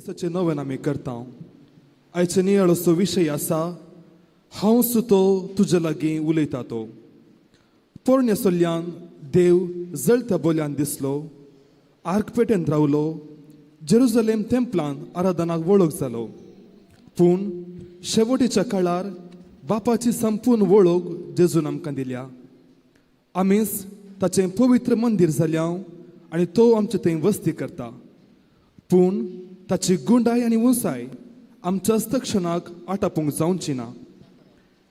दिसाचे नवें आमी करता. आयचे नियाळोचो विशय आसा हांव सुतो तुजे लागीं उलयता तो. पोरण्या सोल्ल्यान देव जळत्या बोल्यान दिसलो, आर्क पेटेंत रावलो, जेरुसलेम टेंपलान आराधनाक वळख जालो. पूण शेवटीच्या काळार बापाची संपूर्ण वळख जेजून आमकां दिल्या. आमीच ताचें पवित्र मंदिर जाल्या आनी तो आमचे थंय वस्ती करता. पूण ताची गुंडाय आनी उंचाय आमच्या हस्तक्षणाक आटापूंक जावची ना.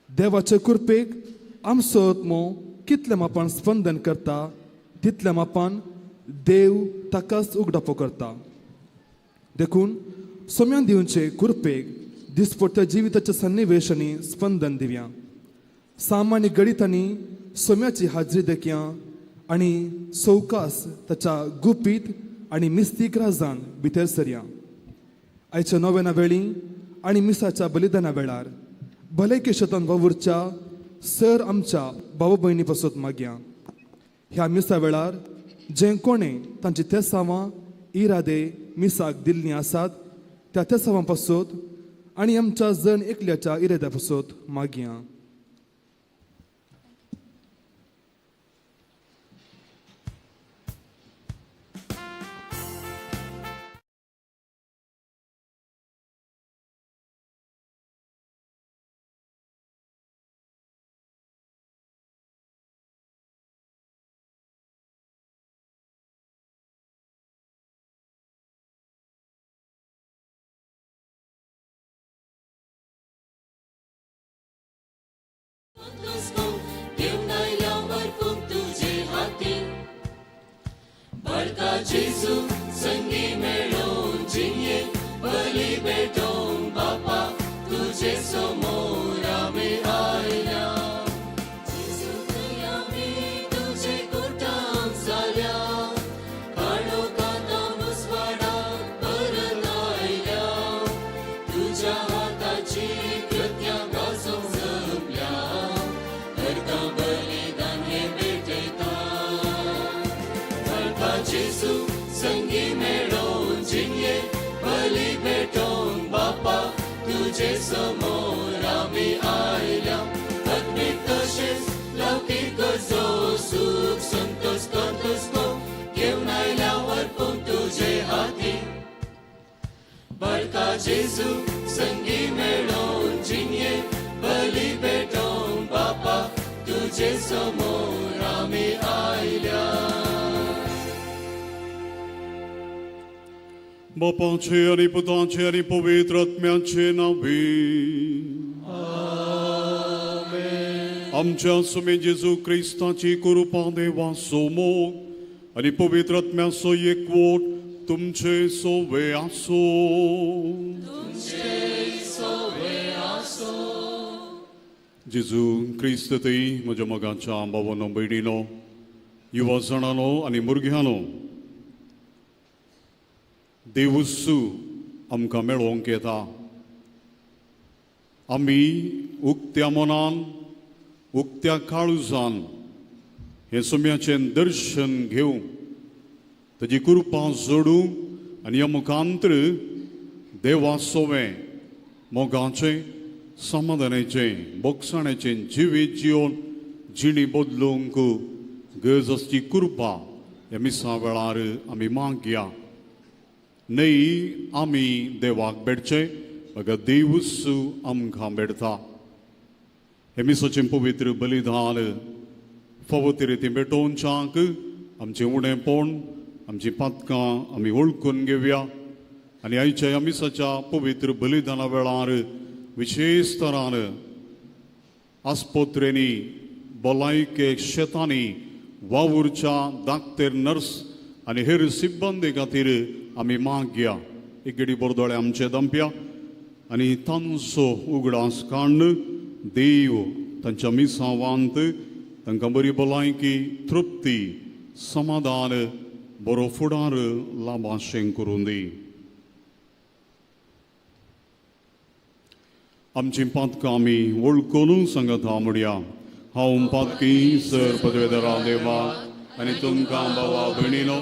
देवाचे कृपेक आमचो आत्मो कितल्या मापान स्पंदन करता तितल्या मापान देव ताकाच उगडापो करता. देखून सोम्यान दिवचे कृपेक दिसपट्ट्या जिविताच्या सन्निवेशांनी स्पंदन दिव्या. सामान्य गणितांनी सोम्याची हाजरी देखिया आनी सवकास ताच्या गुपीत आनी मिस्तीक राजान भितर सरया. आयच्या नव्याना वेळी आनी मिसाच्या बलिदाना वेळार भलायके शेतान वावुरच्या सर आमच्या भाव भयणी पासत मागया. ह्या मिसा वेळार जे कोणे तांची तेसावां इरादे मिसाक दिल्लीं आसात त्या तेसावां पासत आनी आमच्या जण एकल्याच्या इराद्या पासत मागया. Gesù संगी मेळोन जिये बली भेटोन बापा तुझे समोर आमी आयल्या. जेजू थंय आमी तुजे कुटाम जाल्या, काळोखांत मुसवाडाक परत आयल्या. तुज्या हाताची कृत्यां गाजोवंक जमल्या, करता बलिदान हे भेटयता. जेजू संगी मेळोन जिये बली भेटोन बापा तुझे समोर आमी आयल्या. आत्मीक तशेंच लौकीक गरजो सूख संतोष कंतुस्को घेवन आयल्या वरपून तुजे हाती. बळका जेजू संगी मेळोन जिये बली भेटोन बापा तुझे समोर आमी आयल्या. बापाचे आणि पुताचे आणि पवित्र आत्म्याचे नावे. आमच्या सुमे जेजू क्रिस्ताची कृपा देवा सोमोग आणि पवित्र आत्म्याचो एकवट तुमचे सोवे आसो. जेजू क्रिस्त थंय म्हज्या मोगाच्या भावानो भयणीनो, युवा जाणांनो आनी भुरग्यांनो, देवूच आमकां मेळोवंक येता. आमी उक्त्या मनान उक्त्या काळुजान हे सोम्याचें दर्शन घेवंक, ताजी कृपा जोडूंक आनी ह्या मुखांतर देवा सोवें मोगाचें समाधानाचें बोगसाण्याचें जिवीत जिवन जिणी बदलूंक गरज आसची कृपा ह्या मिसा वेळार आमी मागया. न्हय आमी देवाक बेडचे, बगा देवूच आमकां बेडता. हे मिसाचें पवित्र बलिदान फावो रितीन भेटोवच्याक आमचें उणेंपण आमचीं पातकां आमी वळखून घेवया. आनी आयच्या ह्या मिसाच्या पवित्र बलिदाना वेळार विशेश तरान आस्पत्रेनी भलायके शेतांनी वावुरच्या दाक्तेर नर्स आनी हेर सिब्बंदी खातीर आमी मागया. एक घडी बोरदोळे आमचे दंप्या आनी तांचो उगडास काडून देव तांच्या मिसावांत तांकां बरी भलायकी, तृप्ती, समाधान, बरो फुडार लाभाशें करून दी. आमची पातकां आमी वळखून सांगता म्हणया. हांव पातकी सर पदवेधरा देवा आनी तुमकां भावा भयणीनो,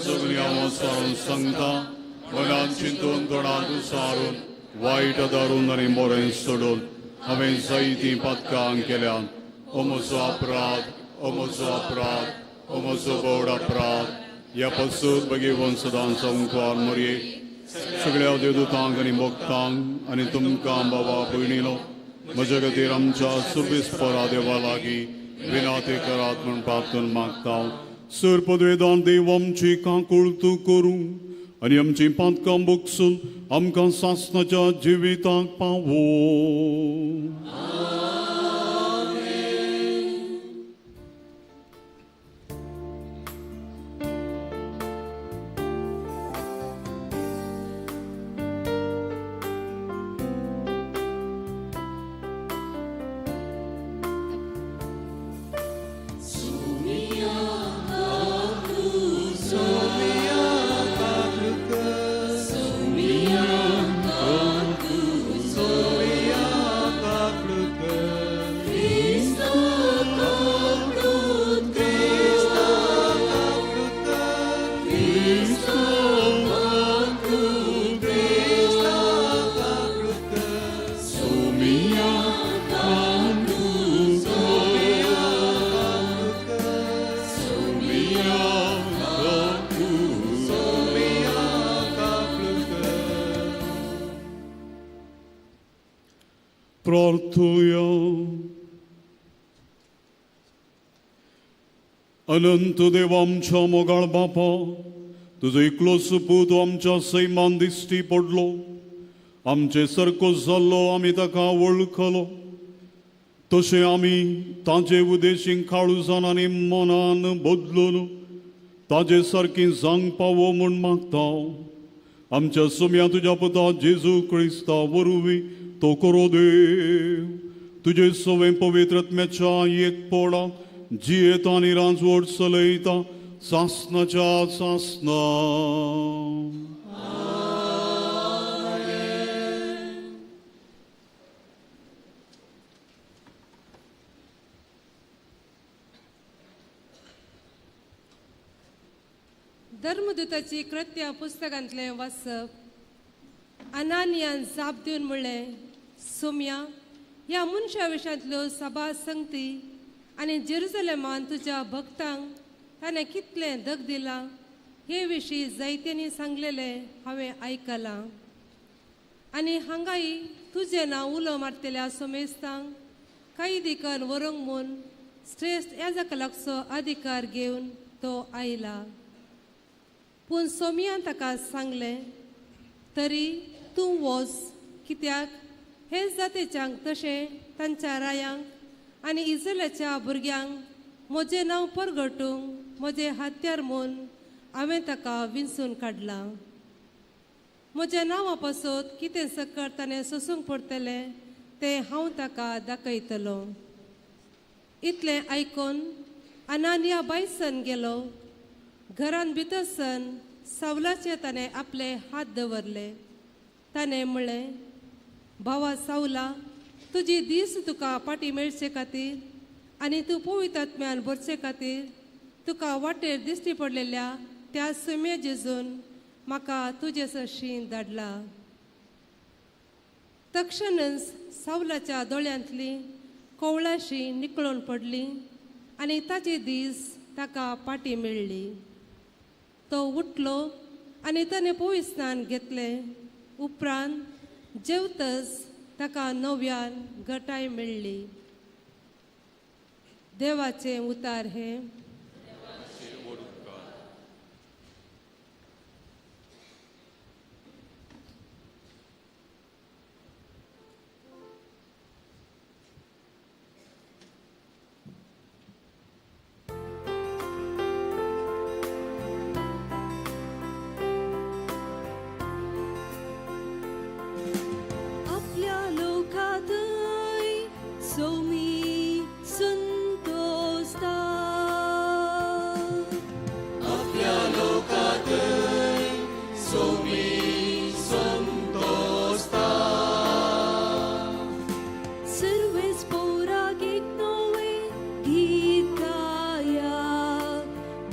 सगळीं हांव सांगता मनान चिंतून तोंडात सारून वाईट दारून आनी मोरें सोडून हांवें जायतीं पथकां केल्यान हो म्हजो अपराध हो म्हजो व्हड अपराध ह्या पसून भगीवन सदां संवकार मरये सगळ्या देवदूतांक आनी भक्तांक आनी तुमकां बाबा भयणीनो म्हजे खातीर आमच्या सुबेस्परा देवा लागीं विनाती करात म्हूण प्रार्थना मागता सर पदवेदान देव आमची काकूळ तूं करूं आनी आमची पातकां बोगसून आमकां सासणाच्या जिविताक पावो. प्रार्थूया. अनंत देव आमच्या मोगाळ बापा तुजो एकलोच पूत आमच्या सैमान दिश्टी पडलो आमचे सारको जाल्लो आमी ताका वळखलो तशें आमी ताजे उदेशीक काळुजान आनी मनान बदलून ताजे सारकी जांग पावो म्हूण मागता. आमच्या सुम्या तुज्या पुता जेजू क्रिस्ता वरवीं तो करो देव तुजे सवे पवित्रत्म्याच्या एकपणाक जियेता आनी राजवट चलयता सासणाच्या सासना. धर्मदूताची कृत्या पुस्तकांतले वाचप. अनानियान जाप दिवन म्हणलें, सोम्या ह्या मनशा विशयांतल्यो सभा संगती आनी जेरुसलेमान तुज्या भक्तांक ताणें कितलें दग दिलां हे विशीं जायत्यांनी सांगलेलें हांवें आयकलां. आनी हांगाय तुजें नांव उलो मारतल्या सोमेस्तांक कैदी करून व्हरूंक म्हूण श्रेश्ठ याजकाचो अधिकार घेवन तो आयला. पूण सोमियान ताका सांगलें, तरी तूं वच, कित्याक हे जातीच्यांक तशें तांच्या रायांक आनी इस्रायेलाच्या भुरग्यांक म्हजें नांव परगटूंक म्हजें हात्यार म्हूण हांवें ताका विंचून काडलां. म्हज्या नांवा पासत कितें सकट ताणें सोसूंक पडटलें तें हांव ताका दाखयतलो. इतलें आयकून अनानिया भायर सन गेलो. घरान भितर सन सावलाचेर ताणें आपले हात दवरले. ताणें म्हणलें, भावा सावला, तुजी दीस तुका पाटी मेळचे खातीर आनी तूं पवित्र आत्म्यान भरचे खातीर तुका वाटेर दिश्टी पडलेल्या त्या सुम्या जेजून म्हाका तुजे सरशीं धाडला. तक्षणच सावलाच्या दोळ्यांतली कवळाशी निकळून पडली आनी ताचे दीस ताका पाटी मेळ्ळी. तो उठलो आनी ताणें पवित्र स्नान घेतलें. उपरांत जेवतच ताका नव्यान घटाय मेळ्ळी. देवाचें उतार हे.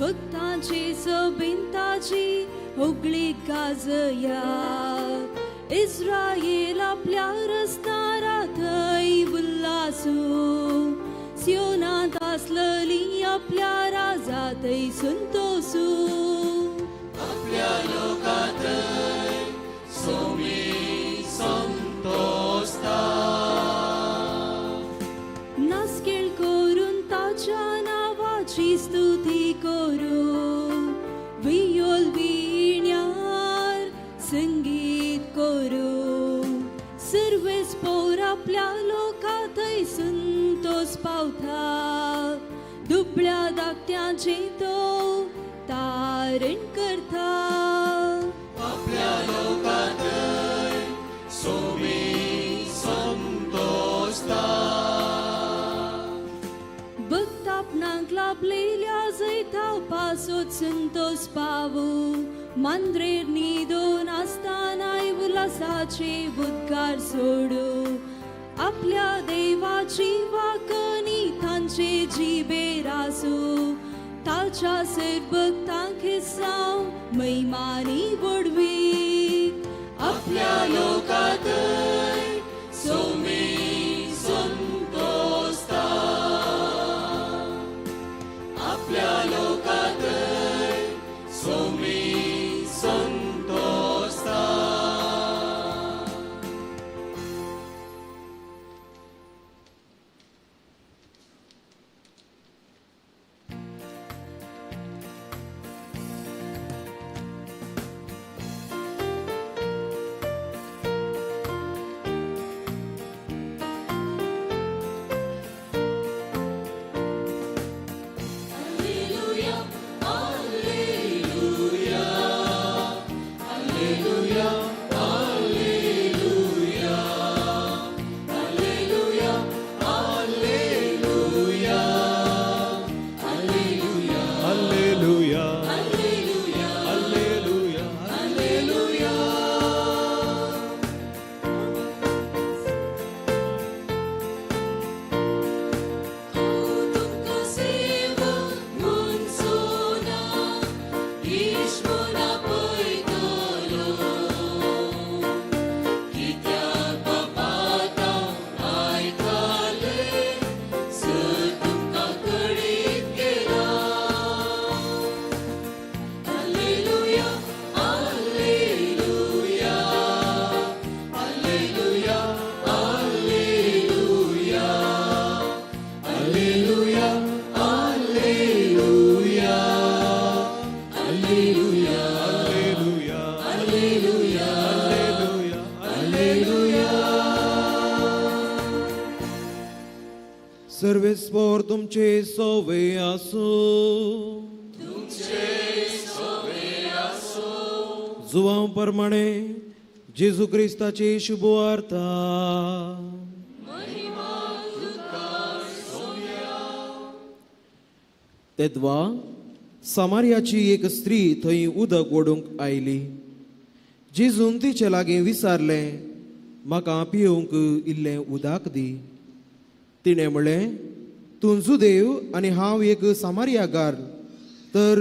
भक्तांची सबीन ताजी उगळी गाजया इस्राയേल आपल्या रस्तारा थई उल्हासू सियोनात असलेली आपल्या राजा थई संतोषू आपल्या लोकात सोमी संतोषता नासकेळ करून ताच्या नावाची स्तुती करू वियोल विण्यार संगीत करू सर्वेच पोर आपल्या लोकात संतोष पावता दुबळ्या धाकट्यांचे तो तारण करता आपल्या लोकात सोमी संतोषता भक्त आपणाक लाभलेल्या जैताव पासोत संतोष पावू मांद्रेर न्हिदोन आसतानाय उल्हासाचे उद्गार सोडू आपल्या देवाची वाकणी तांचे जिबेर आसू ताच्या सर्व भक्तांक हिस्साव मैमानी वडवी आपल्या लोकात सोमी संतोषता आपल्या लोकात सोमी संतोषता सर्वेस्पोर तुमचे सोवे आसो जुवां प्रमाणे जेजू क्रिस्ताची शुभवार्ता तेदवा समारियाची एक स्त्री थंय उदक ओडूंक आयली जेजून तिचे लागीं विचारलें म्हाका पिवंक इल्लें उदक दी तिणें म्हणलें तूं जुदेव आनी हांव एक सामारियागार तर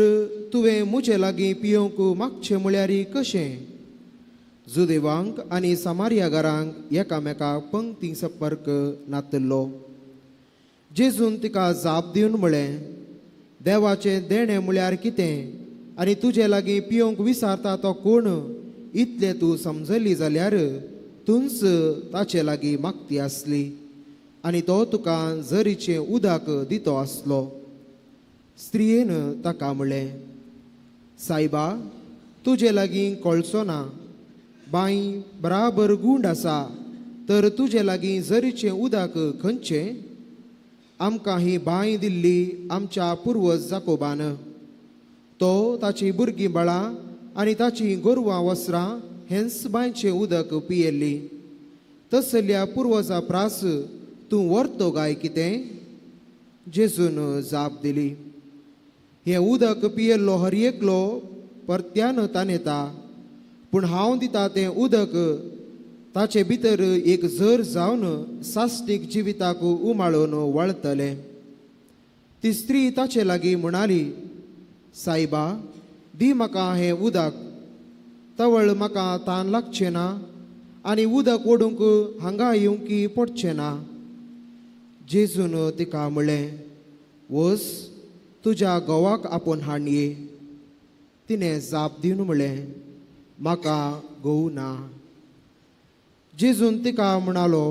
तुवें म्हजे लागीं पिवंक मागचें म्हळ्यार कशें जुदेवांक आनी सामारियागारांक एकामेकाक पंक्ती संपर्क नातल्लो जेजून तिका जाप दिवन म्हळें देवाचें देणें म्हळ्यार कितें आनी तुजे लागीं पिवंक विचारता तो कोण इतलें तूं समजली जाल्यार तूंच ताचे लागीं मागती आसली आनी तो तुका झरीचें उदक दितो आसलो स्त्रियेन ताका म्हणलें सायबा तुजे लागीं कळचो ना बाई बराबर गुंड आसा तर तुजे लागीं झरीचें उदक खंयचें आमकां ही बांय दिल्ली आमच्या पुर्वज जाकोबान तो ताची भुरगीं बाळां आनी ताची गोरवां वस्त्रां हेंच बांयचें उदक पियेल्ली तसल्या पुर्वजा प्रास तूं व्हरतो गाय कितें जेजून जाप दिली हें उदक पियेल्लो हर एकलो परत्यान तानेता पूण हांव दिता तें उदक ताचे भितर एक झर जावन साश्टीक जिविताक उमाळून वळतलें ती स्त्री ताचे लागीं म्हणाली सायबा दी म्हाका हें उदक तवळ म्हाका तान लागचें ना आनी उदक ओडूंक हांगा येवंक पडचें ना. जेजून तिका म्हळें, वस तुज्या घोवाक आपोवन हाडून ये. तिणें जाप दिवन म्हळें, म्हाका घोव ना. जेजून तिका म्हणालो,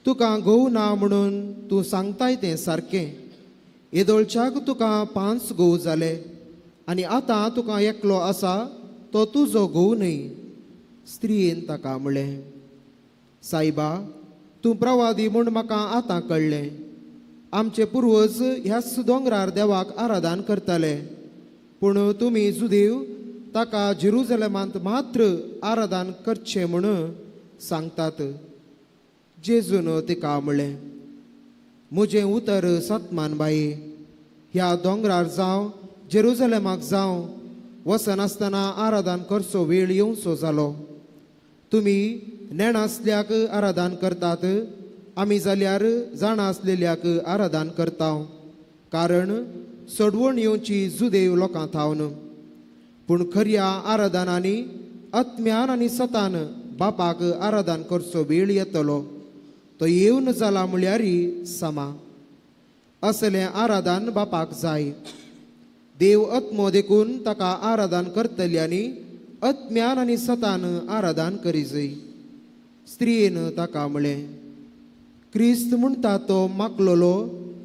तुका घोव ना म्हणून तूं सांगताय तें सारकें. येदोळच्याक तुका 5 घोव जाले आनी आतां तुका एकलो आसा तो तुजो घोव न्हय. स्त्रीयेन ताका म्हळें, सायबा, तूं प्रवादी म्हूण म्हाका आतां कळ्ळें. आमचे पुर्वज ह्याच दोंगरार देवाक आराधन करताले, पूण तुमी जुदेव ताका जेरुजलेमांत मात्र आराधन करचें म्हूण सांगतात. जेजून तिका म्हळें, म्हजें उतर सतमान बाये, ह्या दोंगरार जावं जेरुजलेमाक जावं वसनासतना आराधन करचो वेळ येवचो जालो. तुमी नेणा आसल्याक आराधन करतात, आमी जाल्यार जाणा आसलेल्याक आराधन करता, कारण सोडवण येवची जुदेव लोकां थावन. पूण खऱ्या आराधनांनी आत्म्यान आनी सतान बापाक आराधन करचो वेळ येतलो, तो येवन जाला म्हळ्यारी समा. असलें आराधन बापाक जाय. देव आत्मो देखून ताका आराधन करतल्यांनी आत्म्यान आनी सतान आराधन करीजय. स्त्रियेन ताका म्हळें, क्रिस्त म्हणटा तो मागलोलो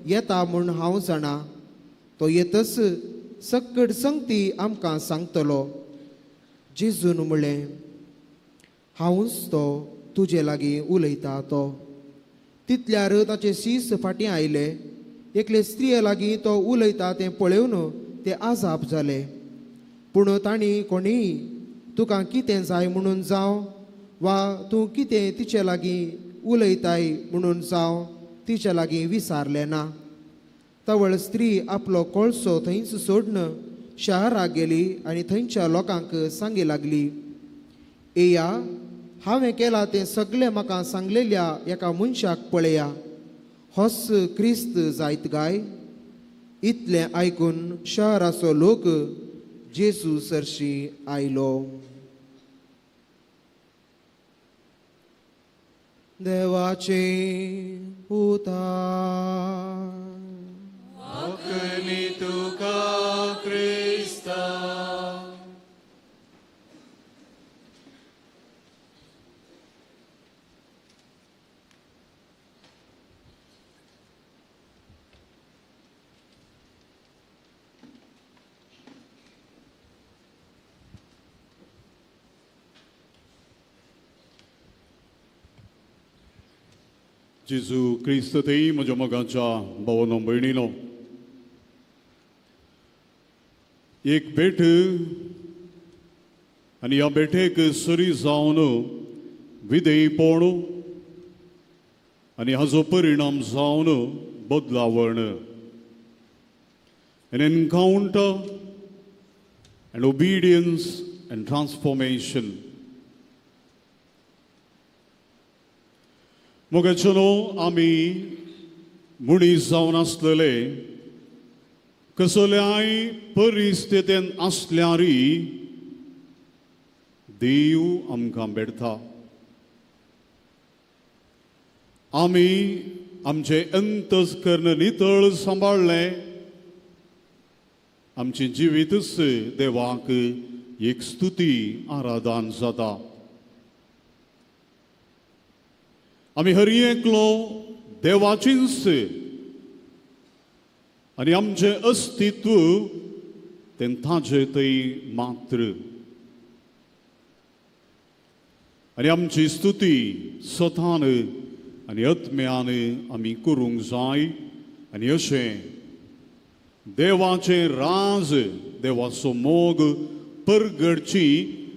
येता म्हूण हांव जाणा. तो येतच सकट संगती आमकां सांगतलो. जेजून म्हळें, हांवूच तो तुजे लागीं उलयता तो. तितल्यार ताचे शीस फाटीं आयले. एकले स्त्रिये लागीं तो उलयता तें पळोवन ते आजाप जाले. पूण तांणी कोणीय तुका कितें जाय म्हणून जावं वा तूं कितें तिचे लागीं उलयताय म्हणून जावं तिचे लागीं विचारलें ना. तवळ स्त्री आपलो कोळसो थंयच सोडून शहराक गेली आनी थंयच्या लोकांक सांगी लागली, येया, हांवें केलां तें सगळें म्हाका सांगलेल्या एका मनशाक पळया. होच क्रिस्त जायत गाय. इतलें आयकून शहराचो लोक जेजू सरशी आयलो. देवाचे उतार. अकनी तुका क्रिस्ता. जेजू क्रिस्त तेई म्हज्या मोगाच्या भावानो भयणीनो, एक भेट आनी ह्या भेटेक सरी जावन विधेयपण आनी हाजो परिणाम जावन बदलावण. An encounter and obedience and transformation. मोगाचेनो आमी मनीस जावन आसलेले कसल्याय परिस्थितीन आसल्यारी देव आमकां भेटता. आमी आमचे अंतस्करण नितळ सांबाळलें, आमचे जिवीतच देवाक एक स्तुती आराधन जाता. आमी हर एकलो देवाचींच आनी आमचें अस्तित्व तें ताजें थंय मात्र. आनी आमची स्तुती स्वतान आनी आत्म्यान आमी करूंक जाय. आनी अशें देवाचें राज, देवाचो मोग परगडची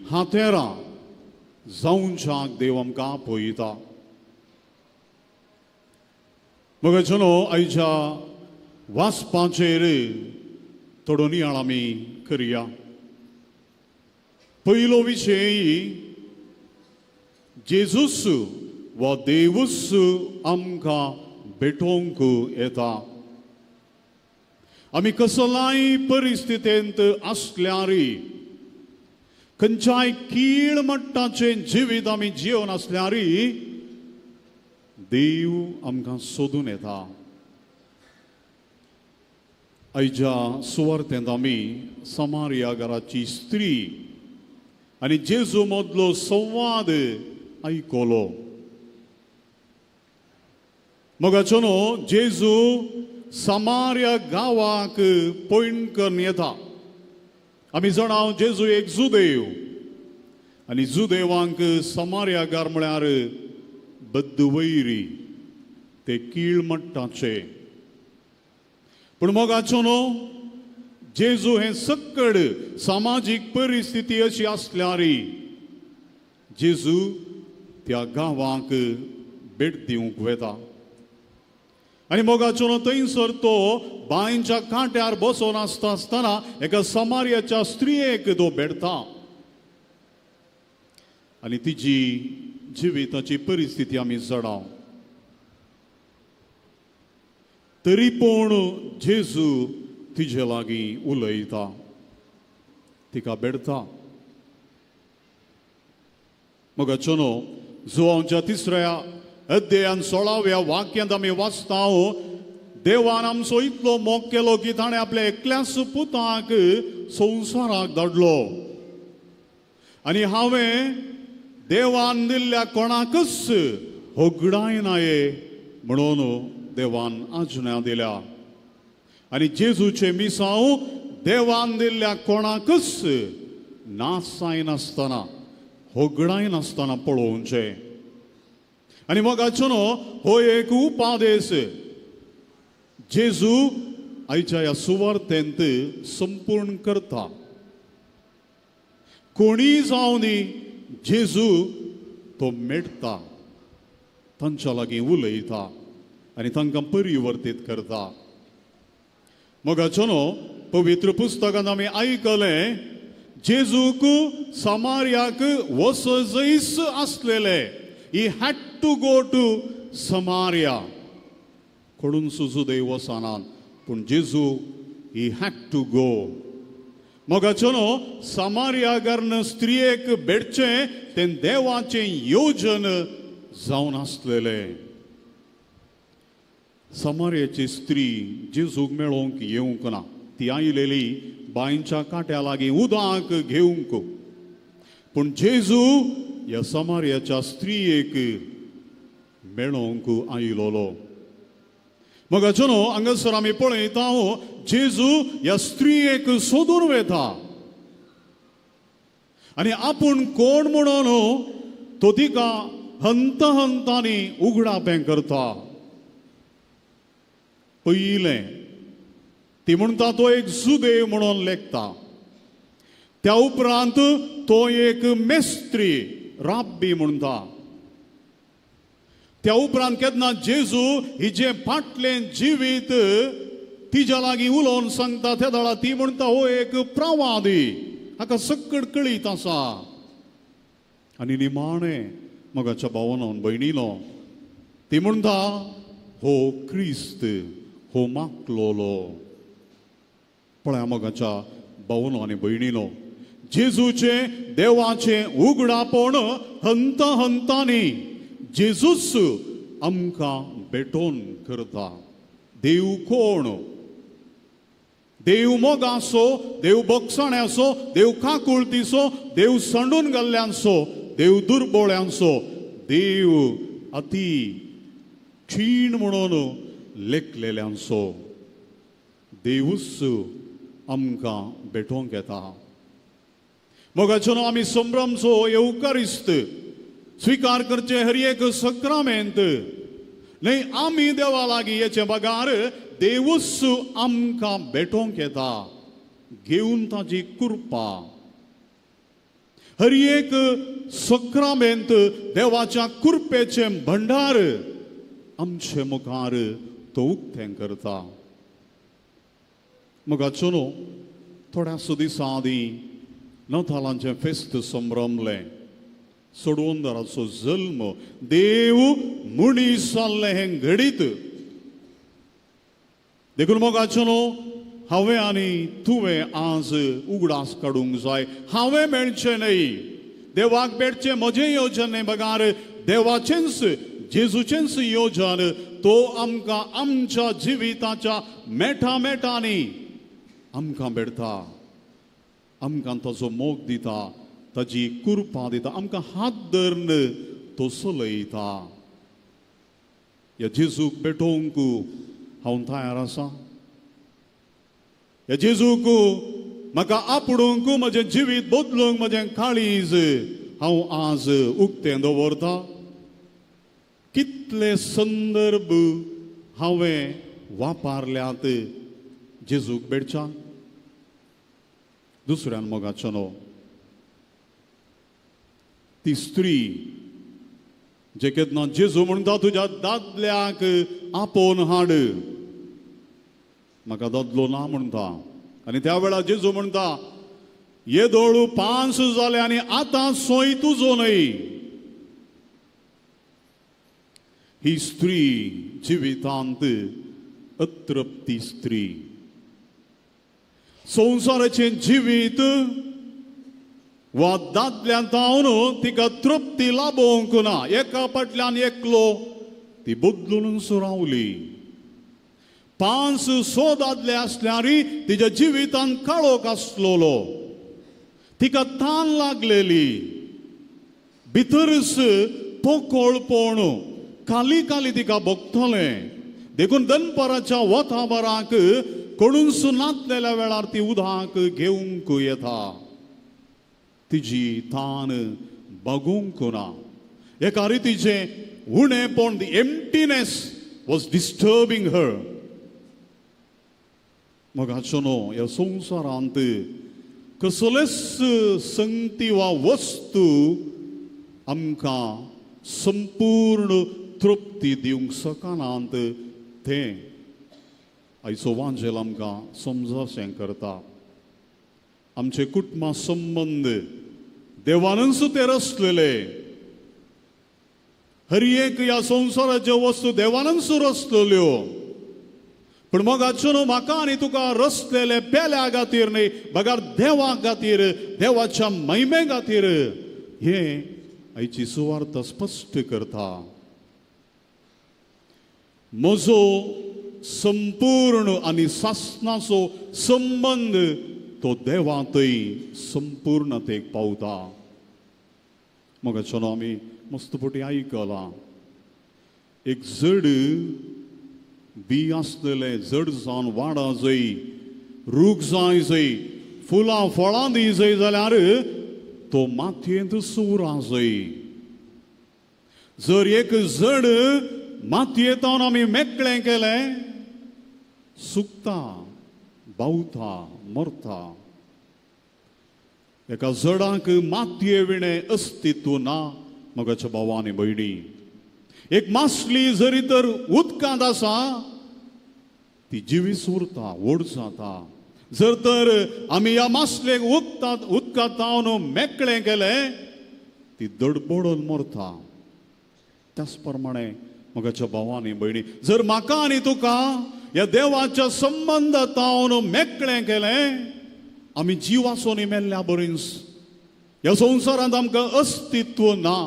हातेरां जावच्याक देव आमकां आपयता. मोगाचेनो आयच्या वाचपाचेर थोडो नियाळ आमी करया. पयलो विशय, जेजूस वा देवूस आमकां भेटोवंक येता. आमी कसल्याय परिस्थितींत आसल्यार खंयच्याय कीळ मट्टाचे जिवीत आमी जिवन आसल्यारय देव आमकां सोदून येता. आयच्या सुवार्थेंत आमी समारिया घराची स्त्री आनी जेजू मदलो संवाद आयकलो. मोगाचो न्हू, जेजू समारिया गांवाक पयण करून येता. आमी जाणाव जेजू एक जुदेव आनी जुदेवांक समारिया गार म्हळ्यार बद्दवैरी, ते कीळ मट्टाचे. पूण मोगाचो न्हू, जेजू हे सक्कड सामाजीक परिस्थिती अशी आसल्यारय जेजू त्या गांवांक भेट दिवंक वेता. आनी मोगाचो न्हू, थंयसर तो बांयच्या कांट्यार बसोन आसतना एका समारियाच्या स्त्रियेक तो भेटता आनी तिजी जिविताची परिस्थिती आमी जाणाव. तरी पूण जेजू तिजे लागीं उलयता, तिका भेटता. मोगाचो न्हू, जुआंच्या 3ऱ्या अध्यायान 16व्या वाक्यांत आमी वाचता, देवान आमचो इतलो मोग केलो की ताणें आपल्या एकल्याच पुताक संवसाराक धाडलो. आनी हांवें देवान दिल्ल्या कोणाकच होगडाय नाये म्हणून देवान आज्ञा दिल्या. आनी जेजूचे मिसांव देवान दिल्ल्या कोणाकच नासाय नासतना, होगडाय नासतना पळोवचें. आनी मोगाचो न्हू, हो एक उपादेश जेजू आयच्या ह्या सुवार्थेंत संपूर्ण करता. कोणीय जावं न्ही, जेजू तो मेळटा, तांच्या लागीं उलयता आनी तांकां परिवर्तीत करता. मोगाचो न्हू, पवित्र पुस्तकांत आमी आयकलें, जेजूक समारियाक वचजैस आसलेले. He had to go to Samaria. कोणून सुजुदेव वचनात, पूण जेजू he had to go. मोगाचो न्हू, समारिया घरान स्त्रियेक भेटचें तें देवाचें योजन जावन आसलेलें. समारियाची स्त्री जेजूक मेळोवंक येवंक ना. ती आयलेली बांयच्या कांट्या लागीं उदक घेवंक. पूण जेजू ह्या समारियाच्या स्त्रियेक मेळोवंक आयलोलो. मोगाचो न्हू, हांगासर आमी पळयता जेजू ह्या स्त्रियेक सोदून वेता आनी आपूण कोण म्हणून तो तिका हंत हंतांनी उगडापें करता. पयलें ती म्हणटा तो एक जुदेव म्हणून लेखता. त्या उपरांत तो एक मेस्त्री, राब्बी म्हणटा. त्या उपरांत केन्ना जेजू हिजे फाटलें जिवीत तिच्या लागीं उलोवन सांगता, त्या दाळा ती म्हणटा हो एक प्रवादी, हाका सक्कड कळीत आसा. आनी निमाणें मोगाच्या भावानो भयणीनो, ती म्हणटा हो क्रिस्त, हो मागलोलो. पळया मोगाच्या भावानो आनी भयणीनो, जेजूचे देवाचे उगडापण हंत हंतांनी जेजूच आमकां भेटोवन करता. देव कोण? देव मोगासो, देव बोगसाण्याचो, देव काकुळतीचो, देव सांडून घाल्ल्यांचो, देव दुर्बळ्यांचो, देव अति क्षीण म्हणून लेखलेल्यांचो. देवूच आमकां भेटोवंक येता. मोगाचो न्हू, आमी संभ्रमचो येवकारिस्त स्विकार करचे हर एक सक्रामेंत न्हय, आमी देवा लागीं येचे बगार देवूच आमकां भेटोवंक येता, घेवन ताची कृपा. हर एक सक्रामेंत देवाच्या कृपेचे भंडार आमचे मुखार तो उक्तें करता. मोगाचो न्हू, थोड्याच दिसां आदीं नवतालांचें फेस्त संभ्रमलें. सोडवोनदाराचो जल्म, देव मनीस जाल्लें हें घडीत देखून मोगाचो न्हू, हांवें आनी तुवें आज उगडास काडूंक जाय. हांवें मेळचें न्हय, देवाक मेळचें म्हजें येवजन न्हय. बगार देवाचेंच जेजूचेंच येवजन तो आमकां आमच्या जिविताच्या मेठा मेठांनी आमकां मेळटा, आमकां ताचो मोग दिता, ताजी कृपा दिता, आमकां हात धरून तो चलयता. ह्या जेजूक भेटोवंक हांव तयार आसां. ह्या जेजूक म्हाका आपणूंक म्हजें जिवीत बदलूंक म्हजें काळीज हांव आज उक्तें दवरतां. कितले संदर्भ हांवें वापरल्यात जेजूक भेटच्या. दुसऱ्यान मोगाचो न्हू, ती स्त्री जे केन्ना जेजू म्हणटा तुज्या दादल्याक आपोवन हाड, म्हाका दादलो ना म्हणटा. आनी त्या वेळार जेजू म्हणटा येदोळू 5 जाले आनी आतां सोय तुजो न्हय. ही स्त्री जिवितांत अतृप्ती स्त्री. संवसाराचें जिवीत वा दादल्यान तावन तिका तृप्ती लाभोवंक ना. एका फाटल्यान एकलो ती बदलूनच रावली. 5-6 दादले आसल्यारय तिच्या जिवितांत काळोख आसलोलो. तिका तान लागलेली. भितरच पोकळपण काली काली तिका भोगतलें. देखून दनपाराच्या वताबराक कोणूच नातलेल्या वेळार ती उदक घेवंक येता. तिजी तान बगूंक ना. एका रितीचें उणेपण, दी एम्प्टीनेस वॉज डिस्टर्बिंग हर. मोगाचो न्हू, ह्या संवसारांत कसलेच संगती वा वस्तू आमकां संपूर्ण तृप्ती दिवंक शकनात. तें आयचो वांजेल आमकां समजावचें करता. आमचे कुटुंबा संबंद देवानच ते रचलेले. हर एक ह्या संवसाराच्यो वस्तू देवानच रचलेल्यो. पण मोगाचो न्हू, म्हाका आनी तुका रचलेले पेल्या खातीर न्हय, बगार देवा खातीर, देवाच्या महिमे खातीर. हे आयची सुवार्त स्पश्ट करता. म्हजो संपूर्ण आनी सासणाचो संबंध तो देवातय संपूर्णतेक पावता. मोगाचो न्हू, आमी मस्तपटी आयकलां. एक जड बी आसलेले, जड जावन वाडा जंय, रूख जाय जंय, फुलां फळां दी जंय जाल्यार तो मातयेंत सुरा जंय. जर एक जड मातयेंतावन आमी मेकळें केलें, सुकता, बावता, मरता. एका जडाक मातये विणें अस्तित्व ना. मोगाच्या भावांनी भयणी, एक मासली जरी तर उदकांत आसा ती जिवीस उरता, व्हड जाता. जर तर आमी ह्या मासलेक उदकांत तावन मेकळें केलें, ती दडपडून मरता. त्याच प्रमाणे मोगाच्या भावांनी भयणी, जर म्हाका आनी तुका ह्या देवाच्या संबंदांत तावन मेकळें केलें, आमी जिवाचो मेल्ल्या बरींच. ह्या संवसारांत आमकां अस्तित्व ना.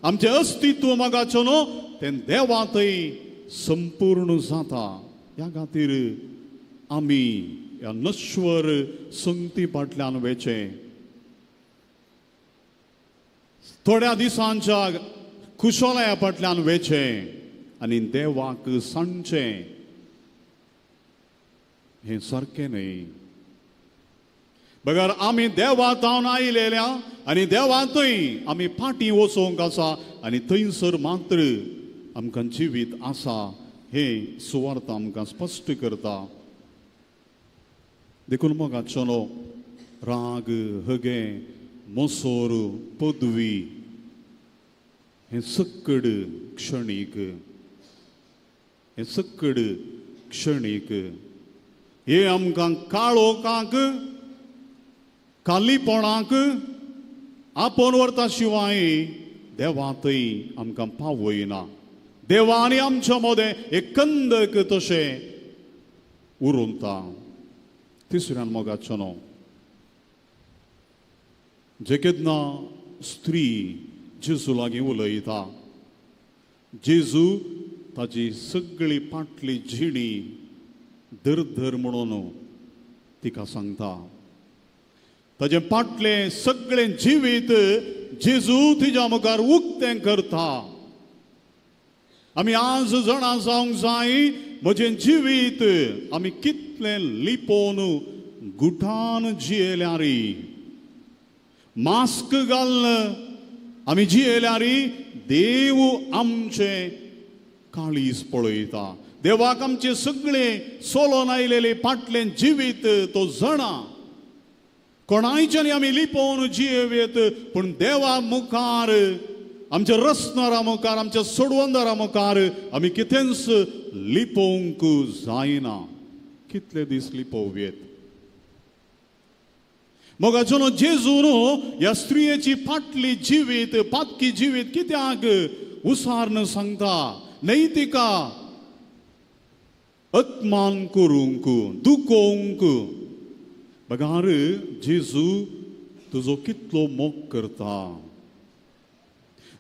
आमचें अस्तित्व मोगाचो न्हू, तें देवातय संपूर्ण जाता. ह्या खातीर आमी ह्या नश्वर संगती फाटल्यान वेचें. थोड्या दिसांच्या कुशोलया फाटल्यान वेचें आनी देवाक सांगचें. हें सारकें न्हय. बगार आमी देवातावन आयलेल्या आनी देवातय आमी फाटीं वचोंक आसा आनी थंयसर मात्र आमकां जिवीत आसा. हें सुवार्त आमकां स्पश्ट करता. देखून मोगाचो न्हू, राग, हगे, मोसोर, पदवी हें सक्कड क्षणीक. हें सक्कड क्षणीक. हे आमकां काळोखाक, कालीपणाक आपोवन व्हरता शिवाय देवातय आमकां पावयना. देवा आनी आमच्या मदें एक कंदक तशें उरता. तिसऱ्यान मोगाचो न्हू जे केन्ना स्त्री जेजू लागीं उलयता जेजू ताची सगळी पाटली जिणी धर धर म्हणून तिका सांगता ताचे पाटले सगळे जिवीत जेजू तिच्या मुखार उक्तें करता आमी आज जाणा जावंक जाय म्हजें जिवीत आमी कितलें लिपोवन गुठान जियेल्यारी मास्क घालन आमी जियेल्यारी देव आमचे काळीज पळयता देवाक आमचे सगळे सोलोन आयलेले पाटले जिवीत तो जाणा कोणायच्यानी आमी लिपोवन जियेवेत पूण देवा मुखार आमच्या रसनारा मुखार आमच्या सोडवंदारा मुखार आमी कितेंच लिपोवंक जायना कितले दीस लिपोवेत मोगाचो न्हू जेजू न्हू ह्या स्त्रियेची फाटली जिवीत पातकी जिवीत कित्याक उसारन सांगता न्हय तिका अपमान करूंक दुखोवंक बगार जेजू तुजो कितलो मोग करता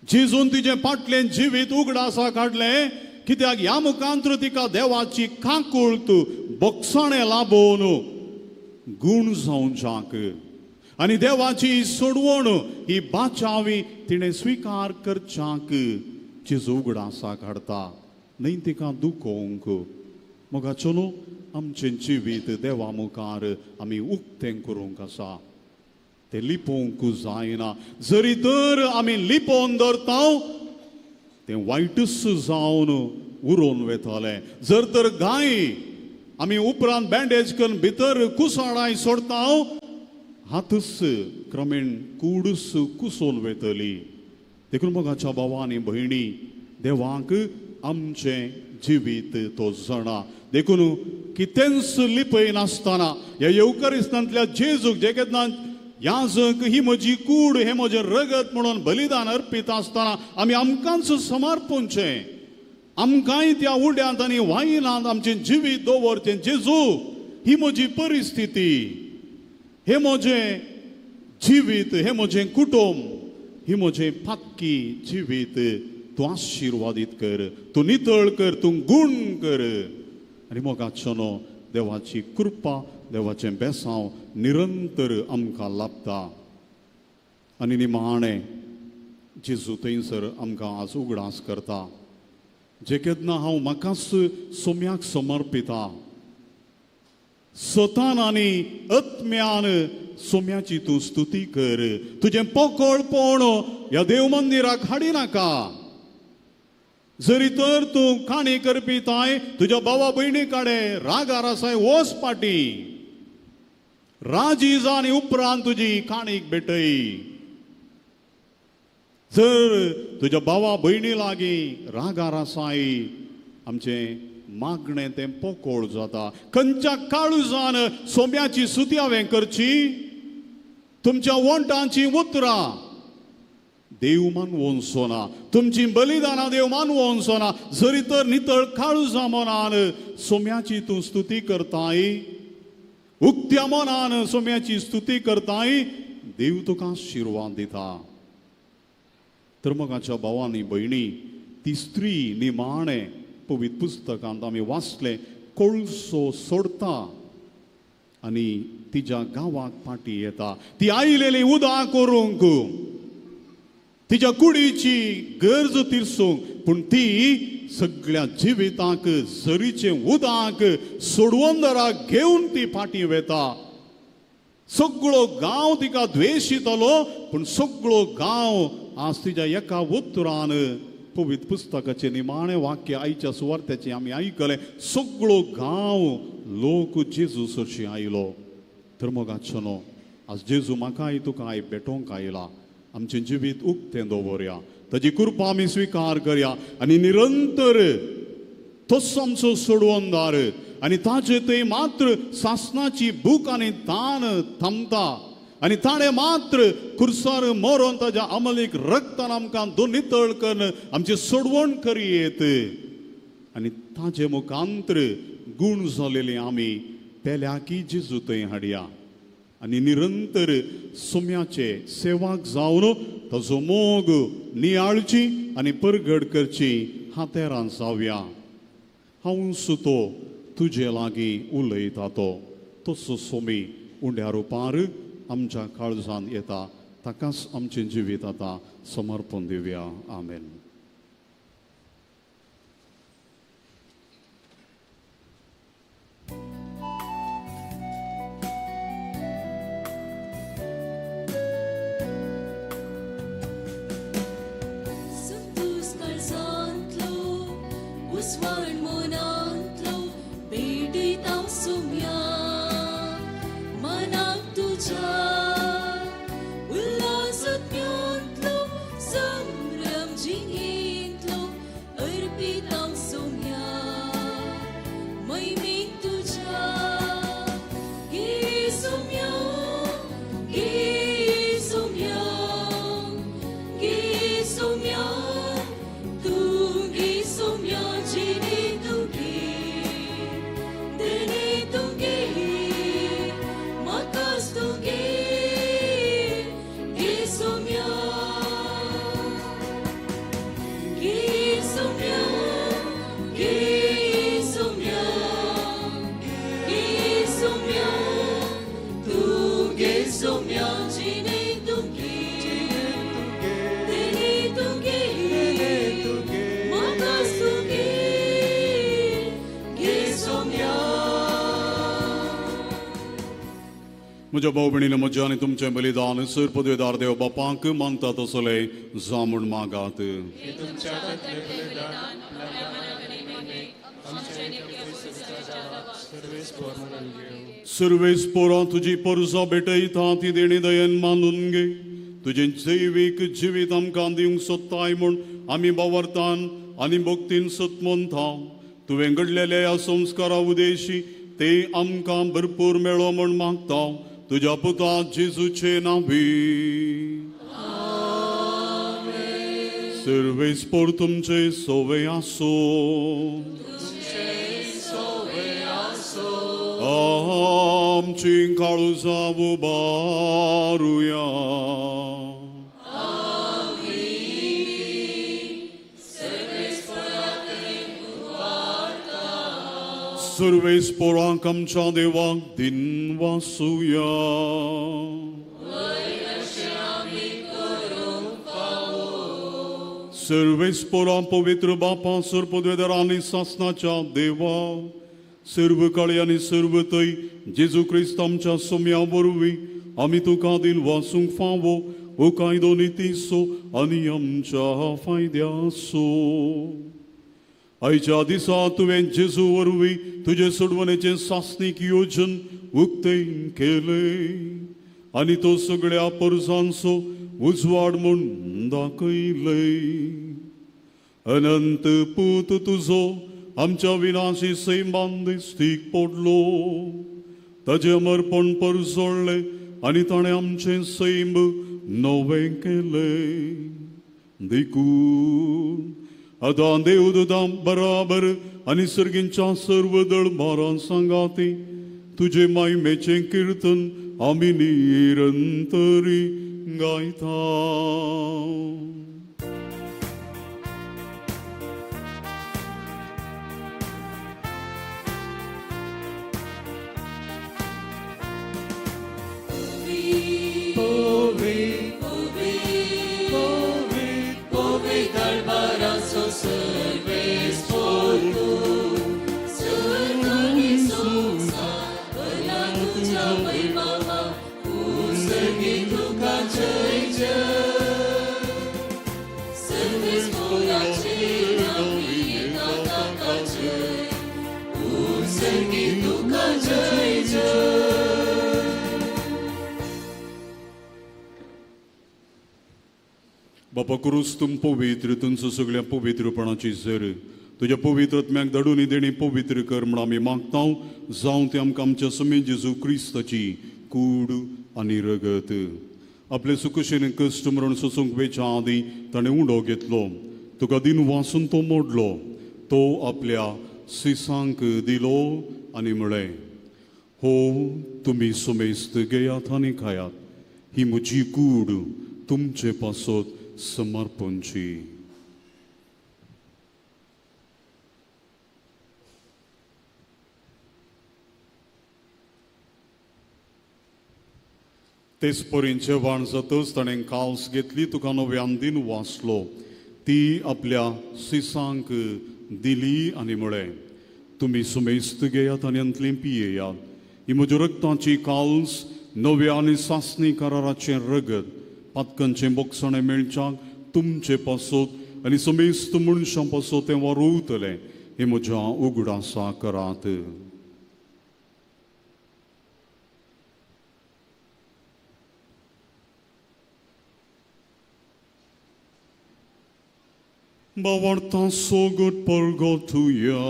जेजून तिचे फाटलें जिवीत उगडासा काडलें कित्याक ह्या मुखांतर तिका देवाची काकुळत बोगसाणें लाभोवन गूण जावच्याक आनी देवाची सोडवण ही बाचावी तिणें स्विकार करच्याक जेजू उगडासा काडता न्हय तिका दुखोवंक मोगाचो न्हू आमचें जिवीत देवा मुखार आमी उक्तें करूंक आसा ते लिपोवंक जायना जरी तर आमी लिपोवन धरता तें वायटच जावन उरोवन वेतले जर तर गाय आमी उपरांत बँडेज करून भितर कुसाडाय सोडता हातच क्रमेण कूडस कुसोवन वेतली देखून मोगाच्या भावांनी भयणी देवाक आमचें जिवीत तो जाणा देखून कितेंच लिपय नासतना ह्या येवकारिस्तांतल्या जेजूक जे केन्ना याजक ही म्हजी कूड हे म्हजें रगत म्हणून बलिदान अर्पीत आसतना आमी आमकांच समर्पूंचें आमकांय त्या उड्यांत आनी वायनांत आमचें जिवीत दवरचें जेजू ही म्हजी परिस्थिती हे म्हजें जिवीत हे म्हजें कुटुंब ही म्हजें पातकी जिवीत तूं आशिर्वादीत कर तूं नितळ कर तूं गूण कर आनी मोगाचो न्हू देवाची कृपा देवाचें बेसांव निरंतर आमकां लाभता आनी निमाणें जेजू थंयसर आमकां आज उगडास करता जे केन्ना हांव म्हाकाच सोम्याक समर्पिता सतान आनी आत्म्यान सोम्याची तूं स्तुती कर तुजें पोकळपण ह्या देव मंदिराक हाडी नाका जरी तर तूं काणी करपी ताय तुज्या भावा भयणी कडेन रागार आसाय वच पाटी राजी जा आनी उपरांत तुजी काणीक भेटय जर तुज्या भावा भयणी लागीं रागार आसाय आमचें मागणें तें पोकोळ जाता खंयच्या काळुजान सोम्याची स्तुती हांवें करची तुमच्या वंटांची उतरां देव मानवोन सोना तुमची बलिदानां देव मानवोन सोना जरी तर नितळ काळुजा मनान सोम्याची तूं स्तुती करताय उक्त्या मनान सोम्याची स्तुती करताय देव तुका आशिर्वाद दिता तर मोगाच्या भावांनी भयणी ती स्त्री निमाणें पवित्र पुस्तकांत आमी वाचलें कोळसो सोडता आनी तिच्या गांवाक पाटी येता ती आयलेली उदक करूंक तिच्या कुडीची गरज तिरसूंक पूण ती सगळ्या जिवितांक झरीचें उदक सोडवंदराक घेवन ती फाटीं वेता सगळो गांव तिका द्वेशितलो पूण सगळो गांव आज तिच्या एका उतरान पवित्र पुस्तकाचें निमाणें वाक्य आयच्या सुवार्थ्याचें आमी आयकलें सगळो गांव लोक जेजू सरशी आयलो तर मोगाचो न्हू आज जेजू म्हाकाय तुकाय भेटोवंक आयला आमचें जिवीत उक्तें दवरया ताजी कृपा आमी स्विकार करया आनी निरंतर तोच आमचो सोडवंदार आनी ताचे थंय मात्र सासणाची भूक आनी तान थांबता आनी ताणें मात्र खुर्सार मरोन ताच्या अमलीक रक्तान आमकां नितळ करून आमची सोडवण करीत आनी ताचे मुखांतर गूण जालेली आमी पेल्याकी जेजू थंय हाडया आनी निरंतर सोम्याचे सेवाक जावन ताजो मोग नियाळची आनी परगड करची हातेरान जावया. हांव सुतो तुजे लागीं उलयता तसो सोमी उंड्या रुपार आमच्या काळजान येता. ताकाच आमचें जिवीत आतां समर्पण दिवया. आमेन. Santos karzantlo, uswan monantlo, beditaw sumya, manak tuja, ulasat nyantlo, samram jingintlo, arpitaw sumya, may mig tuja, gisumya, gisumya. Gisumya, tu gisumya, jini tugi, dini tugi, makas tugi, gisumya, gisumya, gisumya, gisumya, tu gisumya, jini tugi. म्हज्या भाऊ भयणीन म्हजें आनी तुमचें बलिदान sir पदवेदार देव बापाक मानता तसले जामून मागात. सर्वेस्पोरां तुजी परजा भेटयता ती देणी दयेन मानून घे. तुजें जैवीक जिवीत आमकां दिवंक सोदताय म्हूण आमी बावरतान आनी भक्तीन सतमोनता. तुवें घडलेल्या ह्या संस्कारा उदेशी ते आमकां भरपूर मेळो म्हूण मागता. तुज्या पुता जेजूचे नांवी. सर्वेस्पोर तुमचे सोवे आसो. आमची काळजां उबारुया. सर्वेस्पोरांक आमच्या देवाक दिन वासुया. सर्वेस्पोरां पवित्र बापा सर्पद्वेदार आनी सासनाच्या देवा सर्व काळी आनी सर्व थंय जेजू क्रिस्त आमच्या सोम्या वरवीं आमी तुका दिन वासूंक फावो हो कायदो नितीसो आनी आमच्या फायद्यासो. आयच्या दिसा तुवें जेजू वरवीं तुजे सोडवणेचें सासणीक योजन उक्तें केलें आनी तो सगळ्या परजांचो उजवाड म्हूण दाखयलें. अनंत पूत तुजो आमच्या विनाशी सैमान दिश्टीक पडलो. ताचें अमरपण परजोडलें आनी ताणें आमचें सैम नवें केलें. देखून आतां देवदूतां बराबर आनी सर्गींच्या सर्व दळमारां सांगाती तुजे मायमेचें किर्तन आमी निरंतरी गायता. बापा करूस तुम पवित्र तुमचो सगळ्या पवित्रपणाची झर तुज्या पवित्रत्म्याक धाडून देणी पवित्र कर म्हण आमी मागता. जावं ते आमकां आमच्या समी जेजू क्रिस्ताची कूड आनी रगत. आपले सुखशेन कश्ट मरण सोसूंक वेच्या आदी ताणें उंडो घेतलो. तुका दिन वासून तो मोडलो. तो आपल्या सिसांक दिलो आनी म्हळें हो तुम्ही सुमेस्त घेयात आनी खायात, ही म्हजी कूड तुमचे पासत समर्पणची. तेच परींचे वाण जातच ताणें काल्स घेतली, तुका नव्यान दिन वाचलो, ती आपल्या सिसांक दिली आनी म्हळें, तुम्ही सुमेस्त घेयात आनी अंतलें पियेयात, ही म्हज्या रक्ताची काल्स नव्या आनी सासणी कराराचें रगत, पातकांचें बोगसणें मेळच्याक तुमचे पासत आनी समेस्त मनशां पासत तें वारोवतलें, हे म्हज्या उगडासा करात. Bawarta sogot polgotuja.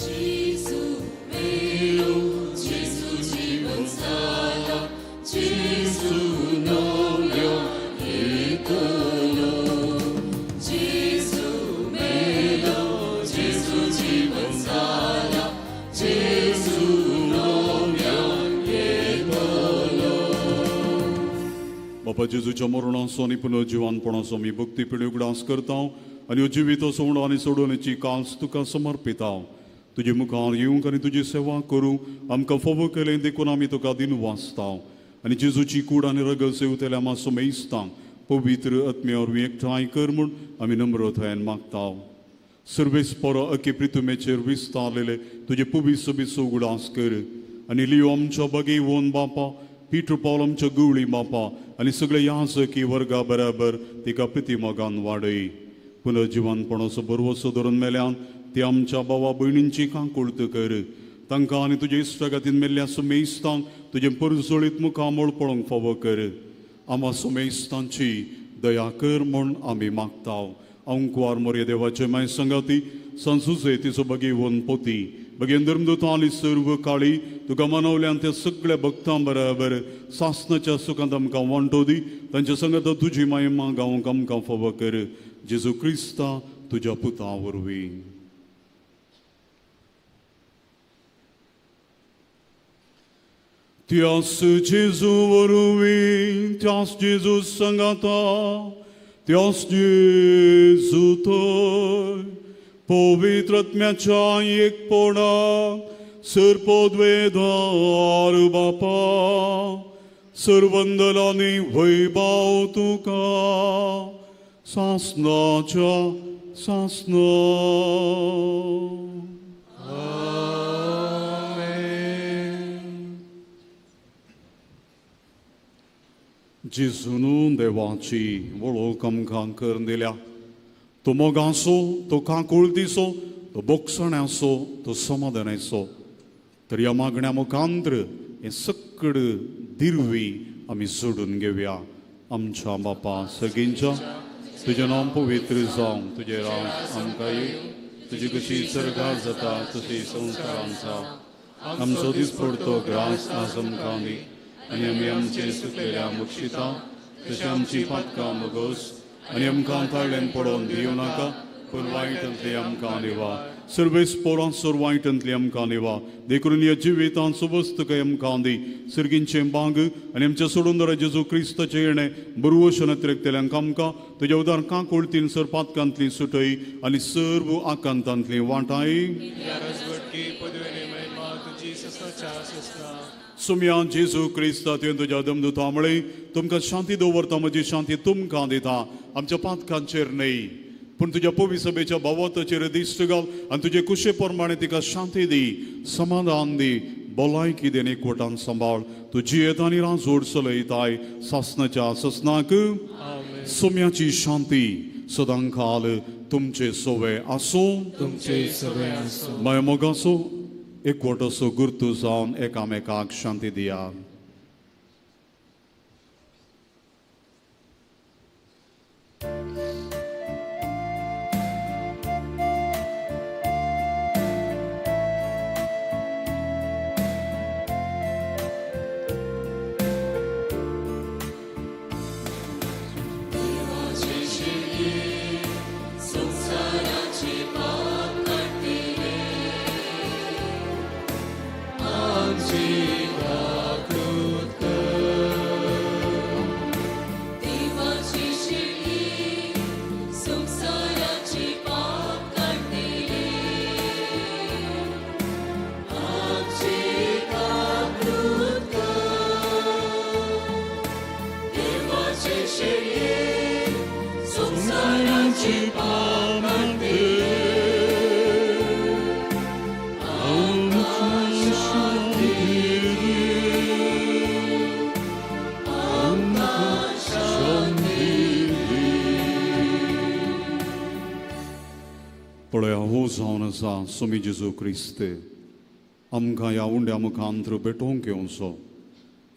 Jesu melo, Jesu जीवन साला, Jesu नव्या येतलो. Jesu melo, Jesu जीवन साला, Jesu बापा जेजूच्या मरणाचो आनी पुनर्जिवानपणाचो आमी भक्तीपणी उगडास करता आनी जिवीत सोडून आनी सोडूनची काल्स तुका समर्पिता. तुजे मुखार येवंक आनी तुजी सेवा करूंक आमकां फोव केलें देखून आमी तुका दिन वाचता आनी जेजूची कूड आनी रगत सेवतल्या आमा सुमेस्तां पवित्र आत्म्यावर एकठांय कर म्हूण आमी नम्रतायेन मागता. सर्वेस्पर अके प्रितुमेचेर विस्तारलेले तुजे पवित्र बिसो उगडास कर आनी लियो आमच्या बगेवोन बापा, पिटर पॉल आमच्या गुवळी बापा आनी सगळे याजकी वर्गा बराबर तिका प्रतिमगान वाडय. पुनर्जिवानपणाचो बरवसो धरून मेल्यान ते आमच्या भावा भयणींची कांकुळत कर. तांकां आनी तुजे इश्टागातीन मेल्ल्या सुमेस्तांक तुजे परजोळीत मुखामोळ पळोवंक फावो कर. आमा सुमेस्तांची दया कर म्हूण आमी मागता. अंकुवार मोरये देवाचे माय संगाती संसुजे तिचो बगेवोन पोती बगेन धर्मदूतां आनी सर्व काळी तुका मनवल्यान त्या सगळ्या भक्तां बराबर सासणाच्या सुखांत आमकां वांटो दी. तांच्या संगत तुजी महिमा गावंक आमकां फावो कर. जेजू क्रिस्ता तुज्या पुता वरवीं. त्यास जेजू वरवीं, त्यास जेजू संगाता, त्यास जेजू थंय पवित्र आत्म्याच्या एकपणाक सर्पोद्वेदार बापा, सर्वंदलांनी वैभव तुका सासणाच्या सासना. जेजून देवाची वळख आमकां करून दिल्या. तो मोगासो, तो काकुळतीचो, तो बोगसण्याचो, तो समाधानाचो. तर ह्या मागण्या मुखांतर हे सकड दिरवी आमी सोडून घेवया. आमच्या बापा सगळींच्या तुजें नांव पवित्र जावं, तुजें राज आमकां येवं, तुजी कशी सरकार जाता तशी संवसारांत जावं. आमचो दिसपडतो ग्रास आज आमकां दी आनी आमी आमचे सुटलेल्या मुक्षिता तशी आमची पातकां मोगोस आनी आमकां ताळ्यान पडोवन दिवं नाका, पूण वायटांतली आमकां निवा. सर्वेस पोरांसोर वायटांतली आमकां निवा. देखून ह्या जिवितांत सुबस्तकाय आमकां दी. सर्गींचें बाग आनी आमच्या सोडून दर जेजू क्रिस्ताचें येणें बरवशेन अतिरिक्तल्यांक आमकां तुज्या उदार कांकुळतीन सर पातकांतली सुटय आनी सर्व आकांतांतली वांटाय. सुम्या जेजू क्रिस्ता तुवें तुज्या दमदुतां म्हळें, तुमकां शांती दवरता, म्हजी शांती तुमकां दिता. आमच्या पातकांचेर न्हय पूण तुज्या पवित्र सभेच्या भावाताचेर दिश्ट घाल आनी तुजे कुशे प्रमाणे तिका शांती दी, समाधान दी, भलायकी देन एकवटान सांबाळ. तूं जियेत आनी राजोड चलयताय सासणाच्या ससनाक. सुम्याची शांती सदांकाल तुमचे सोवे आसूं. तुमचे सगळे आसूं. माय मोगासो एकवटाचो गुर्तू जावन एकामेकाक शांती दिया. देवाचे सगळ्या हो जावन आसा सुमी जेजू क्रिस्त आमकां ह्या उंड्या मुखांतर भेटोवंक येवचो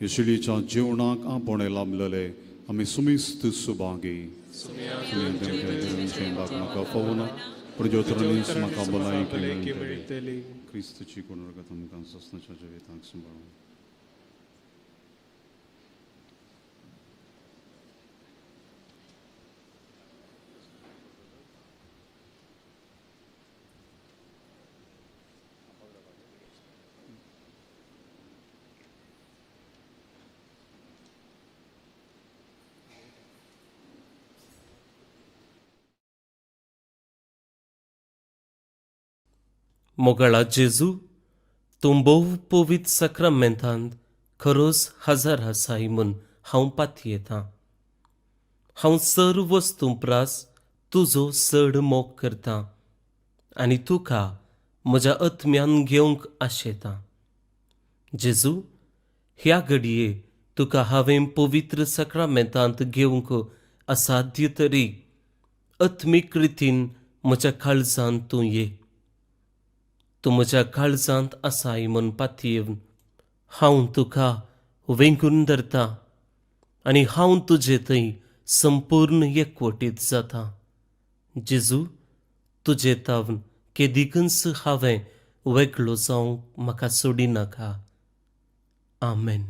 येशुलीच्या जेवणाक आपण लाभलेले आमी सुमिस्त सुभागी म्हाका फोवना प्रज्योतरणीस म्हाका भलायकी मेळटली क्रिस्तची गुणरगत आमकां ससनाच्या जिवितांत सांबाळून मोगळा जेजू तूं भोव पवित्र सक्रामेंतांत खरोच हजर आसाय म्हूण हांव पातयेतां. हांव सर्व वस्तू प्रास तुजो चड मोग करतां आनी तुका म्हज्या आत्म्यान घेवंक आशेतां. जेजू, ह्या घडये तुका हांवें पवित्र सक्रामेंतांत घेवंक असाध्य तरी आत्मीक रितीन म्हज्या काळजांत तूं ये. तूं म्हज्या काळजांत आसाय म्हूण पातयेवन हांव तुका वेंगून धरतां आनी हांव तुजे थंय संपूर्ण एकवटीत जातां. जेजू, तुजे तावन केदिकच हांवें वेगळो जावंक म्हाका सोडिनाका. आमेन.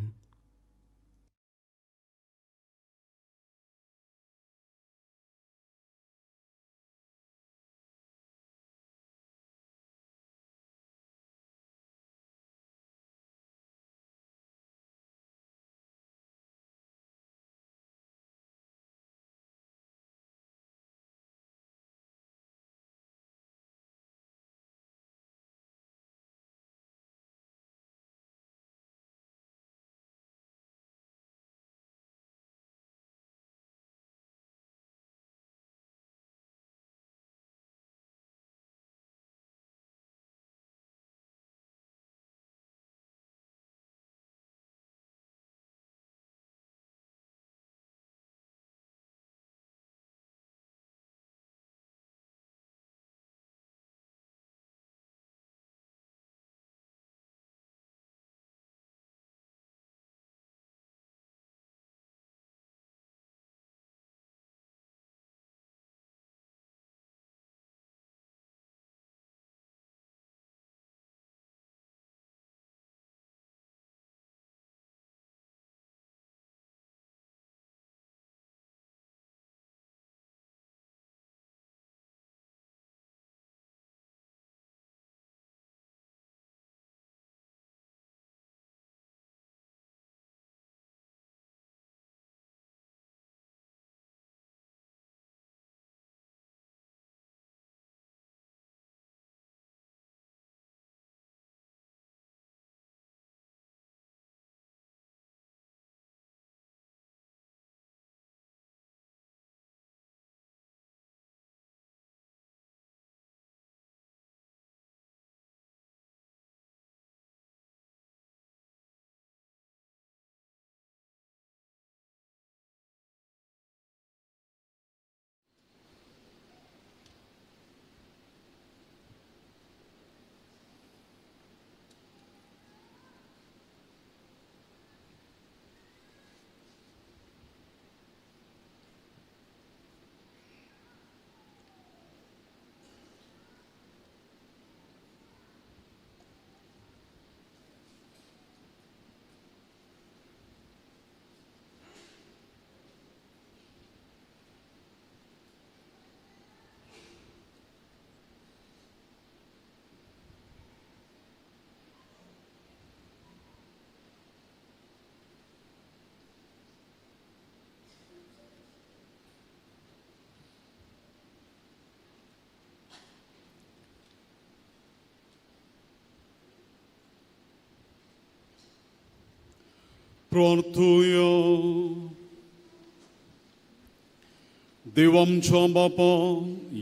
प्रार्थुया. देव आमच्या बापा,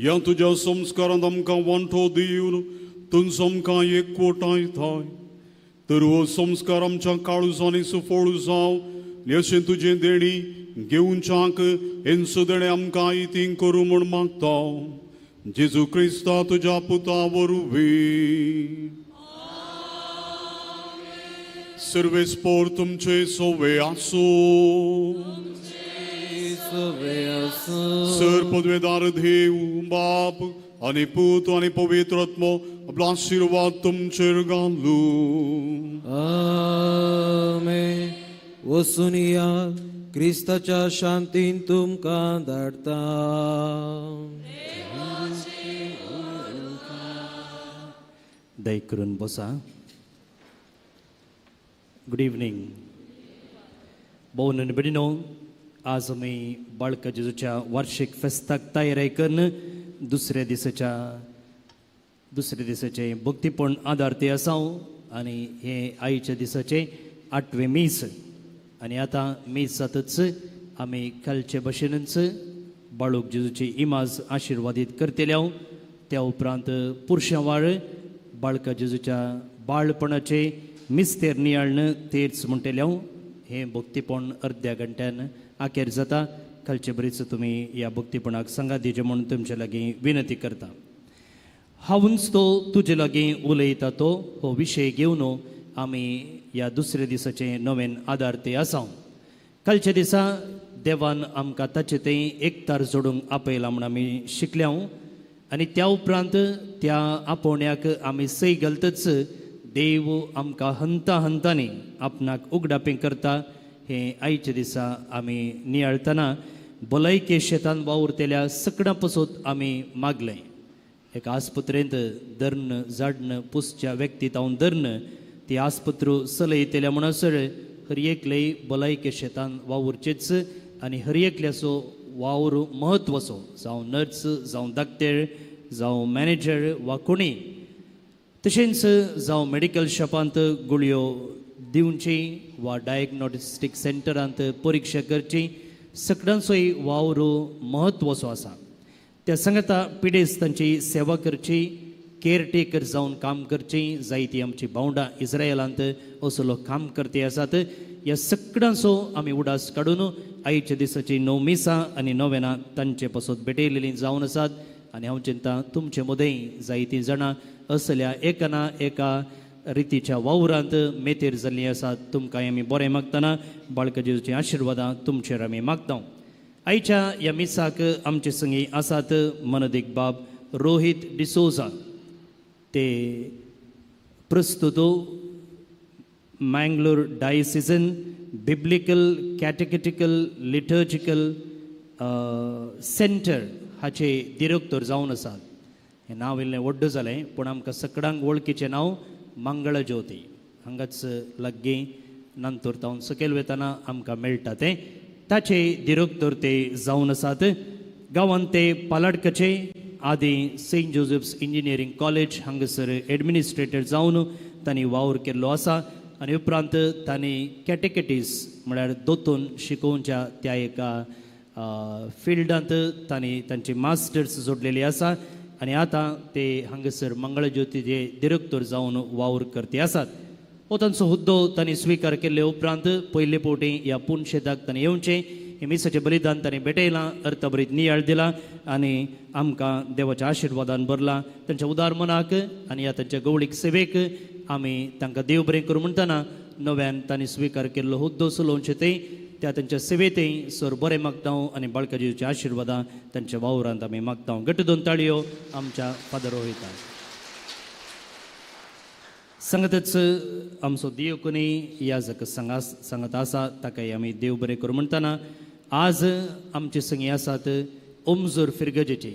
या तुझ्या संस्कारांत आमकां वांटो दिवन तुमचो आमकां एकवटायताय. तर हो संस्कार आमच्या काळजांनी सुफळ जाव अशें तुजें देणी घेवच्याक हेंचो देणे आमकां इतींग करूं म्हूण मागता. जेजू क्रिस्ता तुझ्या पुतावर वी सर्वेस्पोर तुमचे सोवे आसो सर पदवेदार देव बाप आणि पूत आणि पवित्र आत्मा आपला आशीर्वाद तुमचेर घालू आमेन. वचून या क्रिस्ताच्या शांतीन तुमकां धाडटा. दय करून बसा. Good evening. भोवन बडिनो, आज आमी बाळका जेजूच्या वार्षिक फेस्ताक तयारी करून दुसऱ्या दिसाचे भक्तीपण आदारते आसा आनी हे आयच्या दिसाचे 8वें मीस. आनी आतां मीस जातच आमी कालचे भशेनच बाळूक जेजूची इमाज आशिर्वादीत करतले. त्या उपरांत पुरुशांवार बाळका जेजूच्या बाळपणाचे मिस्तेर नियाळन तेच म्हणटले. हे भक्तीपण अर्ध्या घंट्यान आखेर जाता. कालचे बरीच तुमी ह्या भक्तीपणाक सांगात दिजे म्हणून तुमचे लागीं विनंती करता. हांवूच तो तुजे लागीं उलयता तो हो विशय घेवन आमी ह्या दुसऱ्या दिसाचे नवें आदारते आसा. कालच्या दिसा देवान आमकां ताचे तें एकतार जोडूंक आपयलां म्हूण आमी शिकल्या. आनी त्या उपरांत त्या आपोवण्याक आमी सय घालतच देव आमकां हंता हंतांनी आपणाक उगडापें करता. हे आयच्या दिसा आमी नियाळतना भलायके शेतान वावुरतेल्या सगळ्यां पासून आमी मागलें. एक आस्पत्रेंत धर्ण जाडन पुसच्या व्यक्तीत हांव धर्ण ती आस्पत्रू चलयतल्या म्हणसर हर एकलेय भलायके शेतान वावुरचेच आनी हर एकल्याचो वावर म्हत्वाचो. जावं नर्स, जावं धाकटेळ, जावं मॅनेजर वा कोणी. तशेंच जावं मेडिकल शॉपांत गुळयो दिवची वा डायग्नोस्टीक सेंटरांत परीक्षा करची. सगळ्यांचोय वावर म्हत्वाचो आसा. त्या सांगता पिडेस्तांची सेवा करची, केअरटेकर जावन काम करची. जायतीं आमची भावंडां इस्रायलांत असलो काम करते आसात. ह्या सगळ्यांचो आमी उडास काडून आयच्या दिसाची 9 मिसां आनी नोवेनां तांचे पासून भेटयलेलीं जावन आसात. आनी हांव चिंता तुमचे मदीं जायतीं जाणां असल्या एका ना एका रितीच्या वावरांत मेतेर जाल्लीं आसात. तुमकां आमी बरें मागतना बाळका जेजूची आशिर्वादां तुमचेर आमी मागता. आयच्या ह्या मिसाक आमचे संगी आसात मनदीक बाब रोहित डिसोजा. ते प्रस्तुतो मँगलोर डायसिजन बिब्लिकल कॅटेकेटिकल लिटर्जिकल सेंटर हाचे डिरेक्टर जावन आसात. हें नांव इल्लें व्हड्ड जालें पूण आमकां सगळ्यांक वळखीचें नांव मंगळ ज्योती. हांगाच लागीं नंतोर सकयल वयतना आमकां मेळटा तें ताचे डिरेक्टर ते जावन आसात. गांवांत ते पालाडकचे आदीं सेंट जोसेफ्स इंजिनियरींग कॉलेज हांगासर एडमिनिस्ट्रेटर जावन तांणी वावर केल्लो आसा. आनी उपरांत तांणी कॅटेकेटीस म्हळ्यार दोतोन शिकोवच्या त्या एका फिल्डांत तांणी तांची मास्टर्स जोडलेली आसा. आनी आतां ते हांगासर मंगळ ज्योतीचे डिरेक्टर जावन वावर करते आसात. हो तांचो हुद्दो तांणी स्विकार केल्ले उपरांत पयले फावटी ह्या पुणशेताक तांणी येवचें. हे मिसाचें बलिदान तांणी भेटयलां, अर्थबरीत नियाळ दिला आनी आमकां देवाच्या आशिर्वादान भरला. तांच्या उदार मनाक आनी ह्या तांच्या गवळीक सेवेक आमी तांकां देव बरें करूं म्हणटना नव्यान तांणी स्विकार केल्लो हुद्दो चलोवचें तें त्या तांच्या सेवेतय सर बरें मागता आनी बाळका जेजूच्या आशिर्वादां तांच्या वावरांत आमी मागता. गट्ट 2 ताळयो आमच्या फादर रोहिताक. सांगतच आमचो दियोकोनी याजक सांगत आसा ताकाय आमी देव बरें करूं म्हणटना आज आमचे संगी आसात ओमजोर फिरगजेची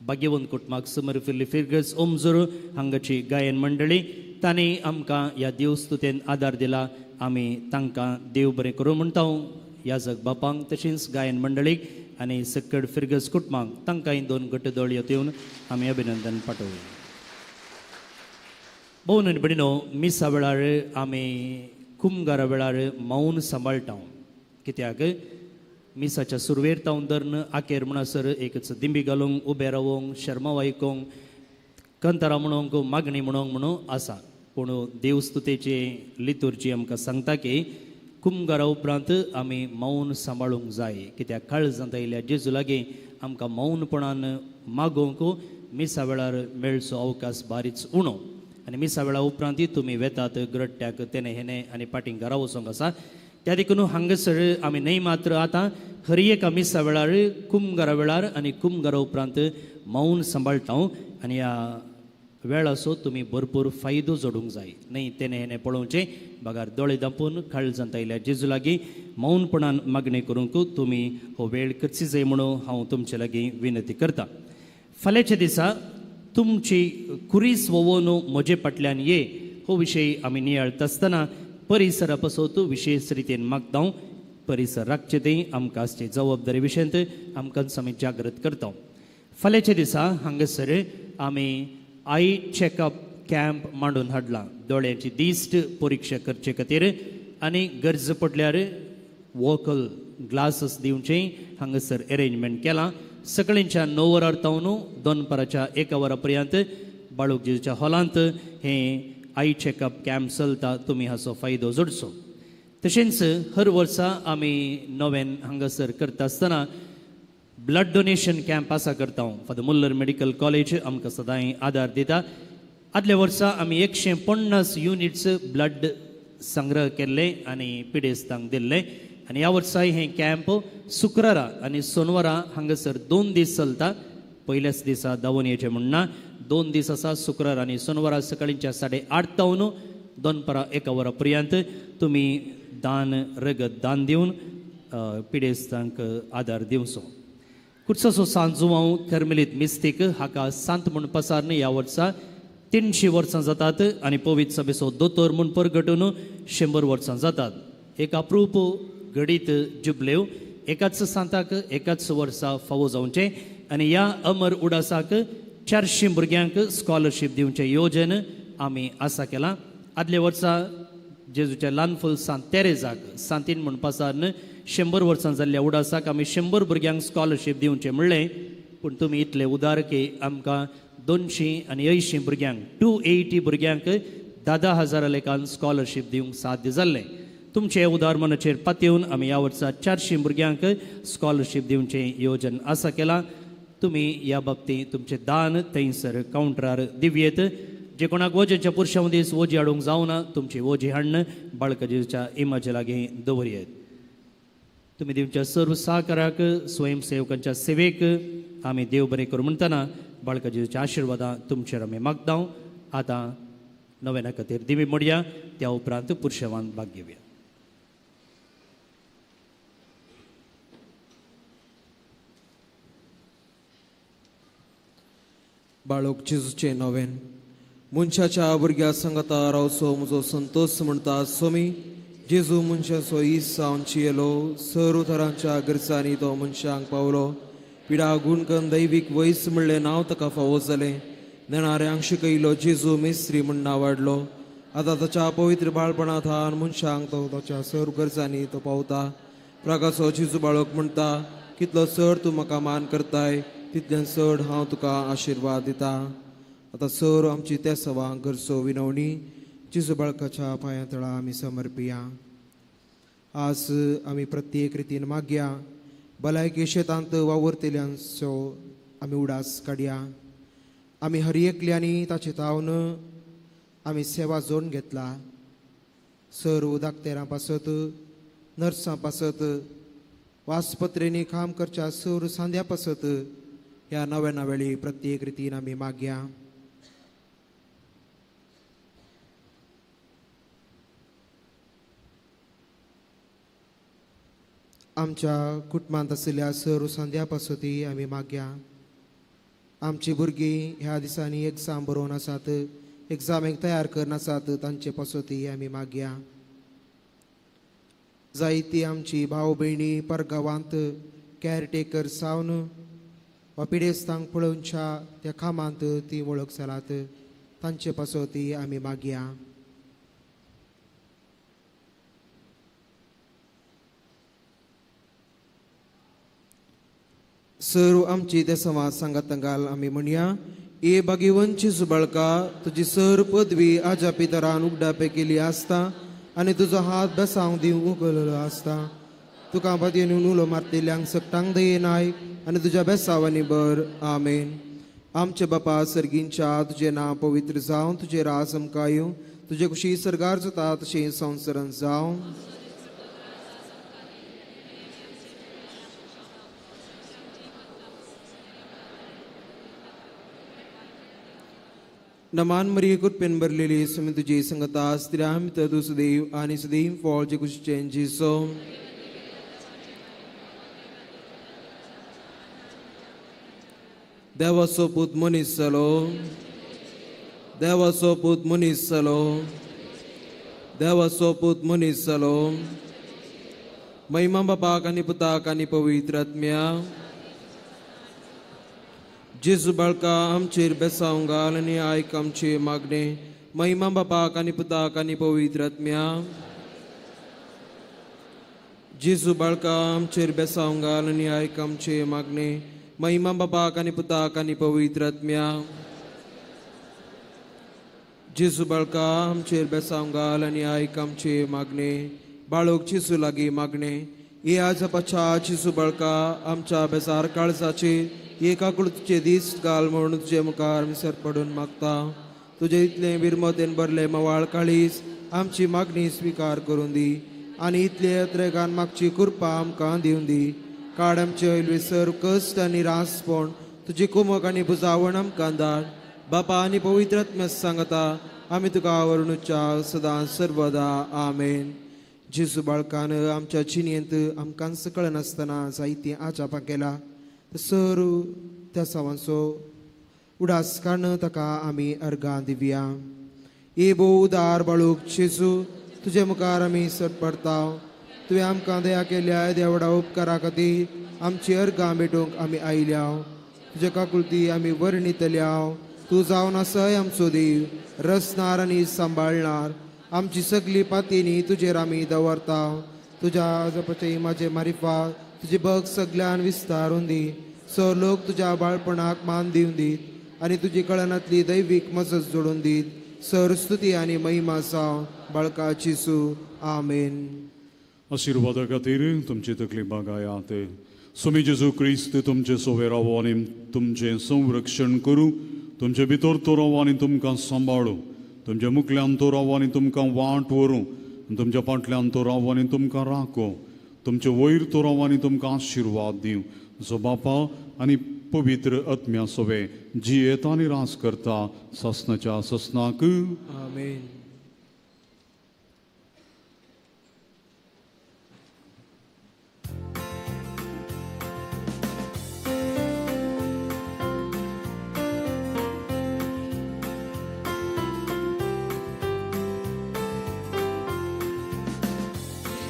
भाग्यवंत कुटुंबाक समर फिरली फिरगज ओमजोर हांगाची गायन मंडळी. तांणी आमकां ह्या देवस्तुतेन आदार दिला. आमी तांकां देव बरें करूं म्हणटा. याजक बापांक तशेंच गायन मंडळीक आनी सकड फिरगज कुटुंबाक तांकांय 2 गट दोळयो दिवन आमी अभिनंदन पाठोवया. भोवन बडिनो, मिसा वेळार आमी कुमगारा वेळार मौन सांबाळटा. कित्याक मिसाच्या सुरवेर तावन धरून आखेर म्हणसर एकच दिंबी घालूंक, उबें रावोंक, शर्मा वायकोंक, कंतारा म्हणोंक, मागणी म्हणोंक म्हणून आसा. पूण देवस्तुतेची लितुर्जी आमकां सांगता की कुमगारा उपरांत आमी मौन सांबाळूंक जाय, कित्याक काळजांत आयिल्ल्या जेजू लागीं आमकां मौनपणान मागोवंक मिसा वेळार मेळचो अवकाश बारीच उणो. आनी मिसा वेळा उपरांतय तुमी वेतात गरट्ट्याक तेने हेने आनी पाटींग घरा वचोंक आसा. त्या देखून हांगासर आमी न्हय मात्र आतां हर एका मिसा वेळार कुमगारा वेळार आनी कुमगारा उपरांत मौन सांबाळटा. आनी ह्या वेळाचो तुमी भरपूर फायदो जोडूंक जाय. न्हय तेने हेने पळोवचें, बागार दोळे धांपून काळजांत आयिल्ल्या जेजू लागीं मौनपणान मागणी करूंक तुमी हो वेळ करची जाय म्हणून हांव तुमचे लागीं विनंती करतां. फाल्यांच्या दिसा तुमची कुरीस वोवून म्हजे फाटल्यान ये हो विशय आमी नियाळटा आसतना परिसरा पासत विशेष रितीन मागता. परिसर राखचे तें आमकां आसचे जबाबदारी विशयांत आमकां आमी जागृत करता. फाल्यांच्या दिसा हांगासर आमी आय चॅकअप कॅम्प मांडून हाडला. दोळ्यांची दिश्ट परीक्षा करचे खातीर आनी गरज पडल्यार वोकल ग्लासस दिवचे हांगासर अरेंजमेंट केला. सकाळींच्या 9 वरार तावन दनपाराच्या 1 वरा पर्यंत बाळूक जेजूच्या हॉलांत हें आय चॅकअप कॅम्प चलता. तुमी हाचो फायदो जोडचो. तशेंच हर वर्सा आमी नव्यान हांगासर करता आसतना ब्लड डोनेशन कॅम्प आसा करता. फादर मुल्लर मेडिकल कॉलेज आमकां सदांय आदार दिता. आदल्या वर्सा आमी 150 युनिट्स ब्लड संग्रह केल्ले आनी पिडेस्तांक दिल्ले. आनी ह्या वर्सा हें कॅम्प शुक्रारा आनी सोनवारा हांगासर 2 दीस चलता. पयल्याच दिसा धांवून येवचें म्हणना. 2 दीस आसा, शुक्रार आनी सोनवारा सकाळींच्या 8:30 तावन दनपारा 1 वरा पर्यंत तुमी दान रगत दान दिवन पिडेस्तांक आदार दिवचो. कुर्साचो सांजो हांव कर्मेलीत मिस्तीक हाका सांत म्हूण पसारन ह्या वर्सा 300 वर्सां जातात आनी पवित्र सभेचो दोतोर म्हूण परगटून 100 वर्सां जातात. एक अप्रूप घडीत जुबलेव एकाच सांताक एकाच वर्सा फावो जावचें आनी ह्या अमर उडासाक 400 भुरग्यांक स्कॉलरशीप दिवचें येवजन आमी आसा केलां. आदल्या वर्सा जेजूच्या ल्हानफूल सांत तेरेजाक सांतीन म्हूण पसारन 100 वर्सां जाल्ल्या उडासाक आमी 100 भुरग्यांक स्कॉलरशीप दिवचें म्हणलें. पूण तुमी इतले उदार की आमकां 280 भुरग्यांक 280 भुरग्यांक 10,000 लेखान स्कॉलरशीप दिवंक साध्य जाल्लें. तुमचे उदार मनाचेर पातयेवन आमी ह्या वर्सा 400 भुरग्यांक स्कॉलरशीप दिवचें येवजन आसा केलां. तुमी ह्या बाबतींत तुमचें दान थंयसर कावंटरार दिवयेत. जे कोणाक वजेच्या पुरशां दीस वजी हाडूंक जावना तुमची वजी हाडून बाळका जेजूच्या इमाजे लागीं दवरयेत. तुमी दिवच्या सर्व सहकाराक स्वयंसेवकांच्या सेवेक आमी देव बरें करूं म्हणटना बाळका जेजूच्या आशिर्वादां तुमचेर आमी मागता. आतां नव्याना खातीर दिवे मोडया, त्या उपरांत पुरशेवान भाग घेवया. बाळोक जेजूचे नवेन मनशाच्या भुरग्या संगता रावचो म्हजो संतोष म्हणटा. स्वामी जेजू मनशाचो इस जावन येलो, सर्व तरांच्या गरजांनी तो मनशांक पावलो. पिडा गुणकन दैवीक वयस म्हणलें नांव ताका फावो जालें. नेणाऱ्यांक शिकयलो जेजू मेस्त्री म्हूण नांव वाडलो. आतां ताच्या पवित्र बाळपणांत मनशांक तो ताच्या सर्व गरजांनी तो पावता. प्रागाचो जेजू बाळोक म्हणटा, कितलो चड तूं म्हाका मान करताय तितल्यान चड हांव तुका आशिर्वाद दिता. आतां सर आमची त्या सवांक गरजो विनवणी जेजू बाळकाच्या पांयां तळा आमी समर्पिया. आज आमी प्रत्येक रितीन मागया. भलायकी शेतांत वावरतेल्यांचो आमी उडास काडया. आमी हर एकल्यांनी ताचे तावन आमी सेवा जोडून घेतला. सर दाक्तेरां पासत, नर्सां पासत, वासपत्रेनी काम करच्या सर सांद्या पासत ह्या नव्या वेळी प्रत्येक रितीन आमी मागया. आमच्या कुटुंबांत आशिल्ल्या सर सांद्या पासती आमी मागया. आमची भुरगीं ह्या दिसांनी एग्जाम बरोवन आसात, एग्जामेक तयार करन आसात, तांचे पासती आमी मागया. जायती आमची भाव भयणी परगांवांत कॅरटेकर सावन वा पिडेस्तांक पळोवनच्या त्या कामांत ती वळख जालात, तांचे पासती आमी मागया. सर्व आमची त्या समाज सांगातांगाल आमी म्हणया. ए भाग्यवंत जेजू बाळका, तुजी सर पदवी आज्या पितरान उगडापे केली आसता आनी तुजो हात बेसांव दिवंक उगवलेलो आसता तुका पतयेन उलो मारतेल्यांक सकटांक दयेनाय आनी तुज्या बेसांवांनी बर आमेन. आमचे बापा सर्गींच्या तुजें नांव पवित्र जावं, तुजें राज आमकां येवं, तुजे कुशी सरगार जाता तशें संवसारांत जावं. नमान मरिये कुरपेन भरलेली सुमी तुझी संगता स्त्रियां भितर तूं सदैव आनी सदैव फळ जे कुशीचें जेसो. देवाचो पूत मनीस जालो, देवाचो पूत मनीस जालो, देवाचो पूत मनीस जालो. महिमा बापाक आनी पुताक आनी पवित्र आत्म्या. जेजू बाळका आमचेर बेसांव घाल आनी आयक आमचे मागणे. महिमा बापाक आनी पुताक आनी पवित्र आत्म्या. जेजू बाळका आमचेर बेसांव घाल आनी आयक आमचे मागणे. महिमा बापाक आनी पुताक आनी पवित्र आत्म्या. जेजू बाळका आमचेर बेसांव घाल आनी आयक आमचे मागणे. बाळोक जेजू लागीं मागणे. हे आज पछा जेजू बाळका आमच्या बेजार काळजाचेर एका कुळचे दीस घाल म्हणून तुजे मुखार विसर पडून मागता. तुजे इतले बिरमतेन भरले मवाळ काळीस आमची मागणी स्वीकार करून दी आनी इतले यत्रेगान मागची कृपा आमकां दिवन दी. काड आमचे विसर कश्ट आनी रासपण तुजी कुमक आनी बुजावण आमकां धाड. बापा आनी पवित्र आत्म्या सांगता आमी तुका वरणुच्या सदां सर्वदा आमेन. जेजू बाळकान आमच्या जिणेंत आमकां सकळ नासतना जायतीं आजापां केला. सर त्या सावांचो उडास काडन ताका आमी अर्गां दिवया. ए भो उदार बाळूक जेजू तुजे मुखार आमी सट पडटा. तुवें आमकां दया केल्या देवडा उपकारा खातीर आमची अर्गां भेटूंक आमी आयल्या. तुजे काकुलती आमी वर्णितल्या. तूं जावन आसय आमचो देव, रचणार आनी सांबाळणार. आमची सगळी पातींनी तुजेर आमी दवरता. तुज्या जपचे म्हाजे मारिफा तुजी भग सगळ्यान विस्तारून दी. सर लोक तुज्या बाळपणाक मान दिवन दीत आनी तुजी कळनातली दैवीक मजत जोडून दीत. सर स्तुती आनी महिमा जावं बाळका जेजू आमेन. आशिर्वादा खातीर तुमची तकली बागायात. स्वामी जेजू क्रिस्त तुमचे सोबे रावो आनी तुमचें संरक्षण करूं. तुमचे भितर तो रावो आनी तुमकां सांबाळूं. तुमच्या मुखल्यान तो रावो आनी तुमकां वाट व्हरूं. तुमच्या फाटल्यान तो रावो आनी तुमकां राखो. तुमचे वयर तो रावो आनी तुमकां आशिर्वाद दिवं. जो बापा आनी पवित्र आत्म्या सोबे जी येता आनी रास करता ससनाच्या ससनाक आमेन.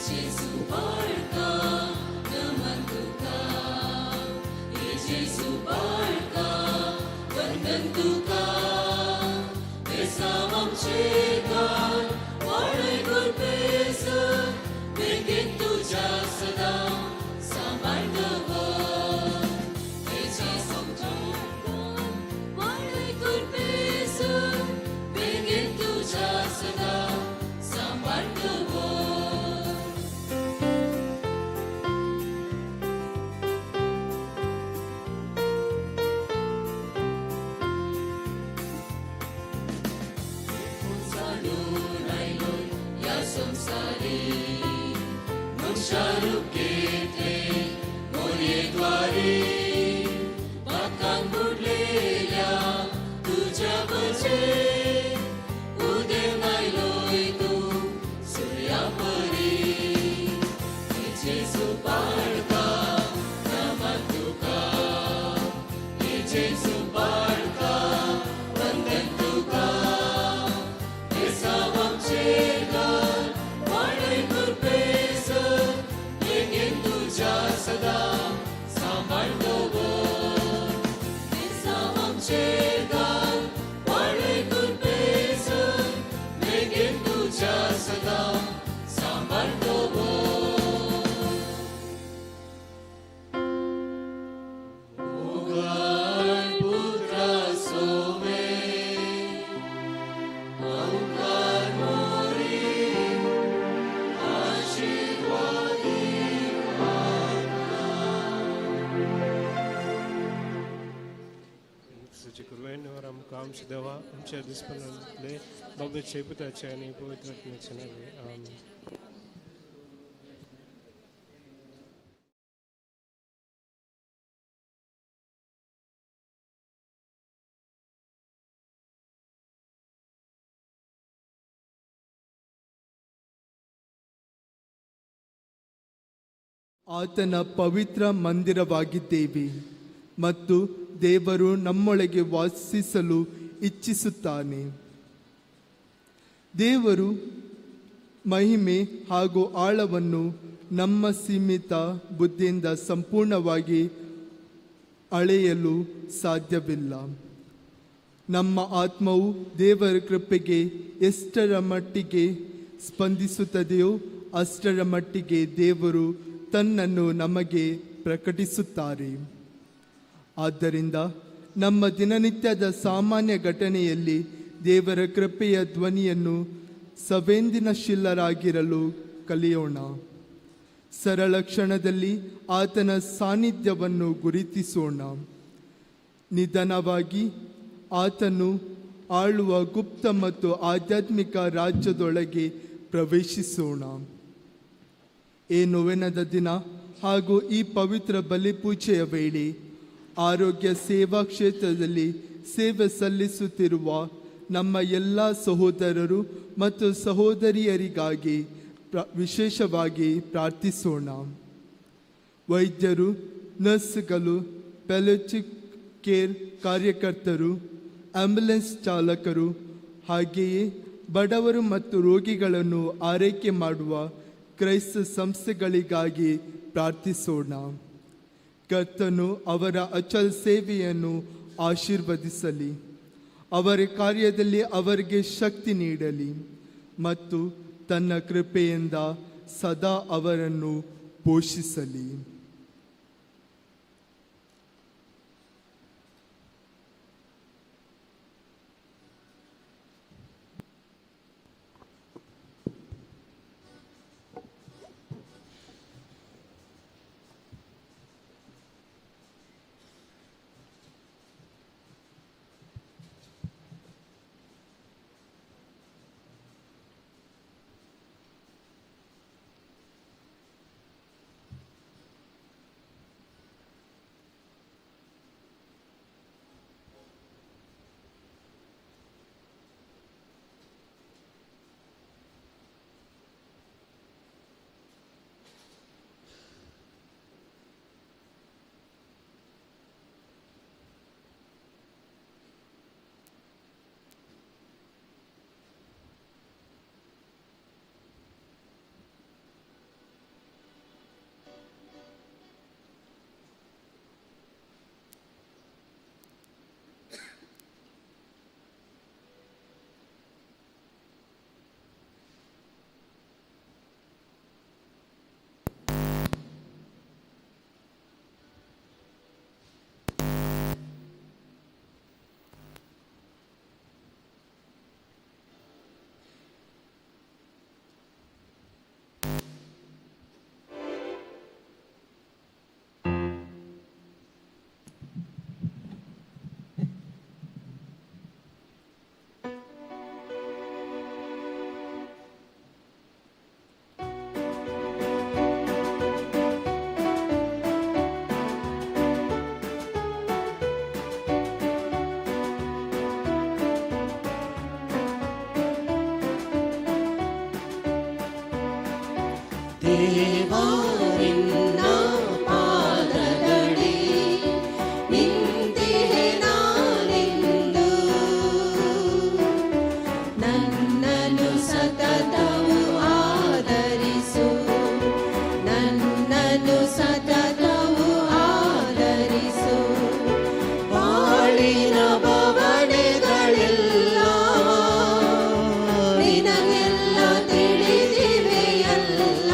जेजू बाळका नमन तुका. जेजू बाळका वंदन तुका. बेसांव आमचे घाल वाडय गुरपेस. बेगीन तुज्या सदां सांबाळ दवर. जेजू बाळका वाडय गुरपेस. बेगीन तुज्या सदां सांबाळ दवर. आमचे कुर्बान और आमकां आमची देवा आमच्या दिसपणातले बाबतीचे पुताचे आणि पवित्र आत्म्याचे नावे आमेन. ಆತನ ಪವಿತ್ರ ಮಂದಿರವಾಗಿದ್ದೇವೆ ಮತ್ತು ದೇವರು ನಮ್ಮೊಳಗೆ ವಾಸಿಸಲು ಇಚ್ಛಿಸುತ್ತಾನೆ. ದೇವರು ಮಹಿಮೆ ಹಾಗೂ ಆಳವನ್ನು ನಮ್ಮ ಸೀಮಿತ ಬುದ್ಧಿಯಿಂದ ಸಂಪೂರ್ಣವಾಗಿ ಅಳೆಯಲು ಸಾಧ್ಯವಿಲ್ಲ. ನಮ್ಮ ಆತ್ಮವು ದೇವರ ಕೃಪೆಗೆ ಎಷ್ಟರ ಮಟ್ಟಿಗೆ ಸ್ಪಂದಿಸುತ್ತದೆಯೋ ಅಷ್ಟರ ಮಟ್ಟಿಗೆ ದೇವರು ತನ್ನನ್ನು ನಮಗೆ ಪ್ರಕಟಿಸುತ್ತಾರೆ. ಆದ್ದರಿಂದ ನಮ್ಮ ದಿನನಿತ್ಯದ ಸಾಮಾನ್ಯ ಘಟನೆಯಲ್ಲಿ ದೇವರ ಕೃಪೆಯ ಧ್ವನಿಯನ್ನು ಸಂವೇದನಶೀಲರಾಗಿರಲು ಕಲಿಯೋಣ. ಸರಳ ಕ್ಷಣದಲ್ಲಿ ಆತನ ಸಾನ್ನಿಧ್ಯವನ್ನು ಗುರುತಿಸೋಣ. ನಿಧಾನವಾಗಿ ಆತನು ಆಳುವ ಗುಪ್ತ ಮತ್ತು ಆಧ್ಯಾತ್ಮಿಕ ರಾಜ್ಯದೊಳಗೆ ಪ್ರವೇಶಿಸೋಣ. ಈ ನೋವೆನದ ದಿನ ಹಾಗೂ ಈ ಪವಿತ್ರ ಬಲಿಪೂಜೆಯ ವೇಳೆ ಆರೋಗ್ಯ ಸೇವಾ ಕ್ಷೇತ್ರದಲ್ಲಿ ಸೇವೆ ಸಲ್ಲಿಸುತ್ತಿರುವ ನಮ್ಮ ಎಲ್ಲ ಸಹೋದರರು ಮತ್ತು ಸಹೋದರಿಯರಿಗಾಗಿ ವಿಶೇಷವಾಗಿ ಪ್ರಾರ್ಥಿಸೋಣ. ವೈದ್ಯರು, ನರ್ಸ್ಗಳು, ಪ್ಯಾಲಿಯೇಟಿವ್ ಕೇರ್ ಕಾರ್ಯಕರ್ತರು, ಆಂಬ್ಯುಲೆನ್ಸ್ ಚಾಲಕರು, ಹಾಗೆಯೇ ಬಡವರು ಮತ್ತು ರೋಗಿಗಳನ್ನು ಆರೈಕೆ ಮಾಡುವ ಕ್ರೈಸ್ತ ಸಂಸ್ಥೆಗಳಿಗಾಗಿ ಪ್ರಾರ್ಥಿಸೋಣ. ಕರ್ತನು ಅವರ ಅಚಲ ಸೇವೆಯನ್ನು ಆಶೀರ್ವದಿಸಲಿ, ಅವರ ಕಾರ್ಯದಲ್ಲಿ ಅವರಿಗೆ ಶಕ್ತಿ ನೀಡಲಿ ಮತ್ತು ತನ್ನ ಕೃಪೆಯಿಂದ ಸದಾ ಅವರನ್ನು ಪೋಷಿಸಲಿ. ದೇವಾ ನಿನ್ನ ಪಾದದಡಿ ನಿಂತಿಹೆ ನಾನೆಂದು, ನನ್ನನ್ನು ಸತತವು ಆದರಿಸು, ನನ್ನನ್ನು ಸತತವು ಆದರಿಸು. ಬಾಳಿನ ಬವಣೆಗಳೆಲ್ಲ ನಿನಗೆಲ್ಲ ತಿಳಿದಿವೆಯಲ್ಲ,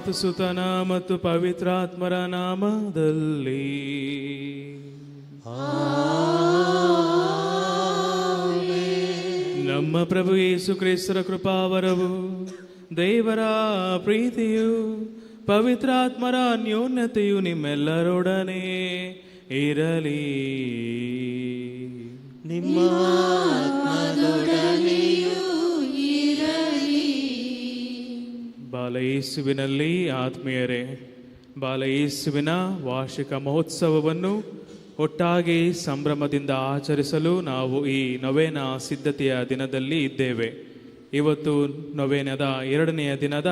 ಮತ್ತು ಸುತನ ಮತ್ತು ಪವಿತ್ರಾತ್ಮರ ನಾಮದಲ್ಲಿ. ನಮ್ಮ ಪ್ರಭು ಯೇಸು ಕ್ರಿಸ್ತರ ಕೃಪಾವರವು, ದೇವರ ಪ್ರೀತಿಯು, ಪವಿತ್ರಾತ್ಮರ ಅನ್ಯೋನ್ಯತೆಯು ನಿಮ್ಮೆಲ್ಲರೊಡನೆ ಇರಲಿ. ನಿಮ್ಮ ಆತ್ಮದೊಡನೆಯೂ ಇರಲಿ. ಬಾಲಯೇಸುವಿನಲ್ಲಿ ಆತ್ಮೀಯರೇ, ಬಾಲಯೇಸುವಿನ ವಾರ್ಷಿಕ ಮಹೋತ್ಸವವನ್ನು ಒಟ್ಟಾಗಿ ಸಂಭ್ರಮದಿಂದ ಆಚರಿಸಲು ನಾವು ಈ ನೊವೇನ ಸಿದ್ಧತೆಯ ದಿನದಲ್ಲಿ ಇದ್ದೇವೆ. ಇವತ್ತು ನೊವೇನದ 2ನೆಯ ದಿನದ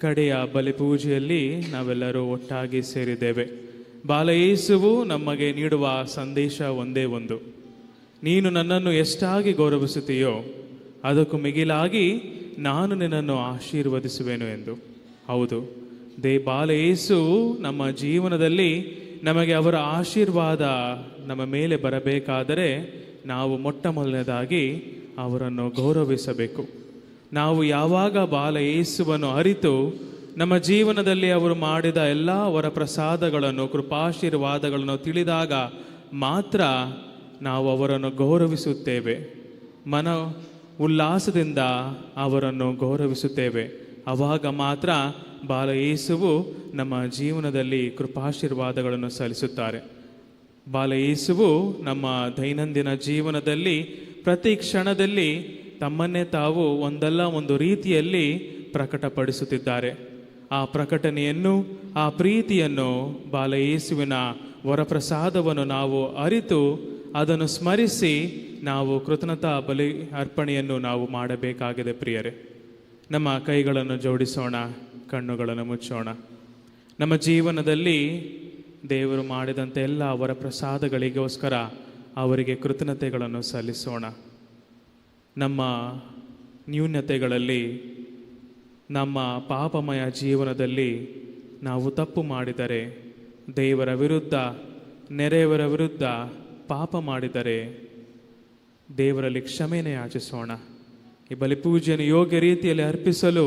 ಕಡೆಯ ಬಲಿಪೂಜೆಯಲ್ಲಿ ನಾವೆಲ್ಲರೂ ಒಟ್ಟಾಗಿ ಸೇರಿದ್ದೇವೆ. ಬಾಲಯೇಸುವು ನಮಗೆ ನೀಡುವ ಸಂದೇಶ ಒಂದೇ ಒಂದು: ನೀನು ನನ್ನನ್ನು ಎಷ್ಟಾಗಿ ಗೌರವಿಸುತ್ತೀಯೋ ಅದಕ್ಕೂ ಮಿಗಿಲಾಗಿ ನಾನು ನಿನ್ನನ್ನು ಆಶೀರ್ವದಿಸುವೆನು ಎಂದು. ಹೌದು, ಬಾಲಯೇಸು ನಮ್ಮ ಜೀವನದಲ್ಲಿ ನಮಗೆ ಅವರ ಆಶೀರ್ವಾದ ನಮ್ಮ ಮೇಲೆ ಬರಬೇಕಾದರೆ ನಾವು ಮೊಟ್ಟ ಮೊದಲನೇದಾಗಿ ಅವರನ್ನು ಗೌರವಿಸಬೇಕು. ನಾವು ಯಾವಾಗ ಬಾಲಯೇಸುವನ್ನು ಅರಿತು ನಮ್ಮ ಜೀವನದಲ್ಲಿ ಅವರು ಮಾಡಿದ ಎಲ್ಲ ಅವರ ಪ್ರಸಾದಗಳನ್ನು, ಕೃಪಾಶೀರ್ವಾದಗಳನ್ನು ತಿಳಿದಾಗ ಮಾತ್ರ ನಾವು ಅವರನ್ನು ಗೌರವಿಸುತ್ತೇವೆ. ಮನ ಉಲ್ಲಾಸದಿಂದ ಅವರನ್ನು ಗೌರವಿಸುತ್ತೇವೆ. ಆವಾಗ ಮಾತ್ರ ಬಾಲಯೇಸುವು ನಮ್ಮ ಜೀವನದಲ್ಲಿ ಕೃಪಾಶೀರ್ವಾದಗಳನ್ನು ಸಲ್ಲಿಸುತ್ತಾರೆ. ಬಾಲಯೇಸುವು ನಮ್ಮ ದೈನಂದಿನ ಜೀವನದಲ್ಲಿ ಪ್ರತಿ ಕ್ಷಣದಲ್ಲಿ ತಮ್ಮನ್ನೇ ತಾವು ಒಂದಲ್ಲ ಒಂದು ರೀತಿಯಲ್ಲಿ ಪ್ರಕಟಪಡಿಸುತ್ತಿದ್ದಾರೆ. ಆ ಪ್ರಕಟಣೆಯನ್ನು, ಆ ಪ್ರೀತಿಯನ್ನು, ಬಾಲಯೇಸುವಿನ ವರಪ್ರಸಾದವನ್ನು ನಾವು ಅರಿತು ಅದನ್ನು ಸ್ಮರಿಸಿ ನಾವು ಕೃತಜ್ಞತಾ ಬಲಿ ಅರ್ಪಣೆಯನ್ನು ನಾವು ಮಾಡಬೇಕಾಗಿದೆ. ಪ್ರಿಯರೇ, ನಮ್ಮ ಕೈಗಳನ್ನು ಜೋಡಿಸೋಣ, ಕಣ್ಣುಗಳನ್ನು ಮುಚ್ಚೋಣ. ನಮ್ಮ ಜೀವನದಲ್ಲಿ ದೇವರು ಮಾಡಿದಂಥ ಎಲ್ಲ ಅವರ ಪ್ರಸಾದಗಳಿಗೋಸ್ಕರ ಅವರಿಗೆ ಕೃತಜ್ಞತೆಗಳನ್ನು ಸಲ್ಲಿಸೋಣ. ನಮ್ಮ ನ್ಯೂನತೆಗಳಲ್ಲಿ, ನಮ್ಮ ಪಾಪಮಯ ಜೀವನದಲ್ಲಿ ನಾವು ತಪ್ಪು ಮಾಡಿದರೆ, ದೇವರ ವಿರುದ್ಧ, ನೆರೆಯವರ ವಿರುದ್ಧ ಪಾಪ ಮಾಡಿದರೆ ದೇವರಲ್ಲಿ ಕ್ಷಮೆನೇ ಯಾಚಿಸೋಣ. ಈ ಬಲಿಪೂಜೆಯನ್ನು ಯೋಗ್ಯ ರೀತಿಯಲ್ಲಿ ಅರ್ಪಿಸಲು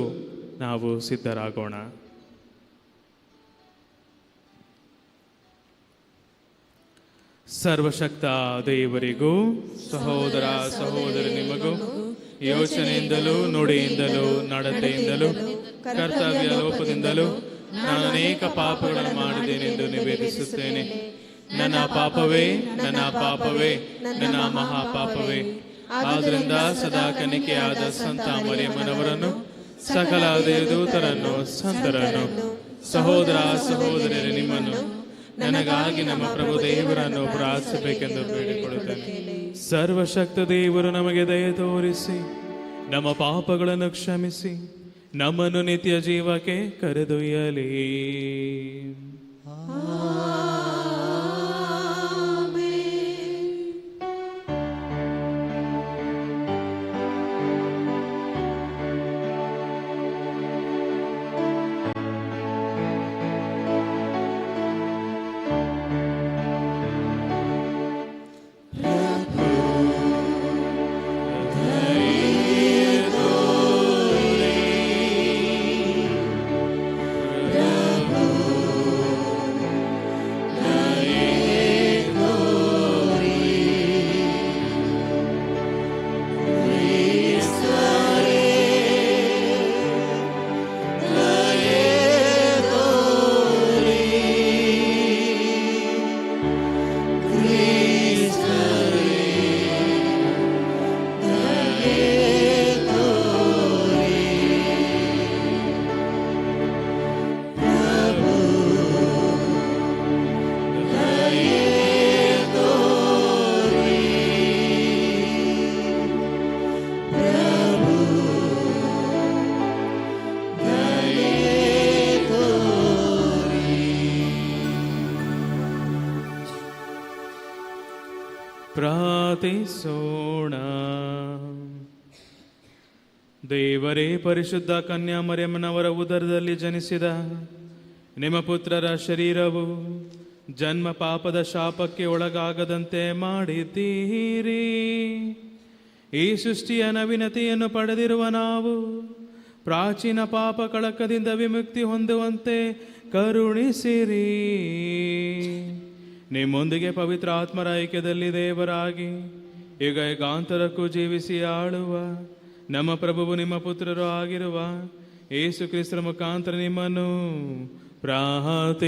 ನಾವು ಸಿದ್ಧರಾಗೋಣ. ಸರ್ವಶಕ್ತ ದೇವರಿಗೂ ಸಹೋದರ ಸಹೋದರಿ ನಿಮಗೂ ಯೋಚನೆಯಿಂದಲೂ, ನುಡಿಯಿಂದಲೂ, ನಡತೆಯಿಂದಲೂ, ಕರ್ತವ್ಯ ಲೋಪದಿಂದಲೂ ನಾನು ಅನೇಕ ಪಾಪಗಳನ್ನು ಮಾಡಿದ್ದೇನೆಂದು ನಿವೇದಿಸುತ್ತೇನೆ. ನನ್ನ ಪಾಪವೇ, ನನ್ನ ಪಾಪವೇ, ನನ್ನ ಮಹಾಪಾಪವೇ. ಆದ್ದರಿಂದ ಸದಾ ಕನ್ನಿಕೆಯಾದ ಸಂತ ಮರಿಯಮ್ಮನವರನ್ನು, ಸಕಲ ದೇವದೂತರನ್ನು, ಸಂತರನ್ನು, ಸಹೋದರ ಸಹೋದರಿಯರೇ ನಿಮ್ಮನ್ನು, ನನಗಾಗಿ ನಮ್ಮ ಪ್ರಭು ದೇವರನ್ನು ಪ್ರಾರ್ಥಿಸಬೇಕೆಂದು ಬೇಡಿಕೊಳ್ಳುತ್ತೇನೆ. ಸರ್ವಶಕ್ತ ದೇವರು ನಮಗೆ ದಯೆ ತೋರಿಸಿ ನಮ್ಮ ಪಾಪಗಳನ್ನು ಕ್ಷಮಿಸಿ ನಮ್ಮನ್ನು ನಿತ್ಯ ಜೀವಕ್ಕೆ ಕರೆದೊಯ್ಯಲಿ. ಪ್ರಾರ್ಥಿಸೋಣ. ದೇವರೇ, ಪರಿಶುದ್ಧ ಕನ್ಯಾ ಮರಿಯಮ್ಮನವರ ಉದರದಲ್ಲಿ ಜನಿಸಿದ ನಿಮ್ಮ ಪುತ್ರರ ಶರೀರವು ಜನ್ಮ ಪಾಪದ ಶಾಪಕ್ಕೆ ಒಳಗಾಗದಂತೆ ಮಾಡಿದ್ದೀರಿ. ಈ ಸೃಷ್ಟಿಯ ನವೀನತೆಯನ್ನು ಪಡೆದಿರುವ ನಾವು ಪ್ರಾಚೀನ ಪಾಪ ಕಳಕದಿಂದ ವಿಮುಕ್ತಿ ಹೊಂದುವಂತೆ ಕರುಣಿಸಿರಿ. ನಿಮ್ಮೊಂದಿಗೆ ಪವಿತ್ರ ಆತ್ಮರ ಐಕ್ಯದಲ್ಲಿ ದೇವರಾಗಿ ಈಗ ಏಕಾಂತರಕ್ಕೂ ಜೀವಿಸಿ ಆಳುವ ನಮ್ಮ ಪ್ರಭುವು ನಿಮ್ಮ ಪುತ್ರರು ಆಗಿರುವ ಯೇಸು ಕ್ರಿಸ್ತರ ಮುಖಾಂತರ ನಿಮ್ಮನ್ನು ಪ್ರಾರ್ಥಿಸುತ್ತೇವೆ.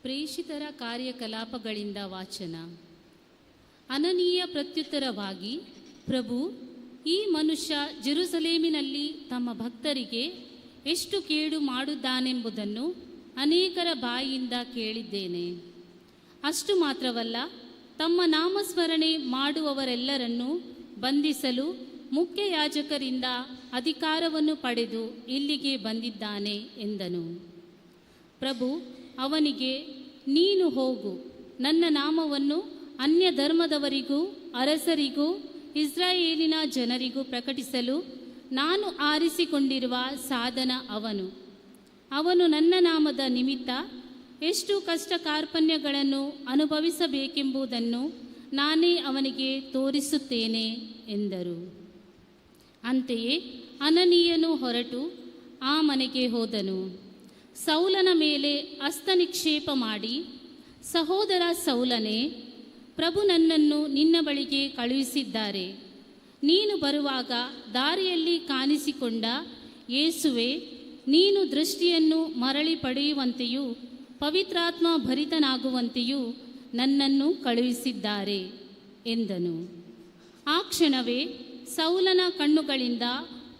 ಪ್ರೇಷಿತರ ಕಾರ್ಯಕಲಾಪಗಳಿಂದ ವಾಚನ. ಅನನೀಯ ಪ್ರತ್ಯುತ್ತರವಾಗಿ, ಪ್ರಭು, ಈ ಮನುಷ್ಯ ಜೆರುಸಲೇಮಿನಲ್ಲಿ ತಮ್ಮ ಭಕ್ತರಿಗೆ ಎಷ್ಟು ಕೇಡು ಮಾಡುತ್ತಾನೆಂಬುದನ್ನು ಅನೇಕರ ಬಾಯಿಯಿಂದ ಕೇಳಿದ್ದೇನೆ. ಅಷ್ಟು ಮಾತ್ರವಲ್ಲ, ತಮ್ಮ ನಾಮಸ್ಮರಣೆ ಮಾಡುವವರೆಲ್ಲರನ್ನೂ ಬಂಧಿಸಲು ಮುಖ್ಯ ಯಾಜಕರಿಂದ ಅಧಿಕಾರವನ್ನು ಪಡೆದು ಇಲ್ಲಿಗೆ ಬಂದಿದ್ದಾನೆ ಎಂದನು. ಪ್ರಭು ಅವನಿಗೆ, ನೀನು ಹೋಗು, ನನ್ನ ನಾಮವನ್ನು ಅನ್ಯ ಧರ್ಮದವರಿಗೂ ಅರಸರಿಗೂ ಇಸ್ರಾಯೇಲಿನ ಜನರಿಗೂ ಪ್ರಕಟಿಸಲು ನಾನು ಆರಿಸಿಕೊಂಡಿರುವ ಸಾಧನ ಅವನು ನನ್ನ ನಾಮದ ನಿಮಿತ್ತ ಎಷ್ಟು ಕಷ್ಟ ಕಾರ್ಪಣ್ಯಗಳನ್ನು ಅನುಭವಿಸಬೇಕೆಂಬುದನ್ನು ನಾನೇ ಅವನಿಗೆ ತೋರಿಸುತ್ತೇನೆ ಎಂದರು. ಅಂತೆಯೇ ಅನನೀಯನು ಹೊರಟು ಆ ಮನೆಗೆ ಹೋದನು. ಸೌಲನ ಮೇಲೆ ಹಸ್ತನಿಕ್ಷೇಪ ಮಾಡಿ, ಸಹೋದರ ಸೌಲನೇ, ಪ್ರಭು ನನ್ನನ್ನು ನಿನ್ನ ಬಳಿಗೆ ಕಳುಹಿಸಿದ್ದಾರೆ. ನೀನು ಬರುವಾಗ ದಾರಿಯಲ್ಲಿ ಕಾಣಿಸಿಕೊಂಡ ಯೇಸುವೆ, ನೀನು ದೃಷ್ಟಿಯನ್ನು ಮರಳಿ ಪಡೆಯುವಂತೆಯೂ ಪವಿತ್ರಾತ್ಮ ಭರಿತನಾಗುವಂತೆಯೂ ನನ್ನನ್ನು ಕಳುಹಿಸಿದ್ದಾರೆ ಎಂದನು. ಆ ಕ್ಷಣವೇ ಸೌಲನ ಕಣ್ಣುಗಳಿಂದ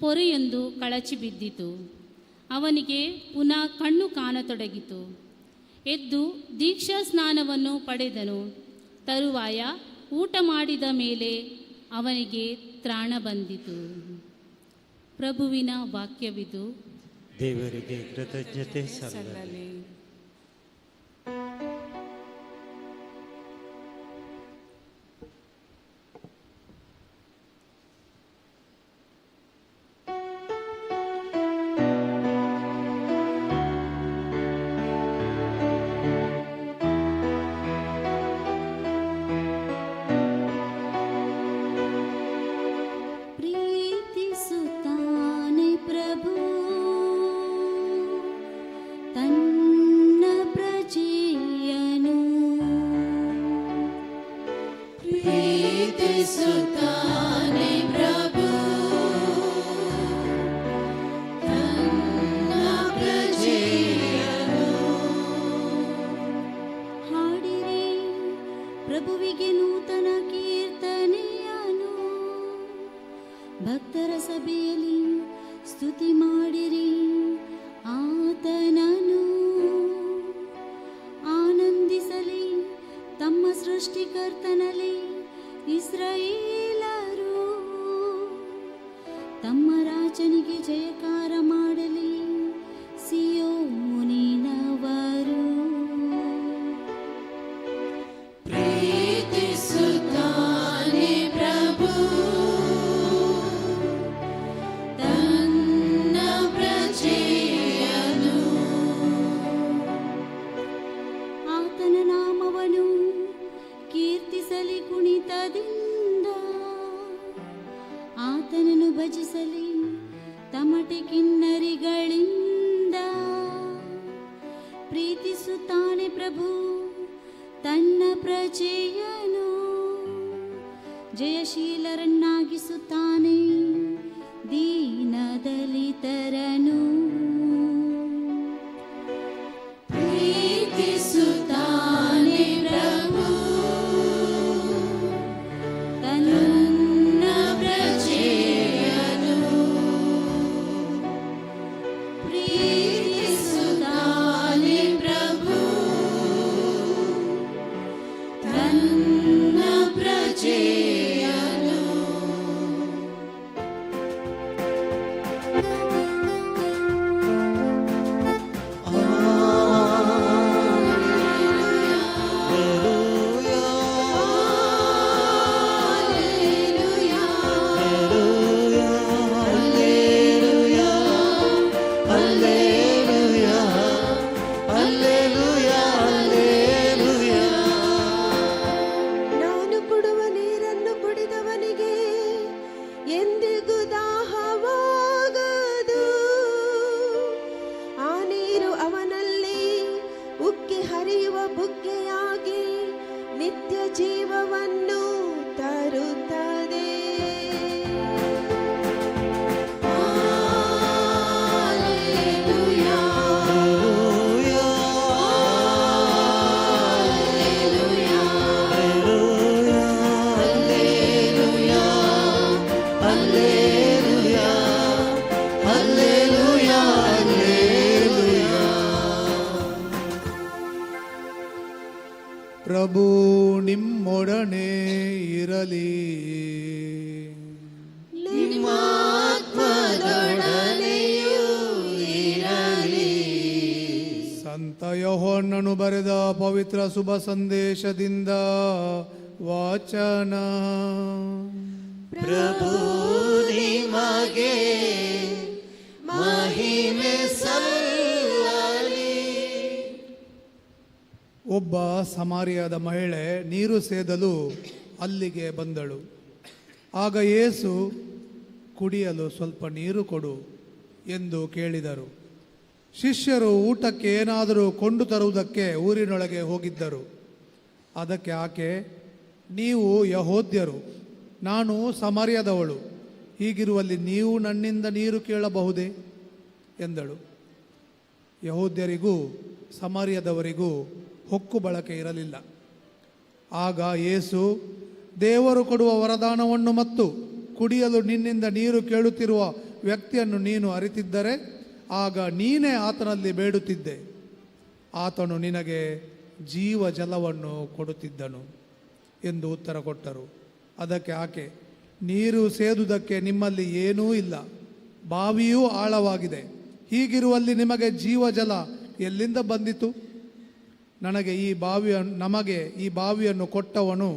ಪೊರೆಯೊಂದು ಕಳಚಿ ಬಿದ್ದಿತು. ಅವನಿಗೆ ಪುನಃ ಕಣ್ಣು ಕಾಣತೊಡಗಿತು. ಎದ್ದು ದೀಕ್ಷಾ ಸ್ನಾನವನ್ನು ಪಡೆದನು. ತರುವಾಯ ಊಟ ಮಾಡಿದ ಮೇಲೆ ಅವನಿಗೆ ತ್ರಾಣ ಬಂದಿತು. ಪ್ರಭುವಿನ ವಾಕ್ಯವಿದು. ದೇವರಿಗೆ ಕೃತಜ್ಞತೆ ಸಲ್ಲಲಿ. ಪ್ರೀತಿಸುತ್ತಾನೆ ಪ್ರಭು ತನ್ನ ಪ್ರಜೆಯನು. ಪ್ರೀತಿಸುತ್ತಾನೆ ಪ್ರಭು ತನ್ನ ಪ್ರಜೆಯನು. ಹಾಡಿರಿ ಪ್ರಭುವಿಗೆ ನೂತನ ಕೀರ್ತನೆಯನು. ಭಕ್ತರ ಸಭೆಯಲ್ಲಿ ಸ್ತುತಿ ಮಾಡಿರಿ ಆತನನು. ಆನಂದಿಸಲಿ ತಮ್ಮ ಸೃಷ್ಟಿಕರ್ತನಲ್ಲಿ ಇಸ್ರಾಯೇಲರು. ತಮ್ಮ ರಾಜನಿಗೆ ಜಯಕಾರ ಮಾಡಲಿ ಸಿಯೋನಿನವರು. ಪ್ರೀತಿಸುತ್ತಾನೆ ಪ್ರಭು ತನ್ನ ಪ್ರಜೆಯನು. ಆತನ ನಾಮವನ್ನು ಕೀರ್ತಿಸಲಿ ಕುಣಿತದಿಂದ. ಆತನನ್ನು ಭಜಿಸಲಿ ತಮಟೆ ಕಿನ್ನರಿಗಳಿಂದ. ಪ್ರೀತಿಸುತ್ತಾನೆ ಪ್ರಭು ತನ್ನ ಪ್ರಜೆಯನು. ಜಯಶೀಲರನ್ನಾಗಿಸುತ್ತಾನೆ ದೀನದಲಿತರನು. ಪ್ರೀತಿಸುತ್ತಾನೆ ಪ್ರಭು ತನ್ನ ಪ್ರಜೆಯನು. ಪ್ರೀತಿಸುತ್ತಾನೆ ಪ್ರಭು ತನ್ನ ಪ್ರಜೆಯನು. ಯೋಹಾನನು ಬರೆದ ಪವಿತ್ರ ಶುಭ ಸಂದೇಶದಿಂದ ವಾಚನ. ಪ್ರಭು ನಿಮಗೆ ಮಹಿಮೆ ಸಲ್ಲಲಿ. ಒಬ್ಬ ಸಮಾರ್ಯದ ಮಹಿಳೆ ನೀರು ಸೇದಲು ಅಲ್ಲಿಗೆ ಬಂದಳು. ಆಗ ಯೇಸು, ಕುಡಿಯಲು ಸ್ವಲ್ಪ ನೀರು ಕೊಡು ಎಂದು ಕೇಳಿದರು. ಶಿಷ್ಯರು ಊಟಕ್ಕೆ ಏನಾದರೂ ಕೊಂಡು ತರುವುದಕ್ಕೆ ಊರಿನೊಳಗೆ ಹೋಗಿದ್ದರು. ಅದಕ್ಕೆ ಆಕೆ, ನೀವು ಯಹೂದ್ಯರು, ನಾನು ಸಮಾರ್ಯದವಳು, ಹೀಗಿರುವಲ್ಲಿ ನೀವು ನನ್ನಿಂದ ನೀರು ಕೇಳಬಹುದೇ ಎಂದಳು. ಯಹೂದ್ಯರಿಗೂ ಸಮಾರ್ಯದವರಿಗೂ ಹೊಕ್ಕು ಬಳಕೆ ಇರಲಿಲ್ಲ. ಆಗ ಯೇಸು, ದೇವರು ಕೊಡುವ ವರದಾನವನ್ನು ಮತ್ತು ಕುಡಿಯಲು ನಿನ್ನಿಂದ ನೀರು ಕೇಳುತ್ತಿರುವ ವ್ಯಕ್ತಿಯನ್ನು ನೀನು ಅರಿತಿದ್ದರೆ ಆಗ ನೀನೇ ಆತನಲ್ಲಿ ಬೇಡುತ್ತಿದ್ದೆ, ಆತನು ನಿನಗೆ ಜೀವ ಜಲವನ್ನು ಕೊಡುತ್ತಿದ್ದನು ಎಂದು ಉತ್ತರ ಕೊಟ್ಟರು. ಅದಕ್ಕೆ ಆಕೆ, ನೀರು ಸೇದುವುದಕ್ಕೆ ನಿಮ್ಮಲ್ಲಿ ಏನೂ ಇಲ್ಲ, ಬಾವಿಯೂ ಆಳವಾಗಿದೆ, ಹೀಗಿರುವಲ್ಲಿ ನಿಮಗೆ ಜೀವ ಜಲ ಎಲ್ಲಿಂದ ಬಂದಿತು? ನಮಗೆ ಈ ಬಾವಿಯನ್ನು ಕೊಟ್ಟವನು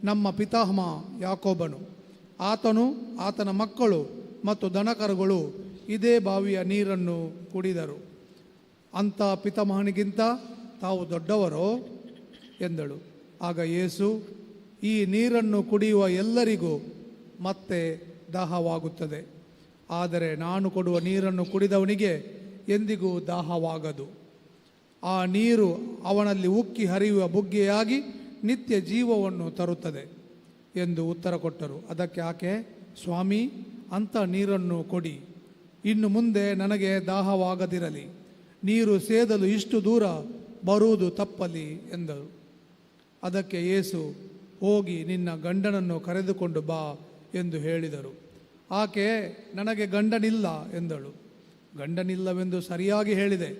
ನಮ್ಮ ಪಿತಾಮಹ ಯಾಕೋಬನು. ಆತನು, ಆತನ ಮಕ್ಕಳು ಮತ್ತು ದನಕರುಗಳು ಇದೇ ಬಾವಿಯ ನೀರನ್ನು ಕುಡಿದರು. ಅಂಥ ಪಿತಾಮಹನಿಗಿಂತ ತಾವು ದೊಡ್ಡವರೋ ಎಂದಳು. ಆಗ ಯೇಸು, ಈ ನೀರನ್ನು ಕುಡಿಯುವ ಎಲ್ಲರಿಗೂ ಮತ್ತೆ ದಾಹವಾಗುತ್ತದೆ, ಆದರೆ ನಾನು ಕೊಡುವ ನೀರನ್ನು ಕುಡಿದವನಿಗೆ ಎಂದಿಗೂ ದಾಹವಾಗದು. ಆ ನೀರು ಅವನಲ್ಲಿ ಉಕ್ಕಿ ಹರಿಯುವ ಬುಗ್ಗೆಯಾಗಿ ನಿತ್ಯ ಜೀವವನ್ನು ತರುತ್ತದೆ ಎಂದು ಉತ್ತರ ಕೊಟ್ಟರು. ಅದಕ್ಕೆ ಆಕೆ, ಸ್ವಾಮಿ, ಅಂಥ ನೀರನ್ನು ಕೊಡಿ, ಇನ್ನು ಮುಂದೆ ನನಗೆ ದಾಹವಾಗದಿರಲಿ, ನೀರು ಸೇದಲು ಇಷ್ಟು ದೂರ ಬರುವುದು ತಪ್ಪಲಿ ಎಂದರು. ಅದಕ್ಕೆ ಯೇಸು, ಹೋಗಿ ನಿನ್ನ ಗಂಡನನ್ನು ಕರೆದುಕೊಂಡು ಬಾ ಎಂದು ಹೇಳಿದರು. ಆಕೆ, ನನಗೆ ಗಂಡನಿಲ್ಲ ಎಂದಳು. ಗಂಡನಿಲ್ಲವೆಂದು ಸರಿಯಾಗಿ ಹೇಳಿದೆ,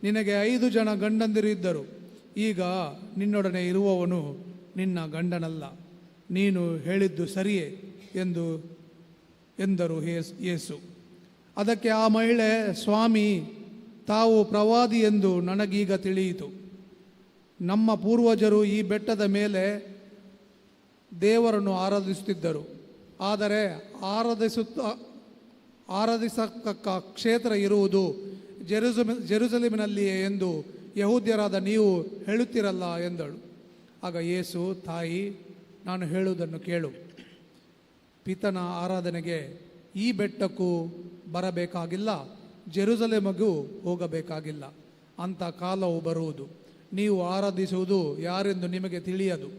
ನಿನಗೆ 5 ಜನ ಗಂಡಂದಿರು ಇದ್ದರು, ಈಗ ನಿನ್ನೊಡನೆ ಇರುವವನು ನಿನ್ನ ಗಂಡನಲ್ಲ, ನೀನು ಹೇಳಿದ್ದು ಸರಿಯೇ ಎಂದರು ಯೇಸು. ಅದಕ್ಕೆ ಆ ಮಹಿಳೆ, ಸ್ವಾಮಿ, ತಾವು ಪ್ರವಾದಿ ಎಂದು ನನಗೀಗ ತಿಳಿಯಿತು. ನಮ್ಮ ಪೂರ್ವಜರು ಈ ಬೆಟ್ಟದ ಮೇಲೆ ದೇವರನ್ನು ಆರಾಧಿಸುತ್ತಿದ್ದರು, ಆದರೆ ಆರಾಧಿಸತಕ್ಕ ಕ್ಷೇತ್ರ ಇರುವುದು ಜೆರುಸಲೇಮಿನಲ್ಲಿಯೇ ಎಂದು ಯಹೂದ್ಯರಾದ ನೀವು ಹೇಳುತ್ತೀರಲ್ಲ ಎಂದಳು. ಆಗ ಯೇಸು, ತಾಯಿ, ನಾನು ಹೇಳುವುದನ್ನು ಕೇಳು. ಪಿತನ ಆರಾಧನೆಗೆ ಈ ಬೆಟ್ಟಕ್ಕೂ ಬರಬೇಕಾಗಿಲ್ಲ, ಜೆರುಸಲೇಮಿಗೂ ಹೋಗಬೇಕಾಗಿಲ್ಲ. ಅಂಥ ಕಾಲವು ಬರುವುದು, ನೀವು ಆರಾಧಿಸುವುದು ಯಾರೆಂದು ನಿಮಗೆ ತಿಳಿಯದು,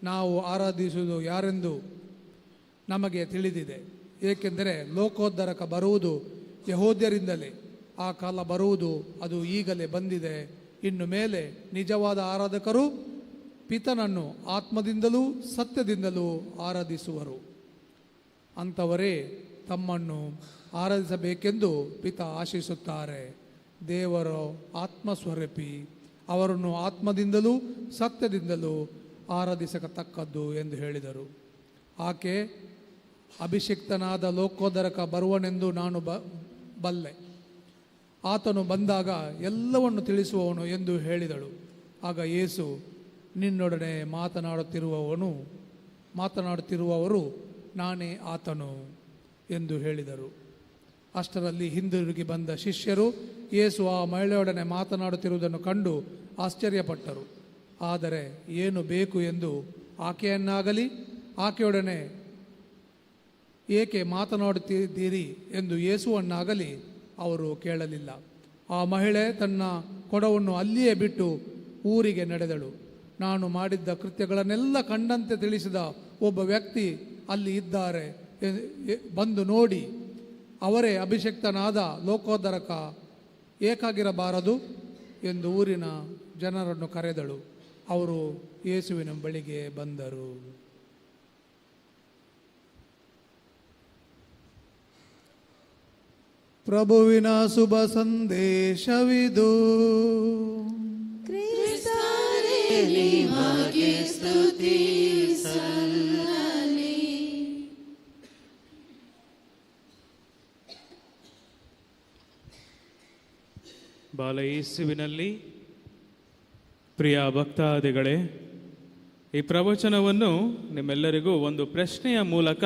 ನಾವು ಆರಾಧಿಸುವುದು ಯಾರೆಂದು ನಮಗೆ ತಿಳಿದಿದೆ. ಏಕೆಂದರೆ ಲೋಕೋದ್ಧಾರಕ ಬರುವುದು ಯಹೂದ್ಯರಿಂದಲೇ. ಆ ಕಾಲ ಬರುವುದು, ಅದು ಈಗಲೇ ಬಂದಿದೆ. ಇನ್ನು ಮೇಲೆ ನಿಜವಾದ ಆರಾಧಕರು ಪಿತನನ್ನು ಆತ್ಮದಿಂದಲೂ ಸತ್ಯದಿಂದಲೂ ಆರಾಧಿಸುವರು. ಅಂಥವರೇ ತಮ್ಮನ್ನು ಆರಾಧಿಸಬೇಕೆಂದು ಪಿತ ಆಶಿಸುತ್ತಾರೆ. ದೇವರು ಆತ್ಮಸ್ವರೂಪಿ, ಅವರನ್ನು ಆತ್ಮದಿಂದಲೂ ಸತ್ಯದಿಂದಲೂ ಆರಾಧಿಸತಕ್ಕದ್ದು ಎಂದು ಹೇಳಿದರು. ಆಕೆ, ಅಭಿಷಿಕ್ತನಾದ ಲೋಕೋದ್ಧಾರಕ ಬರುವನೆಂದು ನಾನು ಬಲ್ಲೆ, ಆತನು ಬಂದಾಗ ಎಲ್ಲವನ್ನು ತಿಳಿಸುವವನು ಎಂದು ಹೇಳಿದಳು. ಆಗ ಯೇಸು, ನಿನ್ನೊಡನೆ ಮಾತನಾಡುತ್ತಿರುವವರು ನಾನೇ ಆತನು ಎಂದು ಹೇಳಿದರು. ಅಷ್ಟರಲ್ಲಿ ಹಿಂದಿರುಗಿ ಬಂದ ಶಿಷ್ಯರು ಯೇಸು ಆ ಮಹಿಳೆಯೊಡನೆ ಮಾತನಾಡುತ್ತಿರುವುದನ್ನು ಕಂಡು ಆಶ್ಚರ್ಯಪಟ್ಟರು. ಆದರೆ ಏನು ಬೇಕು ಎಂದು ಆಕೆಯನ್ನಾಗಲಿ ಆಕೆಯೊಡನೆ ಏಕೆ ಮಾತನಾಡುತ್ತಿದ್ದೀರಿ ಎಂದು ಯೇಸುವನ್ನಾಗಲಿ ಅವರು ಕೇಳಲಿಲ್ಲ. ಆ ಮಹಿಳೆ ತನ್ನ ಕೊಡವನ್ನು ಅಲ್ಲಿಯೇ ಬಿಟ್ಟು ಊರಿಗೆ ನಡೆದಳು. ನಾನು ಮಾಡಿದ್ದ ಕೃತ್ಯಗಳನ್ನೆಲ್ಲ ಕಂಡಂತೆ ತಿಳಿಸಿದ ಒಬ್ಬ ವ್ಯಕ್ತಿ ಅಲ್ಲಿ ಇದ್ದಾರೆ, ಬಂದು ನೋಡಿ ಅವರೇ ಅಭಿಷಿಕ್ತನಾದ ಲೋಕೋದ್ಧಾರಕ ಏಕಾಗಿರಬಾರದು ಎಂದು ಊರಿನ ಜನರನ್ನು ಕರೆದಳು. ಅವರು ಯೇಸುವಿನ ಬಳಿಗೆ ಬಂದರು. ಪ್ರಭುವಿನ ಶುಭ ಸಂದೇಶವಿದು. ನಿಮಗೆ ಸ್ತುತಿ ಸಲ್ಲಲಿ. ಬಾಲ ಯೇಸುವಿನಲ್ಲಿ ಪ್ರಿಯ ಭಕ್ತಾದಿಗಳೇ, ಈ ಪ್ರವಚನವನ್ನು ನಿಮ್ಮೆಲ್ಲರಿಗೂ ಒಂದು ಪ್ರಶ್ನೆಯ ಮೂಲಕ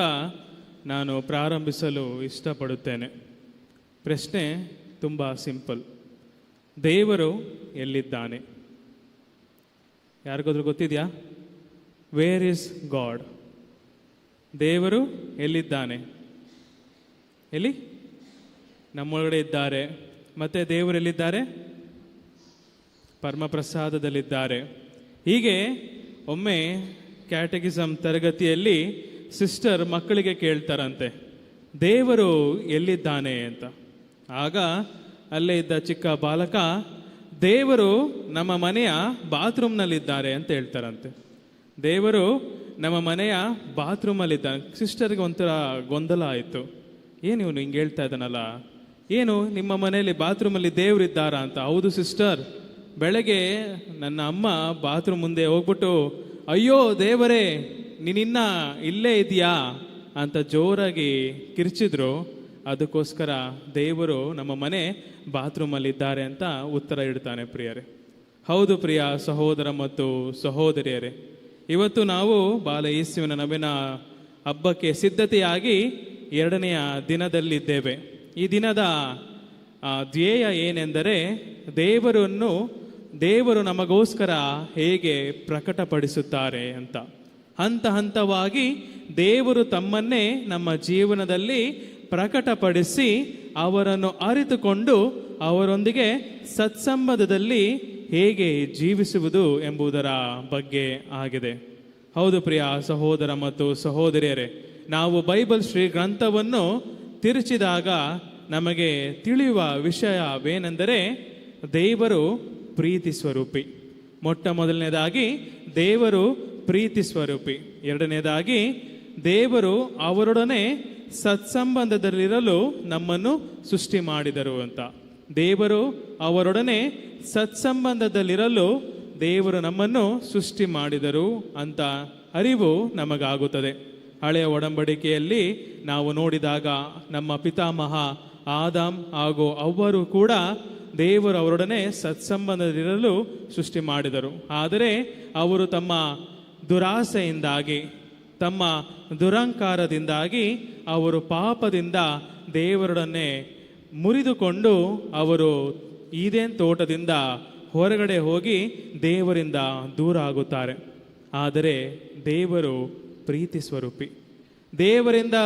ನಾನು ಪ್ರಾರಂಭಿಸಲು ಇಷ್ಟಪಡುತ್ತೇನೆ. ಪ್ರಶ್ನೆ ತುಂಬ ಸಿಂಪಲ್. ದೇವರು ಎಲ್ಲಿದ್ದಾನೆ? ಯಾರಿಗಾದ್ರೂ ಗೊತ್ತಿದೆಯಾ? Where is god? ದೇವರು ಎಲ್ಲಿದ್ದಾನೆ? ಎಲ್ಲಿ? ನಮ್ಮೊಳಗಡೆ ಇದ್ದಾರೆ. ಮತ್ತೆ ದೇವರು ಎಲ್ಲಿದ್ದಾರೆ? ಪರಮಪ್ರಸಾದದಲ್ಲಿದ್ದಾರೆ. ಹೀಗೆ ಒಮ್ಮೆ ಕ್ಯಾಟಗಿಸಮ್ ತರಗತಿಯಲ್ಲಿ ಸಿಸ್ಟರ್ ಮಕ್ಕಳಿಗೆ ಕೇಳ್ತಾರಂತೆ, ದೇವರು ಎಲ್ಲಿದ್ದಾನೆ ಅಂತ. ಆಗ ಅಲ್ಲೇ ಇದ್ದ ಚಿಕ್ಕ ಬಾಲಕ, ದೇವರು ನಮ್ಮ ಮನೆಯ ಬಾತ್ರೂಮ್ನಲ್ಲಿದ್ದಾರೆ ಅಂತ ಹೇಳ್ತಾರಂತೆ. ದೇವರು ನಮ್ಮ ಮನೆಯ ಬಾತ್ರೂಮಲ್ಲಿದ್ದಾನೆ. ಸಿಸ್ಟರ್ಗೆ ಒಂಥರ ಗೊಂದಲ ಆಯಿತು. ಏನು ಇವನು ಹಿಂಗೆ ಹೇಳ್ತಾ ಇದ್ದಾನಲ್ಲ, ಏನು ನಿಮ್ಮ ಮನೆಯಲ್ಲಿ ಬಾತ್ರೂಮಲ್ಲಿ ದೇವರಿದ್ದಾರಾ ಅಂತ. ಹೌದು ಸಿಸ್ಟರ್, ಬೆಳಗ್ಗೆ ನನ್ನ ಅಮ್ಮ ಬಾತ್ರೂಮ್ ಮುಂದೆ ಹೋಗ್ಬಿಟ್ಟು, ಅಯ್ಯೋ ದೇವರೇ ನೀನಿನ್ನ ಇಲ್ಲೇ ಇದೆಯಾ ಅಂತ ಜೋರಾಗಿ ಕಿರ್ಚಿದ್ರು. ಅದಕ್ಕೋಸ್ಕರ ದೇವರು ನಮ್ಮ ಮನೆ ಬಾತ್ರೂಮಲ್ಲಿದ್ದಾರೆ ಅಂತ ಉತ್ತರ ಇಡ್ತಾನೆ. ಪ್ರಿಯರೇ, ಹೌದು ಪ್ರಿಯ ಸಹೋದರ ಮತ್ತು ಸಹೋದರಿಯರೇ, ಇವತ್ತು ನಾವು ಬಾಲ ಯೇಸುವಿನ ನವಿನ ಹಬ್ಬಕ್ಕೆ ಸಿದ್ಧತೆಯಾಗಿ 2ನೆಯ ದಿನದಲ್ಲಿದ್ದೇವೆ. ಈ ದಿನದ ಧ್ಯೇಯ ಏನೆಂದರೆ, ದೇವರು ನಮಗೋಸ್ಕರ ಹೇಗೆ ಪ್ರಕಟಪಡಿಸುತ್ತಾರೆ ಅಂತ. ಹಂತ ಹಂತವಾಗಿ ದೇವರು ತಮ್ಮನ್ನೇ ನಮ್ಮ ಜೀವನದಲ್ಲಿ ಪ್ರಕಟಪಡಿಸಿ ಅವರನ್ನು ಅರಿತುಕೊಂಡು ಅವರೊಂದಿಗೆ ಸತ್ಸಂಬಂಧದಲ್ಲಿ ಹೇಗೆ ಜೀವಿಸುವುದು ಎಂಬುದರ ಬಗ್ಗೆ ಆಗಿದೆ. ಹೌದು ಪ್ರಿಯ ಸಹೋದರ ಮತ್ತು ಸಹೋದರಿಯರೇ, ನಾವು ಬೈಬಲ್ ಶ್ರೀ ಗ್ರಂಥವನ್ನು ತಿರುಚಿದಾಗ ನಮಗೆ ತಿಳಿಯುವ ವಿಷಯವೇನೆಂದರೆ, ದೇವರು ಪ್ರೀತಿ ಸ್ವರೂಪಿ. ಮೊಟ್ಟ ಮೊದಲನೇದಾಗಿ ದೇವರು ಪ್ರೀತಿ ಸ್ವರೂಪಿ. 2ನೇದಾಗಿ ದೇವರು ಅವರೊಡನೆ ಸತ್ಸಂಬಂಧದಲ್ಲಿರಲು ನಮ್ಮನ್ನು ಸೃಷ್ಟಿ ಮಾಡಿದರು ಅಂತ. ದೇವರು ಅವರೊಡನೆ ಸತ್ಸಂಬಂಧದಲ್ಲಿರಲು ದೇವರು ನಮ್ಮನ್ನು ಸೃಷ್ಟಿ ಮಾಡಿದರು ಅಂತ ಅರಿವು ನಮಗಾಗುತ್ತದೆ. ಹಳೆಯ ಒಡಂಬಡಿಕೆಯಲ್ಲಿ ನಾವು ನೋಡಿದಾಗ ನಮ್ಮ ಪಿತಾಮಹ ಆದಾಮ್ ಹಾಗೂ ಅವ್ವರು ಕೂಡ ದೇವರು ಅವರೊಡನೆ ಸತ್ಸಂಬಂಧದಲ್ಲಿರಲು ಸೃಷ್ಟಿ ಮಾಡಿದರು. ಆದರೆ ಅವರು ತಮ್ಮ ದುರಾಸೆಯಿಂದಾಗಿ, ತಮ್ಮ ದುರಂಕಾರದಿಂದಾಗಿ, ಅವರು ಪಾಪದಿಂದ ದೇವರೊಡನೆ ಮುರಿದುಕೊಂಡು ಅವರು ಈದೇನ್ ತೋಟದಿಂದ ಹೊರಗಡೆ ಹೋಗಿ ದೇವರಿಂದ ದೂರ ಆಗುತ್ತಾರೆ. ಆದರೆ ದೇವರು ಪ್ರೀತಿ ಸ್ವರೂಪಿ. ದೇವರಿಂದ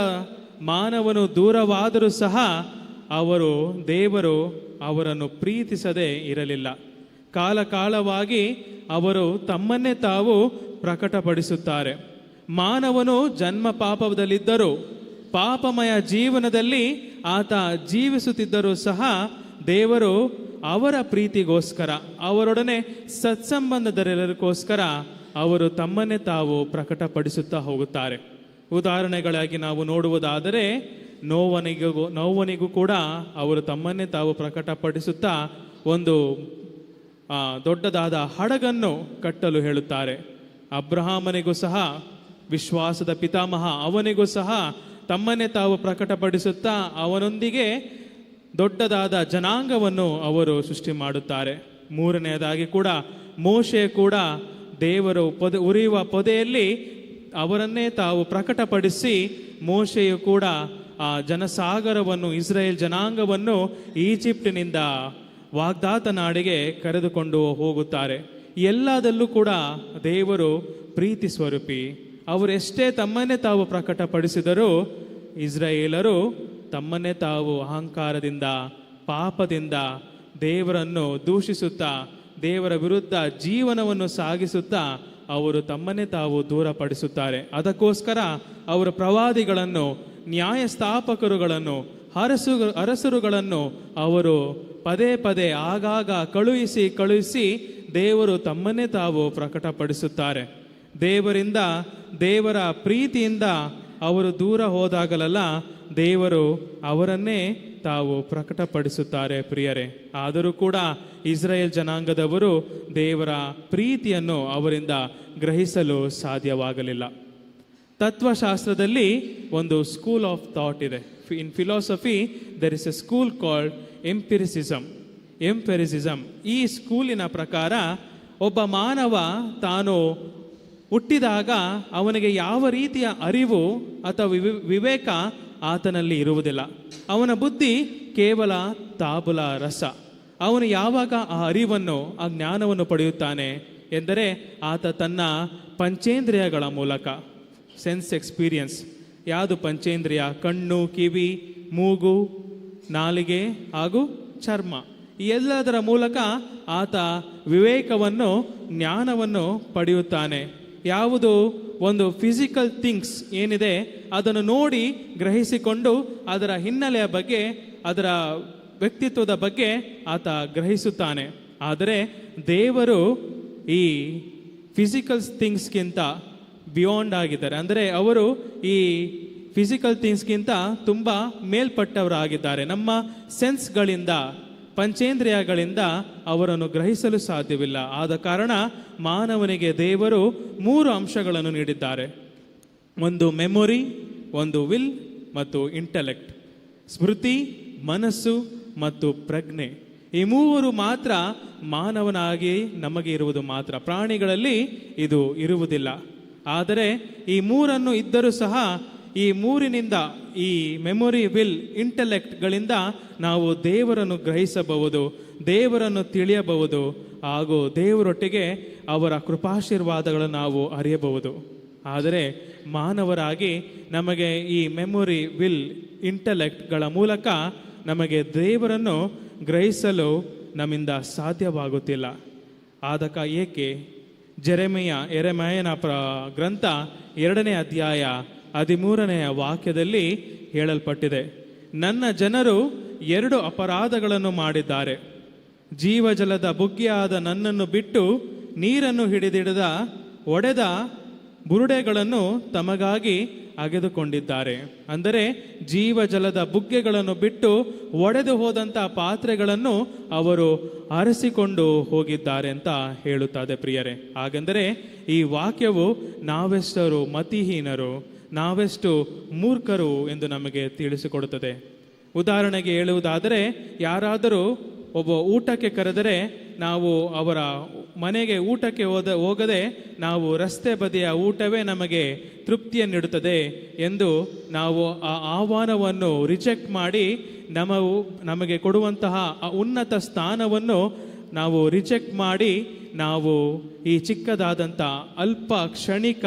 ಮಾನವನು ದೂರವಾದರೂ ಸಹ ದೇವರು ಅವರನ್ನು ಪ್ರೀತಿಸದೇ ಇರಲಿಲ್ಲ. ಕಾಲಕಾಲವಾಗಿ ಅವರು ತಮ್ಮನ್ನೇ ತಾವು ಪ್ರಕಟಪಡಿಸುತ್ತಾರೆ. ಮಾನವನು ಜನ್ಮ ಪಾಪದಲ್ಲಿದ್ದರೂ, ಪಾಪಮಯ ಜೀವನದಲ್ಲಿ ಆತ ಜೀವಿಸುತ್ತಿದ್ದರೂ ಸಹ ದೇವರು ಅವರ ಪ್ರೀತಿಗೋಸ್ಕರ, ಅವರೊಡನೆ ಸತ್ಸಂಬಂಧದಲ್ಲಿರೋದಕ್ಕೋಸ್ಕರ ಅವರು ತಮ್ಮನ್ನೇ ತಾವು ಪ್ರಕಟಪಡಿಸುತ್ತಾ ಹೋಗುತ್ತಾರೆ. ಉದಾಹರಣೆಗಳಾಗಿ ನಾವು ನೋಡುವುದಾದರೆ, ನೋವನಿಗೂ ಕೂಡ ಅವರು ತಮ್ಮನ್ನೇ ತಾವು ಪ್ರಕಟಪಡಿಸುತ್ತಾ ಒಂದು ದೊಡ್ಡದಾದ ಹಡಗನ್ನು ಕಟ್ಟಲು ಹೇಳುತ್ತಾರೆ. ಅಬ್ರಹಾಮನಿಗೂ ಸಹ, ವಿಶ್ವಾಸದ ಪಿತಾಮಹ, ಅವನಿಗೂ ಸಹ ತಮ್ಮನ್ನೇ ತಾವು ಪ್ರಕಟಪಡಿಸುತ್ತಾ ಅವನೊಂದಿಗೆ ದೊಡ್ಡದಾದ ಜನಾಂಗವನ್ನು ಅವರು ಸೃಷ್ಟಿ ಮಾಡುತ್ತಾರೆ. 3ನೇದಾಗಿ ಕೂಡ ಮೋಶೆ ಕೂಡ ದೇವರು ಉರಿಯುವ ಪೊದೆಯಲ್ಲಿ ಅವರನ್ನೇ ತಾವು ಪ್ರಕಟಪಡಿಸಿ, ಮೋಶೆಯು ಕೂಡ ಆ ಜನಸಾಗರವನ್ನು, ಇಸ್ರಾಯೇಲ್ ಜನಾಂಗವನ್ನು ಈಜಿಪ್ಟಿನಿಂದ ವಾಗ್ದಾತ ನಾಡಿಗೆ ಕರೆದುಕೊಂಡು ಹೋಗುತ್ತಾರೆ. ಎಲ್ಲದಲ್ಲೂ ಕೂಡ ದೇವರು ಪ್ರೀತಿ ಸ್ವರೂಪಿ. ಅವರೆಷ್ಟೇ ತಮ್ಮನ್ನೇ ತಾವು ಪ್ರಕಟಪಡಿಸಿದರೂ ಇಸ್ರಾಯೇಲರು ತಮ್ಮನ್ನೇ ತಾವು ಅಹಂಕಾರದಿಂದ, ಪಾಪದಿಂದ ದೇವರನ್ನು ದೂಷಿಸುತ್ತಾ, ದೇವರ ವಿರುದ್ಧ ಜೀವನವನ್ನು ಸಾಗಿಸುತ್ತಾ ಅವರು ತಮ್ಮನ್ನೇ ತಾವು ದೂರಪಡಿಸುತ್ತಾರೆ. ಅದಕ್ಕೋಸ್ಕರ ಅವರು ಪ್ರವಾದಿಗಳನ್ನು, ನ್ಯಾಯಸ್ಥಾಪಕರುಗಳನ್ನು, ಅರಸರುಗಳನ್ನು ಅವರು ಪದೇ ಪದೇ ಆಗಾಗ ಕಳುಹಿಸಿ ದೇವರು ತಮ್ಮನ್ನೇ ತಾವು ಪ್ರಕಟಪಡಿಸುತ್ತಾರೆ. ದೇವರ ಪ್ರೀತಿಯಿಂದ ಅವರು ದೂರ ಹೋದಾಗಲೆಲ್ಲ ದೇವರು ಅವರನ್ನೇ ತಾವು ಪ್ರಕಟಪಡಿಸುತ್ತಾರೆ. ಪ್ರಿಯರೇ, ಆದರೂ ಕೂಡ ಇಸ್ರಾಯೇಲ್ ಜನಾಂಗದವರು ದೇವರ ಪ್ರೀತಿಯನ್ನು ಅವರಿಂದ ಗ್ರಹಿಸಲು ಸಾಧ್ಯವಾಗಲಿಲ್ಲ. ತತ್ವಶಾಸ್ತ್ರದಲ್ಲಿ ಒಂದು ಸ್ಕೂಲ್ ಆಫ್ ಥಾಟ್ ಇದೆ. ಇನ್ philosophy there is A school called empiricism. ಈ ಸ್ಕೂಲಿನ ಪ್ರಕಾರ ಒಬ್ಬ ಮಾನವ ತಾನು ಹುಟ್ಟಿದಾಗ ಅವನಿಗೆ ಯಾವ ರೀತಿಯ ಅರಿವು ಅಥವಾ ವಿವೇಕ ಆತನಲ್ಲಿ ಇರುವುದಿಲ್ಲ. ಅವನ ಬುದ್ಧಿ ಕೇವಲ ತಾಬುಲ ರಸ. ಅವನು ಯಾವಾಗ ಆ ಅರಿವನ್ನು, ಆ ಜ್ಞಾನವನ್ನು ಪಡೆಯುತ್ತಾನೆ ಎಂದರೆ ಆತ ತನ್ನ ಪಂಚೇಂದ್ರಿಯಗಳ ಮೂಲಕ, ಸೆನ್ಸ್ ಎಕ್ಸ್ಪೀರಿಯನ್ಸ್. ಯಾವುದು ಪಂಚೇಂದ್ರಿಯ? ಕಣ್ಣು, ಕಿವಿ, ಮೂಗು, ನಾಲಿಗೆ ಹಾಗೂ ಚರ್ಮ. ಈ ಎಲ್ಲದರ ಮೂಲಕ ಆತ ವಿವೇಕವನ್ನು, ಜ್ಞಾನವನ್ನು ಪಡೆಯುತ್ತಾನೆ. ಯಾವುದು ಒಂದು ಫಿಸಿಕಲ್ ಥಿಂಗ್ಸ್ ಏನಿದೆ ಅದನ್ನು ನೋಡಿ ಗ್ರಹಿಸಿಕೊಂಡು ಅದರ ಹಿನ್ನೆಲೆಯ ಬಗ್ಗೆ, ಅದರ ವ್ಯಕ್ತಿತ್ವದ ಬಗ್ಗೆ ಆತ ಗ್ರಹಿಸುತ್ತಾನೆ. ಆದರೆ ದೇವರು ಈ ಫಿಸಿಕಲ್ ಥಿಂಗ್ಸ್ಗಿಂತ ಬಿಯಾಂಡ್ ಆಗಿದ್ದಾರೆ. ಅಂದರೆ ಅವರು ಈ ಫಿಸಿಕಲ್ ಥಿಂಗ್ಸ್ಗಿಂತ ತುಂಬ ಮೇಲ್ಪಟ್ಟವರಾಗಿದ್ದಾರೆ. ನಮ್ಮ ಸೆನ್ಸ್ಗಳಿಂದ, ಪಂಚೇಂದ್ರಿಯಗಳಿಂದ ಅವರನ್ನು ಗ್ರಹಿಸಲು ಸಾಧ್ಯವಿಲ್ಲ. ಆದ ಕಾರಣ ಮಾನವನಿಗೆ ದೇವರು 3 ಅಂಶಗಳನ್ನು ನೀಡಿದ್ದಾರೆ. ಒಂದು ಮೆಮೊರಿ, ಒಂದು ವಿಲ್ ಮತ್ತು ಇಂಟೆಲೆಕ್ಟ್. ಸ್ಮೃತಿ, ಮನಸ್ಸು ಮತ್ತು ಪ್ರಜ್ಞೆ. ಈ 3 ಮಾತ್ರ ಮಾನವನಾಗಿ ನಮಗೆ ಇರುವುದು ಮಾತ್ರ. ಪ್ರಾಣಿಗಳಲ್ಲಿ ಇದು ಇರುವುದಿಲ್ಲ. ಆದರೆ ಈ 3 ಇದ್ದರೂ ಸಹ ಈ 3ನಿಂದ, ಈ ಮೆಮೊರಿ, ವಿಲ್, ಇಂಟೆಲೆಕ್ಟ್ಗಳಿಂದ ನಾವು ದೇವರನ್ನು ಗ್ರಹಿಸಬಹುದು, ದೇವರನ್ನು ತಿಳಿಯಬಹುದು ಹಾಗೂ ದೇವರೊಟ್ಟಿಗೆ ಅವರ ಕೃಪಾಶೀರ್ವಾದಗಳನ್ನು ನಾವು ಅರಿಯಬಹುದು. ಆದರೆ ಮಾನವರಾಗಿ ನಮಗೆ ಈ ಮೆಮೊರಿ, ವಿಲ್, ಇಂಟೆಲೆಕ್ಟ್ಗಳ ಮೂಲಕ ನಮಗೆ ದೇವರನ್ನು ಗ್ರಹಿಸಲು ನಮ್ಮಿಂದ ಸಾಧ್ಯವಾಗುತ್ತಿಲ್ಲ. ಆದಕ ಏಕೆ ಯೆರೆಮೀಯನ ಗ್ರಂಥ 2ನೇ ಅಧ್ಯಾಯ 13ನೇ ವಾಕ್ಯದಲ್ಲಿ ಹೇಳಲ್ಪಟ್ಟಿದೆ, ನನ್ನ ಜನರು 2 ಅಪರಾಧಗಳನ್ನು ಮಾಡಿದ್ದಾರೆ. ಜೀವಜಲದ ಬುಗ್ಗೆಯಾದ ನನ್ನನ್ನು ಬಿಟ್ಟು ನೀರನ್ನು ಹಿಡಿದಿಡದ ಒಡೆದ ಬುರುಡೆಗಳನ್ನು ತಮಗಾಗಿ ಅಗೆದುಕೊಂಡಿದ್ದಾರೆ. ಅಂದರೆ ಜೀವಜಲದ ಬುಗ್ಗೆಗಳನ್ನು ಬಿಟ್ಟು ಒಡೆದು ಹೋದಂಥ ಪಾತ್ರೆಗಳನ್ನು ಅವರು ಆರಿಸಿಕೊಂಡು ಹೋಗಿದ್ದಾರೆ ಅಂತ ಹೇಳುತ್ತದೆ ಪ್ರಿಯರೇ. ಹಾಗೆಂದರೆ ಈ ವಾಕ್ಯವು ನಾವೆಷ್ಟರು ಮತಿಹೀನರು, ನಾವೆಷ್ಟು ಮೂರ್ಖರು ಎಂದು ನಮಗೆ ತಿಳಿಸಿಕೊಡುತ್ತದೆ. ಉದಾಹರಣೆಗೆ ಹೇಳುವುದಾದರೆ, ಯಾರಾದರೂ ಒಬ್ಬ ಊಟಕ್ಕೆ ಕರೆದರೆ ನಾವು ಅವರ ಮನೆಗೆ ಊಟಕ್ಕೆ ಹೋಗದೆ ನಾವು ರಸ್ತೆ ಬದಿಯ ಊಟವೇ ನಮಗೆ ತೃಪ್ತಿಯನ್ನಿಡುತ್ತದೆ ಎಂದು ನಾವು ಆ ಆಹ್ವಾನವನ್ನು ರಿಜೆಕ್ಟ್ ಮಾಡಿ ನಮಗೆ ಕೊಡುವಂತಹ ಆ ಉನ್ನತ ಸ್ಥಾನವನ್ನು ನಾವು ರಿಜೆಕ್ಟ್ ಮಾಡಿ ನಾವು ಈ ಚಿಕ್ಕದಾದಂಥ ಅಲ್ಪ ಕ್ಷಣಿಕ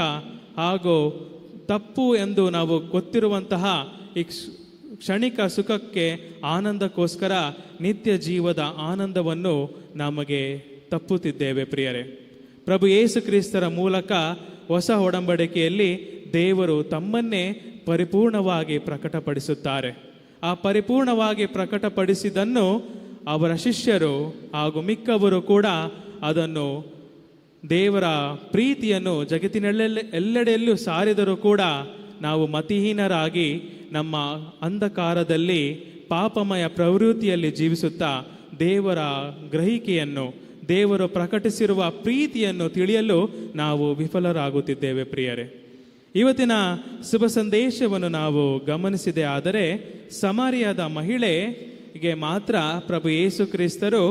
ಹಾಗೂ ತಪ್ಪು ಎಂದು ನಾವು ಗೊತ್ತಿರುವಂತಹ ಈ ಕ್ಷಣಿಕ ಸುಖಕ್ಕೆ, ಆನಂದಕ್ಕೋಸ್ಕರ ನಿತ್ಯ ಜೀವದ ಆನಂದವನ್ನು ನಮಗೆ ತಪ್ಪುತ್ತಿದ್ದೇವೆ ಪ್ರಿಯರೇ. ಪ್ರಭು ಯೇಸು ಕ್ರಿಸ್ತರ ಮೂಲಕ ಹೊಸ ಒಡಂಬಡಿಕೆಯಲ್ಲಿ ದೇವರು ತಮ್ಮನ್ನೇ ಪರಿಪೂರ್ಣವಾಗಿ ಪ್ರಕಟಪಡಿಸುತ್ತಾರೆ. ಆ ಪರಿಪೂರ್ಣವಾಗಿ ಪ್ರಕಟಪಡಿಸಿದ್ದನ್ನು ಅವರ ಶಿಷ್ಯರು ಹಾಗೂ ಮಿಕ್ಕವರು ಕೂಡ ಅದನ್ನು, ದೇವರ ಪ್ರೀತಿಯನ್ನು ಎಲ್ಲೆಡೆಯಲ್ಲೂ ಸಾರಿದರೂ ಕೂಡ ನಾವು ಮತಿಹೀನರಾಗಿ ನಮ್ಮ ಅಂಧಕಾರದಲ್ಲಿ ಪಾಪಮಯ ಪ್ರವೃತ್ತಿಯಲ್ಲಿ ಜೀವಿಸುತ್ತಾ ದೇವರ ಗ್ರಹಿಕೆಯನ್ನು, ದೇವರು ಪ್ರಕಟಿಸಿರುವ ಪ್ರೀತಿಯನ್ನು ತಿಳಿಯಲು ನಾವು ವಿಫಲರಾಗುತ್ತಿದ್ದೇವೆ ಪ್ರಿಯರೇ. ಇವತ್ತಿನ ಶುಭ ಸಂದೇಶವನ್ನು ನಾವು ಗಮನಿಸಿದೆ ಆದರೆ ಸಮಾರಿಯಾದ ಮಹಿಳೆಗೆ ಮಾತ್ರ ಪ್ರಭು ಯೇಸು ಕ್ರಿಸ್ತರು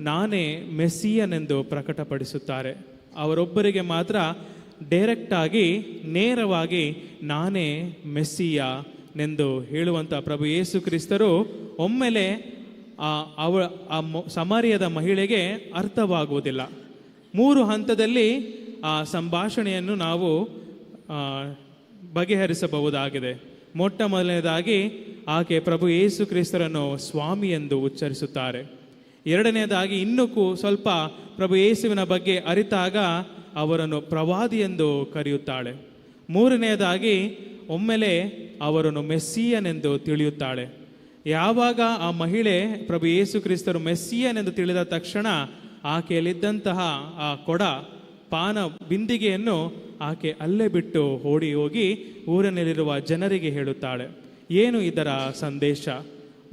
ನಾನೇ ಮೆಸ್ಸಿಯನೆಂದು ಪ್ರಕಟಪಡಿಸುತ್ತಾರೆ. ಅವರೊಬ್ಬರಿಗೆ ಮಾತ್ರ ಡೈರೆಕ್ಟಾಗಿ, ನೇರವಾಗಿ ನಾನೇ ಮೆಸ್ಸಿಯನೆಂದು ಹೇಳುವಂಥ ಪ್ರಭು ಯೇಸು ಕ್ರಿಸ್ತರು ಒಮ್ಮೆಲೆ ಸಮಾರಿಯದ ಮಹಿಳೆಗೆ ಅರ್ಥವಾಗುವುದಿಲ್ಲ. 3 ಹಂತದಲ್ಲಿ ಆ ಸಂಭಾಷಣೆಯನ್ನು ನಾವು ಬಗೆಹರಿಸಬಹುದಾಗಿದೆ. ಮೊಟ್ಟ ಮೊದಲನೇದಾಗಿ ಆಕೆ ಪ್ರಭು ಯೇಸು ಕ್ರಿಸ್ತರನ್ನು ಸ್ವಾಮಿ ಎಂದು ಉಚ್ಚರಿಸುತ್ತಾರೆ. ಎರಡನೇದಾಗಿ ಇನ್ನೂ ಸ್ವಲ್ಪ ಪ್ರಭು ಯೇಸುವಿನ ಬಗ್ಗೆ ಅರಿತಾಗ ಅವರನ್ನು ಪ್ರವಾದಿ ಎಂದು ಕರೆಯುತ್ತಾಳೆ. ಮೂರನೆಯದಾಗಿ ಒಮ್ಮೆಲೆ ಅವರನ್ನು ಮೆಸ್ಸಿಯನೆಂದು ತಿಳಿಯುತ್ತಾಳೆ. ಯಾವಾಗ ಆ ಮಹಿಳೆ ಪ್ರಭು ಯೇಸು ಕ್ರಿಸ್ತರು ಮೆಸ್ಸಿಯನೆಂದು ತಿಳಿದ ತಕ್ಷಣ ಆಕೆಯಲ್ಲಿದ್ದಂತಹ ಆ ಪಾನ ಬಿಂದಿಗೆಯನ್ನು ಆಕೆ ಅಲ್ಲೇ ಬಿಟ್ಟು ಓಡಿ ಹೋಗಿ ಊರಿನಲ್ಲಿರುವ ಜನರಿಗೆ ಹೇಳುತ್ತಾಳೆ. ಏನು ಇದರ ಸಂದೇಶ?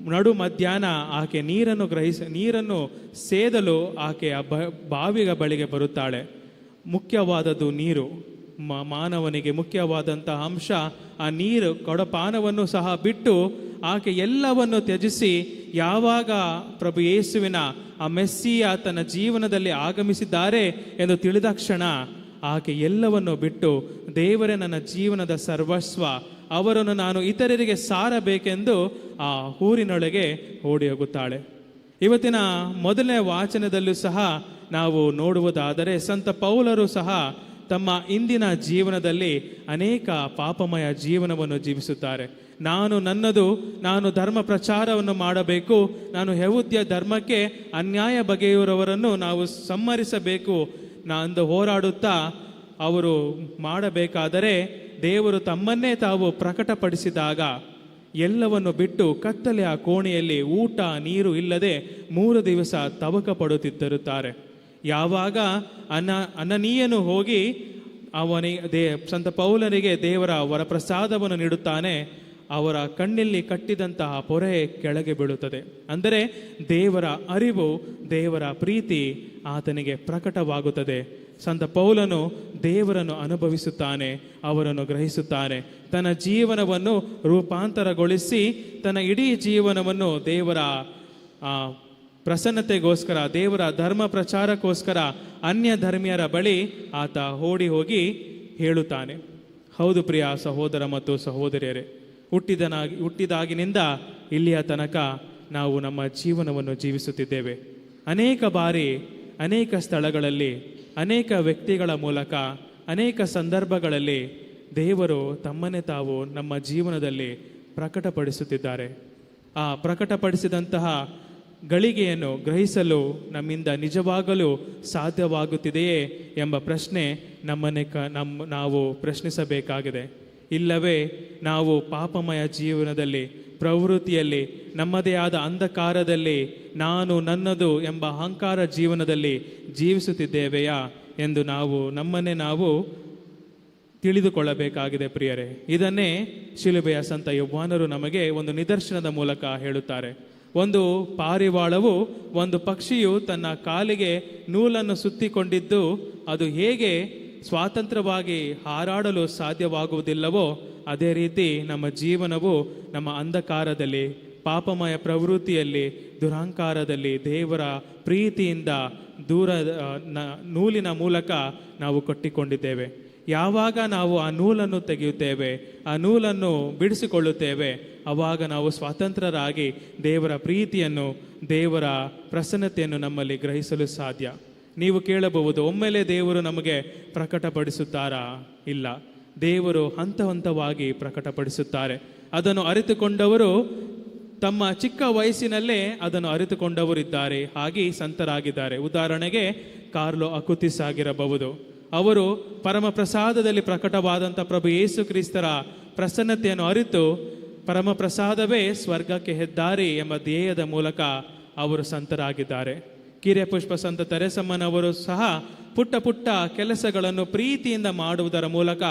ನಡು ಮಧ್ಯಾಹ್ನ ಆಕೆ ನೀರನ್ನು ಸೇದಲು ಆಕೆ ಬಾವಿಯ ಬಳಿಗೆ ಬರುತ್ತಾಳೆ. ಮುಖ್ಯವಾದದ್ದು ನೀರು. ಮಾನವನಿಗೆ ಮುಖ್ಯವಾದಂಥ ಅಂಶ ಆ ನೀರು. ಕೊಡಪಾನವನ್ನು ಸಹ ಬಿಟ್ಟು ಆಕೆ ಎಲ್ಲವನ್ನು ತ್ಯಜಿಸಿ ಯಾವಾಗ ಪ್ರಭು ಯೇಸುವಿನ ಆ ಮೆಸ್ಸಿಯ ತನ್ನ ಜೀವನದಲ್ಲಿ ಆಗಮಿಸಿದ್ದಾರೆ ಎಂದು ತಿಳಿದ ಕ್ಷಣ ಆಕೆ ಎಲ್ಲವನ್ನು ಬಿಟ್ಟು ದೇವರೇ ನನ್ನ ಜೀವನದ ಸರ್ವಸ್ವ, ಅವರನ್ನು ನಾನು ಇತರರಿಗೆ ಸಾರಬೇಕೆಂದು ಆ ಊರಿನೊಳಗೆ ಓಡಿ ಹೋಗುತ್ತಾಳೆ. ಇವತ್ತಿನ ಮೊದಲನೇ ವಾಚನದಲ್ಲೂ ಸಹ ನಾವು ನೋಡುವುದಾದರೆ ಸಂತ ಪೌಲರು ಸಹ ತಮ್ಮ ಇಂದಿನ ಜೀವನದಲ್ಲಿ ಅನೇಕ ಪಾಪಮಯ ಜೀವನವನ್ನು ಜೀವಿಸುತ್ತಾರೆ. ನಾನು ಧರ್ಮ ಪ್ರಚಾರವನ್ನು ಮಾಡಬೇಕು, ನಾನು ಯೆಹೂದ್ಯ ಧರ್ಮಕ್ಕೆ ಅನ್ಯಾಯ ಬಗೆಯುವವರನ್ನು ನಾವು ಸಂಹರಿಸಬೇಕು ಎಂದು ಹೋರಾಡುತ್ತಾ ಅವರು ಮಾಡಬೇಕಾದರೆ ದೇವರು ತಮ್ಮನ್ನೇ ತಾವು ಪ್ರಕಟಪಡಿಸಿದಾಗ ಎಲ್ಲವನ್ನು ಬಿಟ್ಟು ಕತ್ತಲೆಯ ಕೋಣೆಯಲ್ಲಿ ಊಟ ನೀರು ಇಲ್ಲದೆ 3 ದಿವಸ ತವಕ ಪಡುತ್ತಿರುತ್ತಾರೆ. ಯಾವಾಗ ಅನನೀಯನು ಹೋಗಿ ಸಂತ ಪೌಲನಿಗೆ ದೇವರ ವರಪ್ರಸಾದವನ್ನು ನೀಡುತ್ತಾನೆ, ಅವರ ಕಣ್ಣಲ್ಲಿ ಕಟ್ಟಿದಂತಹ ಪೊರೆ ಕೆಳಗೆ ಬೀಳುತ್ತದೆ. ಅಂದರೆ ದೇವರ ಅರಿವು, ದೇವರ ಪ್ರೀತಿ ಆತನಿಗೆ ಪ್ರಕಟವಾಗುತ್ತದೆ. ಸಂತ ಪೌಲನು ದೇವರನ್ನು ಅನುಭವಿಸುತ್ತಾನೆ, ಅವರನ್ನು ಗ್ರಹಿಸುತ್ತಾನೆ. ತನ್ನ ಜೀವನವನ್ನು ರೂಪಾಂತರಗೊಳಿಸಿ ತನ್ನ ಇಡೀ ಜೀವನವನ್ನು ದೇವರ ಪ್ರಸನ್ನತೆಗೋಸ್ಕರ, ದೇವರ ಧರ್ಮ ಪ್ರಚಾರಕ್ಕೋಸ್ಕರ ಅನ್ಯ ಧರ್ಮೀಯರ ಬಳಿ ಆತ ಓಡಿ ಹೋಗಿ ಹೇಳುತ್ತಾನೆ. ಹೌದು ಪ್ರಿಯ ಸಹೋದರ ಮತ್ತು ಸಹೋದರಿಯರೇ, ಹುಟ್ಟಿದಾಗಿನಿಂದ ಇಲ್ಲಿಯ ತನಕ ನಾವು ನಮ್ಮ ಜೀವನವನ್ನು ಜೀವಿಸುತ್ತಿದ್ದೇವೆ. ಅನೇಕ ಬಾರಿ ಅನೇಕ ಸ್ಥಳಗಳಲ್ಲಿ ಅನೇಕ ವ್ಯಕ್ತಿಗಳ ಮೂಲಕ ಅನೇಕ ಸಂದರ್ಭಗಳಲ್ಲಿ ದೇವರು ತಮ್ಮನ್ನೇ ತಾವು ನಮ್ಮ ಜೀವನದಲ್ಲಿ ಪ್ರಕಟಪಡಿಸುತ್ತಿದ್ದಾರೆ. ಆ ಪ್ರಕಟಪಡಿಸಿದಂತಹ ಗಳಿಗೆಯನ್ನು ಗ್ರಹಿಸಲು ನಮ್ಮಿಂದ ನಿಜವಾಗಲೂ ಸಾಧ್ಯವಾಗುತ್ತಿದೆಯೇ ಎಂಬ ಪ್ರಶ್ನೆ ನಾವು ಪ್ರಶ್ನಿಸಬೇಕಾಗಿದೆ. ಇಲ್ಲವೇ ನಾವು ಪಾಪಮಯ ಜೀವನದಲ್ಲಿ, ಪ್ರವೃತ್ತಿಯಲ್ಲಿ, ನಮ್ಮದೇ ಆದ ಅಂಧಕಾರದಲ್ಲಿ, ನಾನು ನನ್ನದು ಎಂಬ ಅಹಂಕಾರ ಜೀವನದಲ್ಲಿ ಜೀವಿಸುತ್ತಿದ್ದೇವೆಯಾ ಎಂದು ನಮ್ಮನ್ನೇ ನಾವು ತಿಳಿದುಕೊಳ್ಳಬೇಕಾಗಿದೆ ಪ್ರಿಯರೇ. ಇದನ್ನೇ ಶಿಲುಬೆಯ ಸಂತ ಯೋಹಾನರು ನಮಗೆ ಒಂದು ನಿದರ್ಶನದ ಮೂಲಕ ಹೇಳುತ್ತಾರೆ. ಒಂದು ಪಾರಿವಾಳವು, ಒಂದು ಪಕ್ಷಿಯು ತನ್ನ ಕಾಲಿಗೆ ನೂಲನ್ನು ಸುತ್ತಿಕೊಂಡಿದ್ದು ಅದು ಹೇಗೆ ಸ್ವಾತಂತ್ರ್ಯವಾಗಿ ಹಾರಾಡಲು ಸಾಧ್ಯವಾಗುವುದಿಲ್ಲವೋ ಅದೇ ರೀತಿ ನಮ್ಮ ಜೀವನವು ನಮ್ಮ ಅಂಧಕಾರದಲ್ಲಿ, ಪಾಪಮಯ ಪ್ರವೃತ್ತಿಯಲ್ಲಿ, ದುರಹಂಕಾರದಲ್ಲಿ ದೇವರ ಪ್ರೀತಿಯಿಂದ ದೂರ ನೂಲಿನ ಮೂಲಕ ನಾವು ಕಟ್ಟಿಕೊಂಡಿದ್ದೇವೆ. ಯಾವಾಗ ನಾವು ಆ ನೂಲನ್ನು ತೆಗೆಯುತ್ತೇವೆ, ಆ ನೂಲನ್ನು ಬಿಡಿಸಿಕೊಳ್ಳುತ್ತೇವೆ, ಆವಾಗ ನಾವು ಸ್ವತಂತ್ರರಾಗಿ ದೇವರ ಪ್ರೀತಿಯನ್ನು, ದೇವರ ಪ್ರಸನ್ನತೆಯನ್ನು ನಮ್ಮಲ್ಲಿ ಗ್ರಹಿಸಲು ಸಾಧ್ಯ. ನೀವು ಕೇಳಬಹುದು, ಒಮ್ಮೆಲೆ ದೇವರು ನಮಗೆ ಪ್ರಕಟಪಡಿಸುತ್ತಾರಾ? ಇಲ್ಲ, ದೇವರು ಹಂತ ಹಂತವಾಗಿ ಪ್ರಕಟಪಡಿಸುತ್ತಾರೆ. ಅದನ್ನು ಅರಿತುಕೊಂಡವರು ತಮ್ಮ ಚಿಕ್ಕ ವಯಸ್ಸಿನಲ್ಲೇ ಅದನ್ನು ಅರಿತುಕೊಂಡವರಿದ್ದಾರೆ, ಹಾಗೆ ಸಂತರಾಗಿದ್ದಾರೆ. ಉದಾಹರಣೆಗೆ ಕಾರ್ಲೋ ಅಕುತಿಸ್ ಆಗಿರಬಹುದು. ಅವರು ಪರಮ ಪ್ರಸಾದದಲ್ಲಿ ಪ್ರಕಟವಾದಂಥ ಪ್ರಭು ಯೇಸು ಕ್ರಿಸ್ತರ ಪ್ರಸನ್ನತೆಯನ್ನು ಅರಿತು ಪರಮ ಪ್ರಸಾದವೇ ಸ್ವರ್ಗಕ್ಕೆ ಹೆದ್ದಾರಿ ಎಂಬ ಧ್ಯೇಯದ ಮೂಲಕ ಅವರು ಸಂತರಾಗಿದ್ದಾರೆ. ಕಿರಿಯಪುಷ್ಪ ಸಂತ ತೆರೆಸಮ್ಮನವರು ಸಹ ಪುಟ್ಟ ಪುಟ್ಟ ಕೆಲಸಗಳನ್ನು ಪ್ರೀತಿಯಿಂದ ಮಾಡುವುದರ ಮೂಲಕ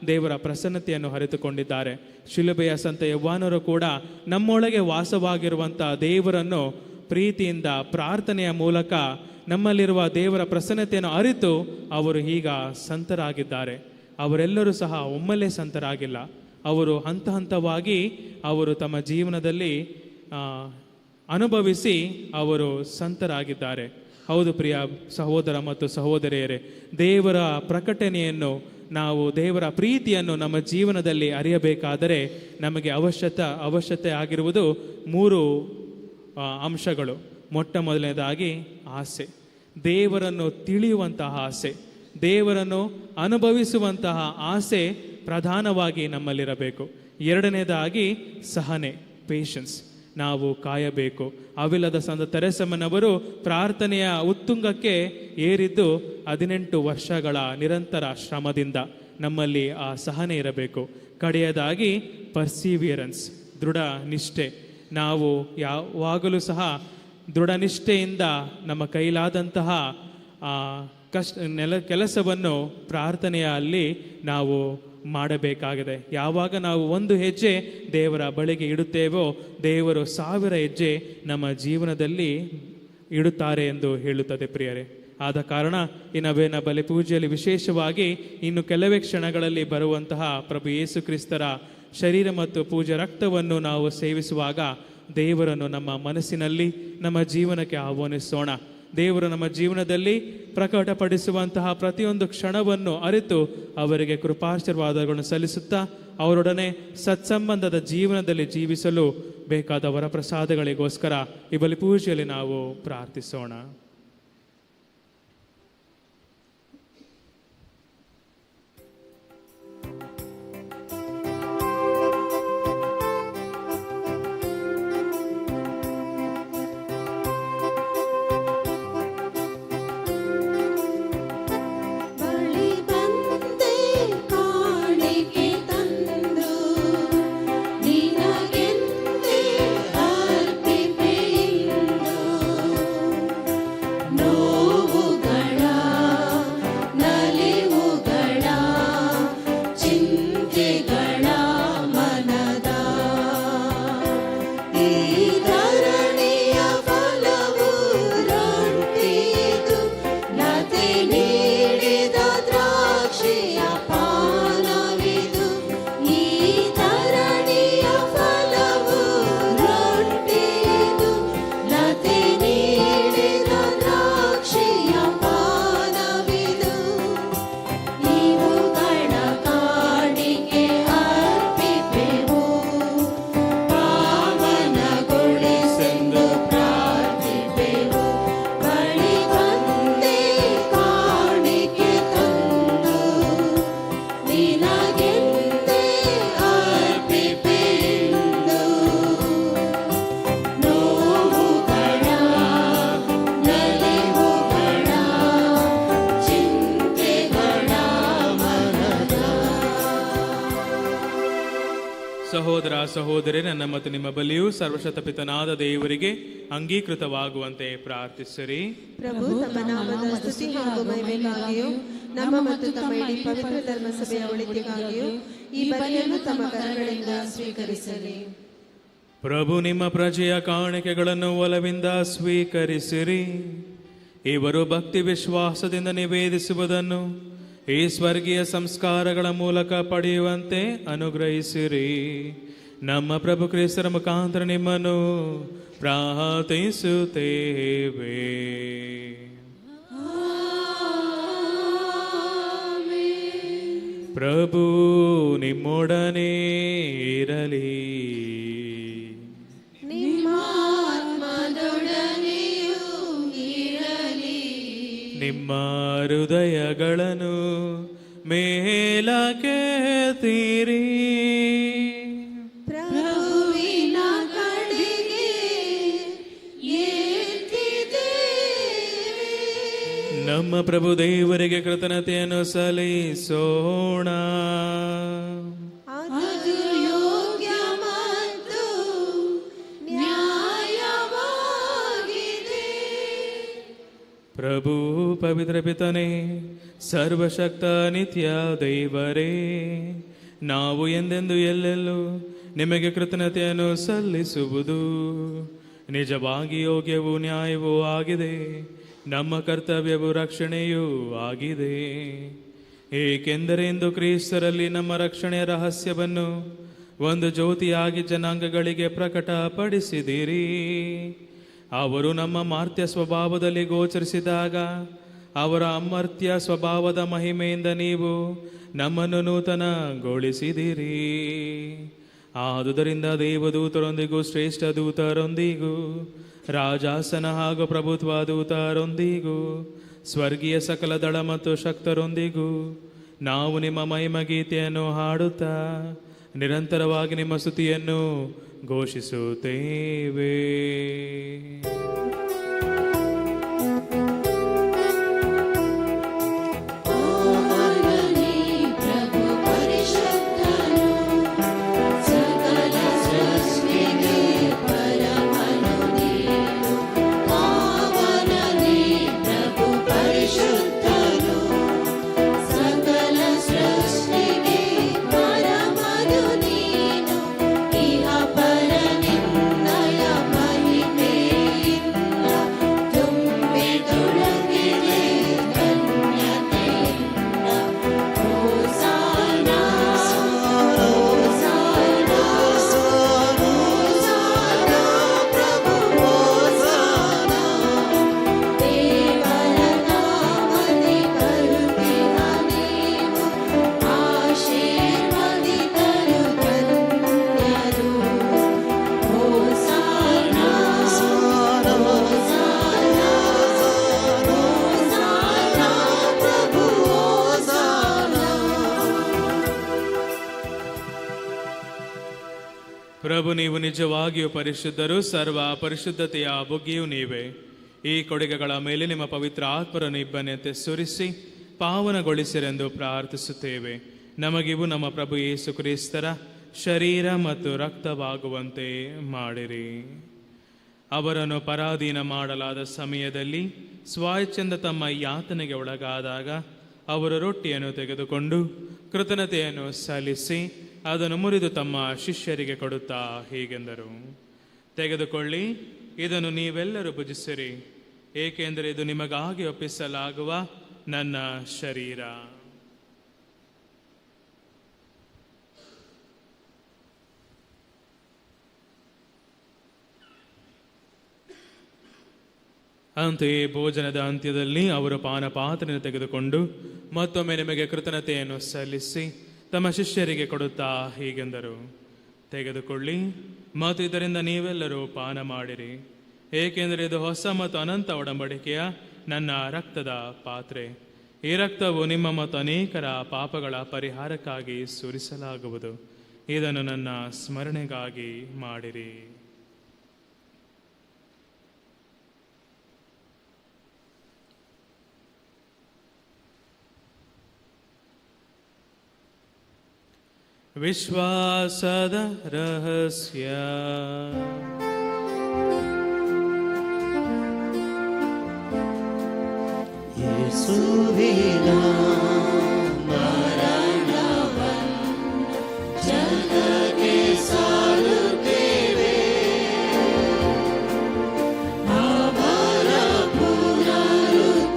ದೇವರ ಪ್ರಸನ್ನತೆಯನ್ನು ಅರಿತುಕೊಂಡಿದ್ದಾರೆ. ಶಿಲುಬೆಯ ಸಂತ ಯೋಹಾನರು ಕೂಡ ನಮ್ಮೊಳಗೆ ವಾಸವಾಗಿರುವಂಥ ದೇವರನ್ನು ಪ್ರೀತಿಯಿಂದ ಪ್ರಾರ್ಥನೆಯ ಮೂಲಕ ನಮ್ಮಲ್ಲಿರುವ ದೇವರ ಪ್ರಸನ್ನತೆಯನ್ನು ಅರಿತು ಅವರು ಈಗ ಸಂತರಾಗಿದ್ದಾರೆ. ಅವರೆಲ್ಲರೂ ಸಹ ಒಮ್ಮೆಲೇ ಸಂತರಾಗಿಲ್ಲ, ಅವರು ಹಂತ ಹಂತವಾಗಿ ಅವರು ತಮ್ಮ ಜೀವನದಲ್ಲಿ ಅನುಭವಿಸಿ ಅವರು ಸಂತರಾಗಿದ್ದಾರೆ. ಹೌದು ಪ್ರಿಯ ಸಹೋದರ ಮತ್ತು ಸಹೋದರಿಯರೇ, ದೇವರ ಪ್ರಕಟಣೆಯನ್ನು ನಾವು, ದೇವರ ಪ್ರೀತಿಯನ್ನು ನಮ್ಮ ಜೀವನದಲ್ಲಿ ಅರಿಯಬೇಕಾದರೆ ನಮಗೆ ಅವಶ್ಯಕತೆ ಆಗಿರುವುದು 3 ಅಂಶಗಳು. ಮೊಟ್ಟ ಮೊದಲನೇದಾಗಿ ಆಸೆ, ದೇವರನ್ನು ತಿಳಿಯುವಂತಹ ಆಸೆ, ದೇವರನ್ನು ಅನುಭವಿಸುವಂತಹ ಆಸೆ ಪ್ರಧಾನವಾಗಿ ನಮ್ಮಲ್ಲಿರಬೇಕು. ಎರಡನೇದಾಗಿ ಸಹನೆ, ಪೇಷನ್ಸ್, ನಾವು ಕಾಯಬೇಕು. ಅವಿಲ್ಲದ ಸಂತ ತೆರೆಸಮ್ಮನವರು ಪ್ರಾರ್ಥನೆಯ ಉತ್ತುಂಗಕ್ಕೆ ಏರಿದ್ದು 18 ವರ್ಷಗಳ ನಿರಂತರ ಶ್ರಮದಿಂದ. ನಮ್ಮಲ್ಲಿ ಆ ಸಹನೆ ಇರಬೇಕು. ಕಡೆಯದಾಗಿ ಪರ್ಸಿವಿಯರೆನ್ಸ್, ದೃಢ ನಿಷ್ಠೆ. ನಾವು ಯಾವಾಗಲೂ ಸಹ ದೃಢನಿಷ್ಠೆಯಿಂದ ನಮ್ಮ ಕೈಲಾದಂತಹ ಕೆಲಸವನ್ನು ಪ್ರಾರ್ಥನೆಯಲ್ಲಿ ನಾವು ಮಾಡಬೇಕಾಗಿದೆ. ಯಾವಾಗ ನಾವು 1 ಹೆಜ್ಜೆ ದೇವರ ಬಳಿಗೆ ಇಡುತ್ತೇವೋ ದೇವರು 1000 ಹೆಜ್ಜೆ ನಮ್ಮ ಜೀವನದಲ್ಲಿ ಇಡುತ್ತಾರೆ ಎಂದು ಹೇಳುತ್ತದೆ ಪ್ರಿಯರೇ. ಆದ ಕಾರಣ ಈ ನವೇನ ಬಲಿ ಪೂಜೆಯಲ್ಲಿ ವಿಶೇಷವಾಗಿ ಇನ್ನು ಕೆಲವೇ ಕ್ಷಣಗಳಲ್ಲಿ ಬರುವಂತಹ ಪ್ರಭು ಯೇಸು ಕ್ರಿಸ್ತರ ಶರೀರ ಮತ್ತು ಪೂಜೆ ರಕ್ತವನ್ನು ನಾವು ಸೇವಿಸುವಾಗ ದೇವರನ್ನು ನಮ್ಮ ಮನಸ್ಸಿನಲ್ಲಿ ನಮ್ಮ ಜೀವನಕ್ಕೆ ಆಹ್ವಾನಿಸೋಣ. ದೇವರು ನಮ್ಮ ಜೀವನದಲ್ಲಿ ಪ್ರಕಟಪಡಿಸುವಂತಹ ಪ್ರತಿಯೊಂದು ಕ್ಷಣವನ್ನು ಅರಿತು ಅವರಿಗೆ ಕೃಪಾಶೀರ್ವಾದಗಳನ್ನು ಸಲ್ಲಿಸುತ್ತಾ ಅವರೊಡನೆ ಸತ್ಸಂಬಂಧದ ಜೀವನದಲ್ಲಿ ಜೀವಿಸಲು ಬೇಕಾದ ವರಪ್ರಸಾದಗಳಿಗೋಸ್ಕರ ಈ ಬಲಿ ಪೂಜೆಯಲ್ಲಿ ನಾವು ಪ್ರಾರ್ಥಿಸೋಣ. ಬಳಿ ಬಂದೆ ಕಾಣಿಕೆ ತಂದು ನಿನಗೆಂದೇ ಅರ್ಪಿಪೆಯಿಂದು ನೋವುಗಳ ನಲಿವುಗಳ ಚಿಂತೆಗಳ ಮನದ ಈ ಧರಣಿಯ ಫಲವು ರೊಟ್ಟಿದು ಲತೆ ನೀಡಿದ ದ್ರಾಕ್ಷಿಯ ಪಾನವಿದು ಈ ಧರಣಿಯ ಫಲವು ರೊಟ್ಟಿದು ಲತೆ ನೀಡಿದ ದ್ರಾಕ್ಷಿಯ ಪಾನವಿದು ಇವುಗಳ ಕಾಣಿಕೆ ಅರ್ಪಿಪೆವು ಪಾವನಗೊಳಿಸೆಂದು ಪ್ರಾರ್ಥಿಪೆವು ಬಳಿ ಬಂದೆ ಕಾಣಿಕೆ ತಂದು ನಿನಗೆಂದೇ ಅರ್ಪಿಪೆಂದು ನೋವುಗಳ ನಲಿವುಗಳ ಚಿಂತೆಗಳ ಮನದ ಸಹೋದರ ಸಹೋದರಿ, ನನ್ನ ಮತ್ತು ನಿಮ್ಮ ಬಲಿಯು ಸರ್ವಶತಪಿತನಾದ ದೇವರಿಗೆ ಅಂಗೀಕೃತವಾಗುವಂತೆ ಪ್ರಾರ್ಥಿಸಿರಿ. ಪ್ರಭು ತಮ್ಮ ನಾಮದ ಸ್ತುತಿ ಹಾಗೂ ಮಹಿಮೆಗಾಗಿಯೂ ನಮ್ಮ ಮತ್ತು ತಮ್ಮ ಇಡೀ ಪವಿತ್ರ ಧರ್ಮಸಭೆಯ ಒಳಿತಿಗಾಗಿಯೂ ಈ ಬಲಿಯನ್ನು ತಮ್ಮ ಕರಗಳಿಂದ ಸ್ವೀಕರಿಸಲಿ. ಪ್ರಭು ನಿಮ್ಮ ಪ್ರಜೆಯ ಕಾಣಿಕೆಗಳನ್ನು ಒಲವಿಂದ ಸ್ವೀಕರಿಸಿರಿ. ಇವರು ಭಕ್ತಿ ವಿಶ್ವಾಸದಿಂದ ನಿವೇದಿಸುವುದನ್ನು ಈ ಸ್ವರ್ಗೀಯ ಸಂಸ್ಕಾರಗಳ ಮೂಲಕ ಪಡೆಯುವಂತೆ ಅನುಗ್ರಹಿಸಿರಿ. ನಮ್ಮ ಪ್ರಭು ಕ್ರಿಸ್ತರ ಮುಖಾಂತರ ನಿಮ್ಮನ್ನು ಪ್ರಾರ್ಥಿಸುತ್ತೇವೆ. ಪ್ರಭು ನಿಮ್ಮೊಡನೆ ಇರಲಿ. ನಿಮ್ಮ ಆತ್ಮದೊಡನೆಯೂ ಇರಲಿ. ನಿಮ್ಮ ಹೃದಯಗಳನ್ನು ಮೇಲಕ್ಕೆತ್ತಿರಿ. ಪ್ರಭುವಿನ ಕಡೆಗೆ ಎತ್ತಿದ್ದೇವೆ. ನಮ್ಮ ಪ್ರಭು ದೇವರಿಗೆ ಕೃತಜ್ಞತೆಯನ್ನು ಸಲ್ಲಿಸೋಣ. ಅದು ಯೋಗ್ಯ ಮತ್ತು ನ್ಯಾಯವಾಗಿದೆ. ಪ್ರಭು ಪವಿತ್ರ ಪಿತನೇ, ಸರ್ವಶಕ್ತ ನಿತ್ಯ ದೇವರೇ, ನಾವು ಎಂದೆಂದು ಎಲ್ಲೆಲ್ಲೂ ನಿಮಗೆ ಕೃತಜ್ಞತೆಯನ್ನು ಸಲ್ಲಿಸುವುದು ನಿಜವಾಗಿ ಯೋಗ್ಯವೂ ನ್ಯಾಯವೂ ಆಗಿದೆ. ನಮ್ಮ ಕರ್ತವ್ಯವೂ ರಕ್ಷಣೆಯೂ ಆಗಿದೆ. ಏಕೆಂದರೆ ಇಂದು ಕ್ರಿಸ್ತರಲ್ಲಿ ನಮ್ಮ ರಕ್ಷಣೆಯ ರಹಸ್ಯವನ್ನು ಒಂದು ಜ್ಯೋತಿಯಾಗಿ ಜನಾಂಗಗಳಿಗೆ ಪ್ರಕಟಪಡಿಸಿದಿರಿ. ಅವರು ನಮ್ಮ ಮಾರ್ತ್ಯ ಸ್ವಭಾವದಲ್ಲಿ ಗೋಚರಿಸಿದಾಗ ಅವರ ಅಮರ್ತ್ಯ ಸ್ವಭಾವದ ಮಹಿಮೆಯಿಂದ ನೀವು ನಮ್ಮನ್ನು ನೂತನಗೊಳಿಸಿದಿರಿ. ಆದುದರಿಂದ ದೇವದೂತರೊಂದಿಗೂ ಶ್ರೇಷ್ಠ ದೂತರೊಂದಿಗೂ ರಾಜಾಸನ ಹಾಗೂ ಪ್ರಭುತ್ವ ದೂತರೊಂದಿಗೂ ಸ್ವರ್ಗೀಯ ಸಕಲ ದಳ ಮತ್ತು ಶಕ್ತರೊಂದಿಗೂ ನಾವು ನಿಮ್ಮ ಮಹಿಮ ಗೀತೆಯನ್ನು ಹಾಡುತ್ತಾ ನಿರಂತರವಾಗಿ ನಿಮ್ಮ ಸ್ತುತಿಯನ್ನು ಘೋಷಿಸುತ್ತೇವೆ. ಪ್ರಭು ಪರಿಶುದ್ಧನು, ಸಕಲ ಸೃಷ್ಟಿಗೆ ಪರಮನು ನೀನು. ಪಾವನನೇ ಪ್ರಭು ಪರಿಶುದ್ಧನು, ಸಕಲ ಸೃಷ್ಟಿಗೆ ಪರಮನು ನೀನು. ಇಹ ಪರ ನಿನ್ನಯ ಮಹಿಮೆಯಿಂದ ಪ್ರಭು, ನೀವು ನಿಜವಾಗಿಯೂ ಪರಿಶುದ್ಧರು, ಸರ್ವ ಪರಿಶುದ್ಧತೆಯ ಬುಗ್ಗೆಯೂ ನೀವೇ. ಈ ಕೊಡುಗೆಗಳ ಮೇಲೆ ನಿಮ್ಮ ಪವಿತ್ರ ಆತ್ಮರನ್ನು ಇಬ್ಬನಿಯಂತೆ ಸುರಿಸಿ ಪಾವನಗೊಳಿಸಿರೆಂದು ಪ್ರಾರ್ಥಿಸುತ್ತೇವೆ. ನಮಗಿವು ನಮ್ಮ ಪ್ರಭು ಯೇಸು ಕ್ರಿಸ್ತರ ಶರೀರ ಮತ್ತು ರಕ್ತವಾಗುವಂತೆ ಮಾಡಿರಿ. ಅವರನ್ನು ಪರಾಧೀನ ಮಾಡಲಾದ ಸಮಯದಲ್ಲಿ ಸ್ವಾಚ್ಛಂದ ತಮ್ಮ ಯಾತನೆಗೆ ಒಳಗಾದಾಗ ಅವರು ರೊಟ್ಟಿಯನ್ನು ತೆಗೆದುಕೊಂಡು ಕೃತಜ್ಞತೆಯನ್ನು ಸಲ್ಲಿಸಿ ಅದನ್ನು ಮುರಿದು ತಮ್ಮ ಶಿಷ್ಯರಿಗೆ ಕೊಡುತ್ತಾ ಹೀಗೆಂದರು: ತೆಗೆದುಕೊಳ್ಳಿ, ಇದನ್ನು ನೀವೆಲ್ಲರೂ ಭುಜಿಸಿರಿ, ಏಕೆಂದರೆ ಇದು ನಿಮಗಾಗಿ ಒಪ್ಪಿಸಲಾಗುವ ನನ್ನ ಶರೀರ. ಅಂತೆಯೇ ಭೋಜನದ ಅಂತ್ಯದಲ್ಲಿ ಅವರು ಪಾನಪಾತ್ರೆಯನ್ನು ತೆಗೆದುಕೊಂಡು ಮತ್ತೊಮ್ಮೆ ನಿಮಗೆ ಕೃತಜ್ಞತೆಯನ್ನು ಸಲ್ಲಿಸಿ ತಮ್ಮ ಶಿಷ್ಯರಿಗೆ ಕೊಡುತ್ತಾ ಹೀಗೆಂದರು: ತೆಗೆದುಕೊಳ್ಳಿ ಮತ್ತು ಇದರಿಂದ ನೀವೆಲ್ಲರೂ ಪಾನ ಮಾಡಿರಿ, ಏಕೆಂದರೆ ಇದು ಹೊಸ ಮತ್ತು ಅನಂತ ಒಡಂಬಡಿಕೆಯ ನನ್ನ ರಕ್ತದ ಪಾತ್ರೆ. ಈ ರಕ್ತವು ನಿಮ್ಮ ಮತ್ತು ಅನೇಕರ ಪಾಪಗಳ ಪರಿಹಾರಕ್ಕಾಗಿ ಸುರಿಸಲಾಗುವುದು. ಇದನ್ನು ನನ್ನ ಸ್ಮರಣೆಗಾಗಿ ಮಾಡಿರಿ. ವಿಶ್ವಾಸದ ರಹಸ್ಯ. ಯೇಸುವಿನ ಮರಣವನ್ನು ಜಗಕ್ಕೆ ಸಾರುತ್ತೇವೆ, ಅವರ ಪುನರುತ್ಥಾನವನ್ನು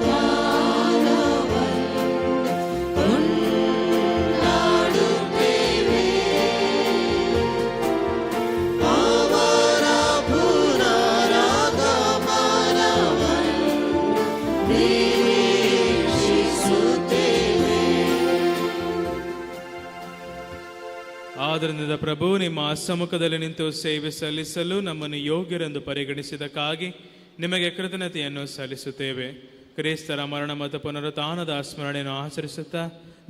ಕೊಂಡಾಡುತ್ತೇವೆ, ಅವರ ಪುನರಾಗಮನವನ್ನು ಆದ್ದರಿಂದ ಪ್ರಭು, ನಿಮ್ಮ ಸಮ್ಮುಖದಲ್ಲಿ ನಿಂತು ಸೇವೆ ಸಲ್ಲಿಸಲು ನಮ್ಮನ್ನು ಯೋಗ್ಯರೆಂದು ಪರಿಗಣಿಸಿದಕ್ಕಾಗಿ ನಿಮಗೆ ಕೃತಜ್ಞತೆಯನ್ನು ಸಲ್ಲಿಸುತ್ತೇವೆ. ಕ್ರಿಸ್ತರ ಮರಣ ಮತ್ತು ಪುನರುತ್ಥಾನದ ಸ್ಮರಣೆಯನ್ನು ಆಚರಿಸುತ್ತಾ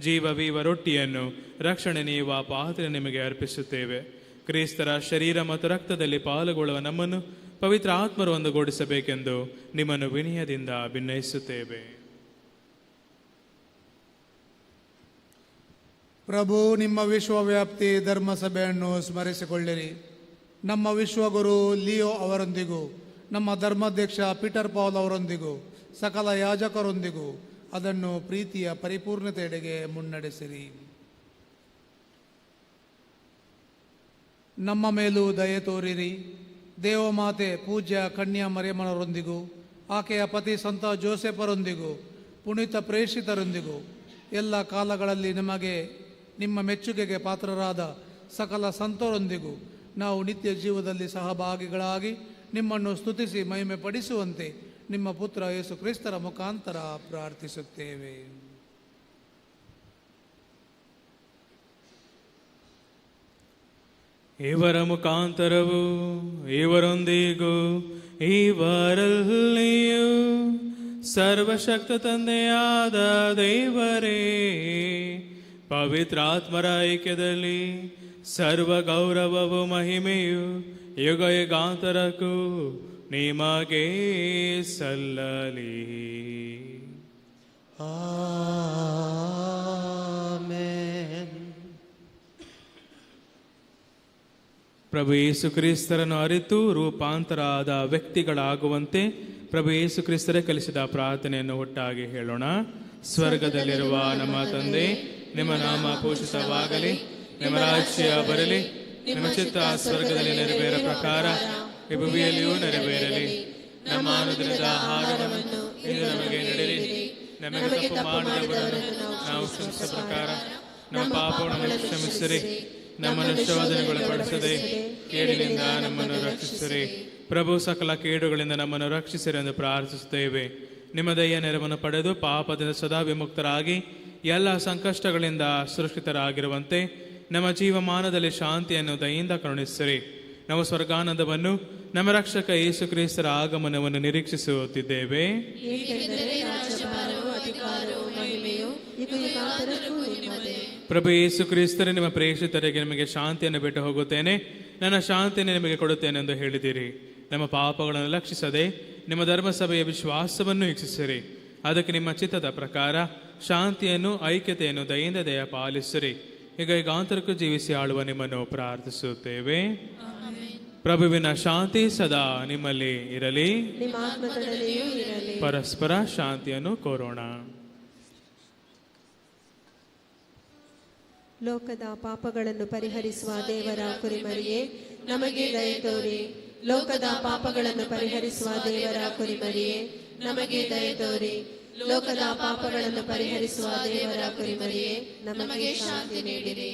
ಜೀವವೀವ ರೊಟ್ಟಿಯನ್ನು ರಕ್ಷಣೆ ನೀಡುವ ಪಾತ್ರೆ ನಿಮಗೆ ಅರ್ಪಿಸುತ್ತೇವೆ. ಕ್ರಿಸ್ತರ ಶರೀರ ಮತ್ತು ರಕ್ತದಲ್ಲಿ ಪಾಲ್ಗೊಳ್ಳುವ ನಮ್ಮನ್ನು ಪವಿತ್ರ ಆತ್ಮರು ಒಂದುಗೂಡಿಸಬೇಕೆಂದು ನಿಮ್ಮನ್ನು ವಿನಯದಿಂದ ಭಿನ್ನಯಿಸುತ್ತೇವೆ. ಪ್ರಭು, ನಿಮ್ಮ ವಿಶ್ವವ್ಯಾಪ್ತಿ ಧರ್ಮಸಭೆಯನ್ನು ಸ್ಮರಿಸಿಕೊಳ್ಳಿರಿ. ನಮ್ಮ ವಿಶ್ವಗುರು ಲಿಯೋ ಅವರೊಂದಿಗೂ, ನಮ್ಮ ಧರ್ಮಾಧ್ಯಕ್ಷ ಪೀಟರ್ ಪೌಲ್ ಅವರೊಂದಿಗೂ, ಸಕಲ ಯಾಜಕರೊಂದಿಗೂ ಅದನ್ನು ಪ್ರೀತಿಯ ಪರಿಪೂರ್ಣತೆಯೆಡೆಗೆ ಮುನ್ನಡೆಸಿರಿ. ನಮ್ಮ ಮೇಲೂ ದಯೆ ತೋರಿರಿ. ದೇವಮಾತೆ ಪೂಜ್ಯ ಕನ್ಯಾ ಮರಿಯಮ್ಮನವರೊಂದಿಗೂ, ಆಕೆಯ ಪತಿ ಸಂತ ಜೋಸೆಫರೊಂದಿಗೂ, ಪುನೀತ ಪ್ರೇಷಿತರೊಂದಿಗೂ, ಎಲ್ಲ ಕಾಲಗಳಲ್ಲಿ ನಿಮಗೆ ನಿಮ್ಮ ಮೆಚ್ಚುಗೆಗೆ ಪಾತ್ರರಾದ ಸಕಲ ಸಂತರೊಂದಿಗೂ ನಾವು ನಿತ್ಯ ಜೀವದಲ್ಲಿ ಸಹಭಾಗಿಗಳಾಗಿ ನಿಮ್ಮನ್ನು ಸ್ತುತಿಸಿ ಮಹಿಮೆ ಪಡಿಸುವಂತೆ ನಿಮ್ಮ ಪುತ್ರ ಯೇಸು ಕ್ರಿಸ್ತರ ಮುಖಾಂತರ ಪ್ರಾರ್ಥಿಸುತ್ತೇವೆ. ಇವರ ಮುಖಾಂತರವು ಇವರೊಂದಿಗೂ ಇವರಲ್ಲಿಯೂ ಸರ್ವಶಕ್ತ ತಂದೆಯಾದ ದೇವರೇ, ಪವಿತ್ರಾತ್ಮರ ಐಕ್ಯದಲ್ಲಿ ಸರ್ವ ಗೌರವವು ಮಹಿಮೆಯು ಯುಗ ಯುಗಾಂತರಕ್ಕೂ ನಿಮಗೆ ಸಲ್ಲಲಿ. ಆಮೆನ್. ಪ್ರಭು ಯೇಸು ಕ್ರಿಸ್ತರನ್ನು ಅರಿತು ರೂಪಾಂತರ ಆದ ವ್ಯಕ್ತಿಗಳಾಗುವಂತೆ ಪ್ರಭು ಯೇಸು ಕ್ರಿಸ್ತರೇ ಕಲಿಸಿದ ಪ್ರಾರ್ಥನೆಯನ್ನು ಒಟ್ಟಾಗಿ ಹೇಳೋಣ. ಸ್ವರ್ಗದಲ್ಲಿರುವ ನಮ್ಮ ತಂದೆ, ನಿಮ್ಮ ನಾಮ ಪೂಜಿತವಾಗಲಿ, ನಿಮ್ಮ ರಾಜ್ಯ ಬರಲಿ, ನಿಮ್ಮ ಚಿತ್ತ ಸ್ವರ್ಗದಲ್ಲಿ ನೆರವೇರ ಪ್ರಕಾರ ಈ ಭೂಮಿಯಲ್ಲಿಯೂ ನೆರವೇರಲಿ. ನಮ್ಮ ಅನುದಿನದ ಆಹಾರವನ್ನು ಇಂದು ನಮಗೆ ನೀಡಿರಿ. ನಮಗೆ ತಪ್ಪು ಮಾಡಿದವರನ್ನು ನಾವು ಕ್ಷಮಿಸಿದ ಪ್ರಕಾರ ನಮ್ಮ ಪಾಪವನ್ನು ಕ್ಷಮಿಸಿರಿ. ನಮ್ಮನ್ನು ಶೋಧನೆಗೊಳಪಡಿಸದೆ ಕೇಡಿನಿಂದ ನಮ್ಮನ್ನು ರಕ್ಷಿಸಿರಿ. ಪ್ರಭು, ಸಕಲ ಕೇಡುಗಳಿಂದ ನಮ್ಮನ್ನು ರಕ್ಷಿಸಿರಿ ಎಂದು ಪ್ರಾರ್ಥಿಸುತ್ತೇವೆ. ನಿಮ್ಮ ದಯೆಯ ನೆರವನ್ನು ಪಡೆದು ಪಾಪದಿಂದ ಸದಾ ವಿಮುಕ್ತರಾಗಿ ಎಲ್ಲ ಸಂಕಷ್ಟಗಳಿಂದ ಸುರಕ್ಷಿತರಾಗಿರುವಂತೆ ನಮ್ಮ ಜೀವಮಾನದಲ್ಲಿ ಶಾಂತಿಯನ್ನು ದಯೆಯಿಂದ ಕರುಣಿಸಿರಿ. ನಾವು ಸ್ವರ್ಗಾನಂದವನ್ನು ನಮ್ಮ ರಕ್ಷಕ ಯೇಸು ಕ್ರಿಸ್ತರ ಆಗಮನವನ್ನು ನಿರೀಕ್ಷಿಸುತ್ತಿದ್ದೇವೆ. ಪ್ರಭು ಯೇಸು ಕ್ರಿಸ್ತರೇ, ನಿಮ್ಮ ಪ್ರೇಷಿತರಿಗೆ ನಿಮಗೆ ಶಾಂತಿಯನ್ನು ಬಿಟ್ಟು ಹೋಗುತ್ತೇನೆ, ನನ್ನ ಶಾಂತಿಯನ್ನು ನಿಮಗೆ ಕೊಡುತ್ತೇನೆ ಎಂದು ಹೇಳಿದಿರಿ. ನಮ್ಮ ಪಾಪಗಳನ್ನು ಲಕ್ಷಿಸದೆ ನಿಮ್ಮ ಧರ್ಮಸಭೆಯ ವಿಶ್ವಾಸವನ್ನು ವೀಕ್ಷಿಸಿರಿ. ಅದಕ್ಕೆ ನಿಮ್ಮ ಚಿತ್ತದ ಪ್ರಕಾರ ಶಾಂತಿಯನ್ನು, ಐಕ್ಯತೆಯನ್ನು ದಯಿಂದ ದಯ ಪಾಲಿಸಿರಿ. ಈಗ ಆಂತರಿಕ ಜೀವಿಸಿ ಆಳುವ ನಿಮ್ಮನ್ನು ಪ್ರಾರ್ಥಿಸುತ್ತೇವೆ. ಪ್ರಭುವಿನ ಶಾಂತಿ ಸದಾ ನಿಮ್ಮಲ್ಲಿ ಇರಲಿ. ನಿಮ್ಮ ಆತ್ಮದಲ್ಲಿಯೂ ಇರಲಿ. ಪರಸ್ಪರ ಶಾಂತಿಯನ್ನು ಕೋರೋಣ. ಲೋಕದ ಪಾಪಗಳನ್ನು ಪರಿಹರಿಸುವ ದೇವರ ಕುರಿಮರಿಯೇ, ನಮಗೆ ದಯೆ ತೋರಿ. ಲೋಕದ ಪಾಪಗಳನ್ನು ಪರಿಹರಿಸುವ ದೇವರ ಕುರಿಮರಿಯೇ, ನಮಗೆ ದಯೆ ತೋರಿ. ಲೋಕದ ಪಾಪಗಳನ್ನು ಪರಿಹರಿಸುವ ದೇವರ ಕುರಿಮರಿಯೇ, ನಮಗೆ ಶಾಂತಿ ನೀಡಿರಿ.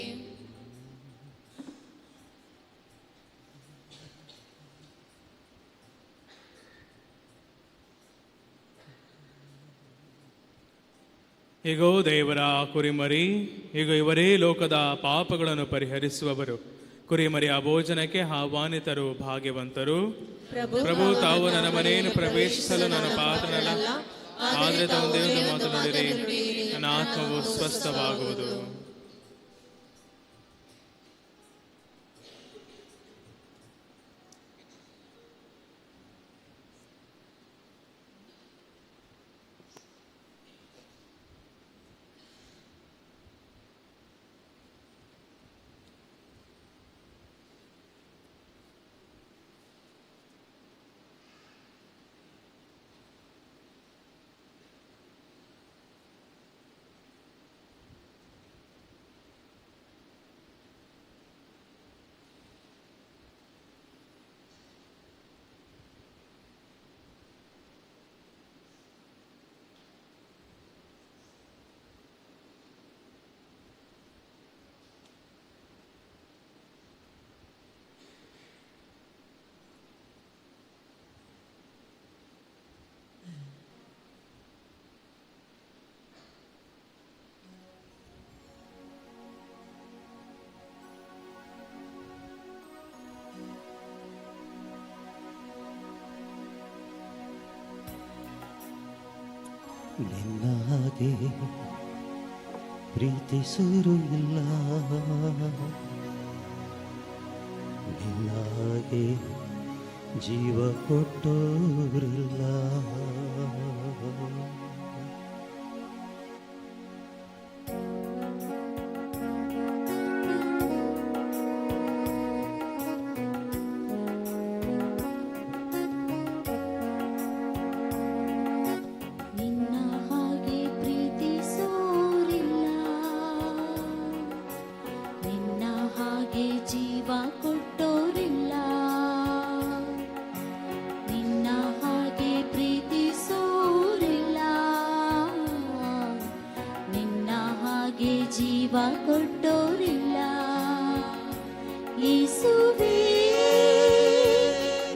ಈಗೋ ದೇವರ ಕುರಿಮರಿ, ಈಗ ಇವರೇ ಲೋಕದ ಪಾಪಗಳನ್ನು ಪರಿಹರಿಸುವವರು. ಕುರಿಮರಿಯ ಭೋಜನಕ್ಕೆ ಆಹ್ವಾನಿತರು ಭಾಗ್ಯವಂತರು. ಪ್ರಭು, ತಾವು ನನ್ನ ಮನೆಯನ್ನು ಪ್ರವೇಶಿಸಲು ನಾನು ಪಾತ್ರನಲ್ಲ, ಆದರೆ ತಾವು ದೇವರ ಮಾತನಾಡಿರಿ, ನನ್ನ ಆತ್ಮವು ಸ್ವಸ್ಥವಾಗುವುದು. ನಿನ್ನ ಹಾಗೆ ಪ್ರೀತಿಸೂರು ಇಲ್ಲ, ನಿನ್ನ ಹಾಗೆ ಜೀವ ಕೊಟ್ಟೋರಿಲ್ಲ. ಜೀವ ಕೊಟ್ಟೋರಿಲ್ಲ. ಯೇಸುವೇ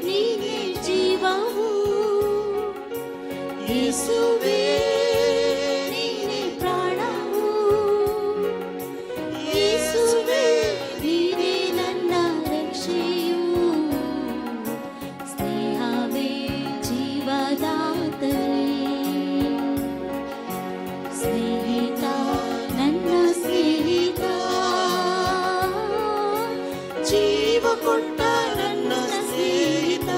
ನೀನೇ ಜೀವವು, ಯೇಸುವೇ ನೀನೇ ಪ್ರಾಣವು, ಯೇಸುವೇ ನೀನೇ ನನ್ನ ರಕ್ಷೆಯು, ಸ್ನೇಹವೇ ಜೀವದಾತರೇ. ಸ್ನೇಹಿತ ನನ್ನ ಸ್ನೇಹಿತ, ಜೀವ ಕೊಟ್ಟ ನನ್ನ ಸ್ನೇಹಿತ,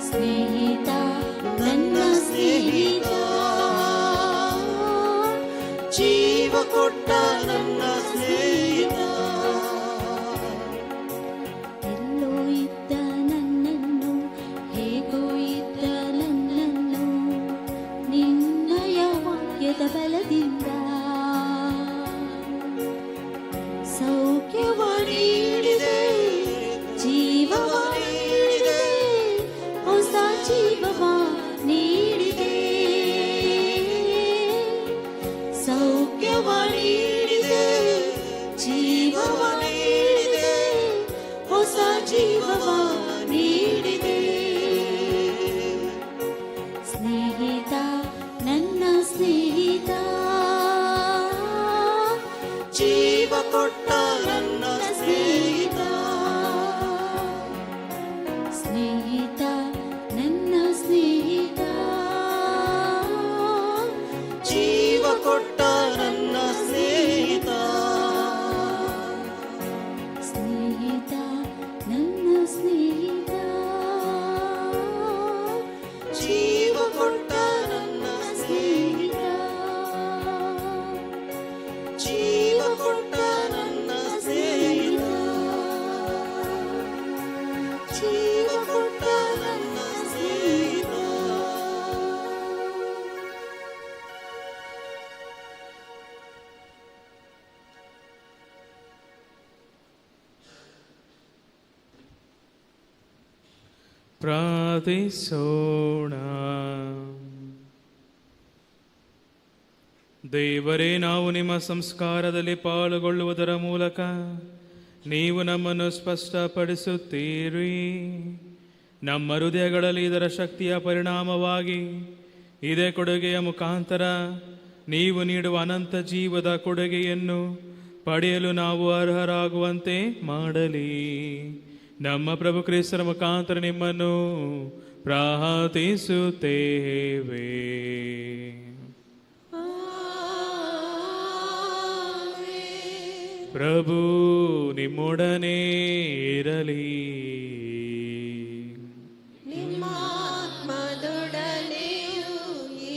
ಸ್ನೇಹಿತ ನನ್ನ ಸ್ನೇಹಿತ, ಜೀವ ಕೊಟ್ಟ ನನ್ನ ಸ್ನೇಹಿತ. ಎಲ್ಲೋ ಇದ್ದ ನನ್ನನ್ನು, ಹೇಗೋ ಇದ್ದ ನನ್ನನ್ನು, ನಿನ್ನಯ ವಾಕ್ಯದ ಬಲದಿಂದ ಸೌಖ್ಯವ ನೀಡಿದೆ, ಜೀವವ ನೀಡಿದೆ, ಹೊಸ ಜೀವವ ನೀಡಿದೆ, ಸೌಖ್ಯವ ನೀಡಿದೆ, ಜೀವವ ನೀಡಿದೆ, ಹೊಸ ಜೀವವ ನೀಡಿದೆ. ಸ್ನೇಹಿತ ನನ್ನ ಸ್ನೇಹಿತ, ಜೀವ ಕೊಟ್ಟ ನನ್ನ ಸ್ನೇಹಿತ, ಸ್ನೇಹಿತ ನನ್ನ ಸ್ನೇಹಿತ, ಜೀವ ಕೊಟ್ಟ ನನ್ನ ಕೊಟ್ಟ ನನ್ನ ಸ್ನೇಹಿತ, ಜೀವ ಕೊಟ್ಟ ನನ್ನ ಸ್ನೇಹಿತ, ಜೀವ ಕೊಟ್ಟ ನನ್ನ ಸ್ನೇಹಿತ. ಪ್ರಾರ್ಥಿಸೋಣ. ದೇವರೇ, ನಾವು ನಿಮ್ಮ ಸಂಸ್ಕಾರದಲ್ಲಿ ಪಾಲ್ಗೊಳ್ಳುವುದರ ಮೂಲಕ ನೀವು ನಮ್ಮನ್ನು ಸ್ಪಷ್ಟಪಡಿಸುತ್ತೀರಿ. ನಮ್ಮ ಹೃದಯಗಳಲ್ಲಿ ಇದರ ಶಕ್ತಿಯ ಪರಿಣಾಮವಾಗಿ ಇದೇ ಕೊಡುಗೆಯ ಮುಖಾಂತರ ನೀವು ನೀಡುವ ಅನಂತ ಜೀವದ ಕೊಡುಗೆಯನ್ನು ಪಡೆಯಲು ನಾವು ಅರ್ಹರಾಗುವಂತೆ ಮಾಡಲಿ. ನಮ್ಮ ಪ್ರಭು ಕ್ರಿಸ್ತರ ಮುಖಾಂತರ ನಿಮ್ಮನ್ನು ಪ್ರಾರ್ಥಿಸುತ್ತೇವೆ. ಪ್ರಭು ನಿಮ್ಮೊಡನೆ ಇರಲಿ. ನಿಮ್ಮಾತ್ಮದೊಡನೆಯೂ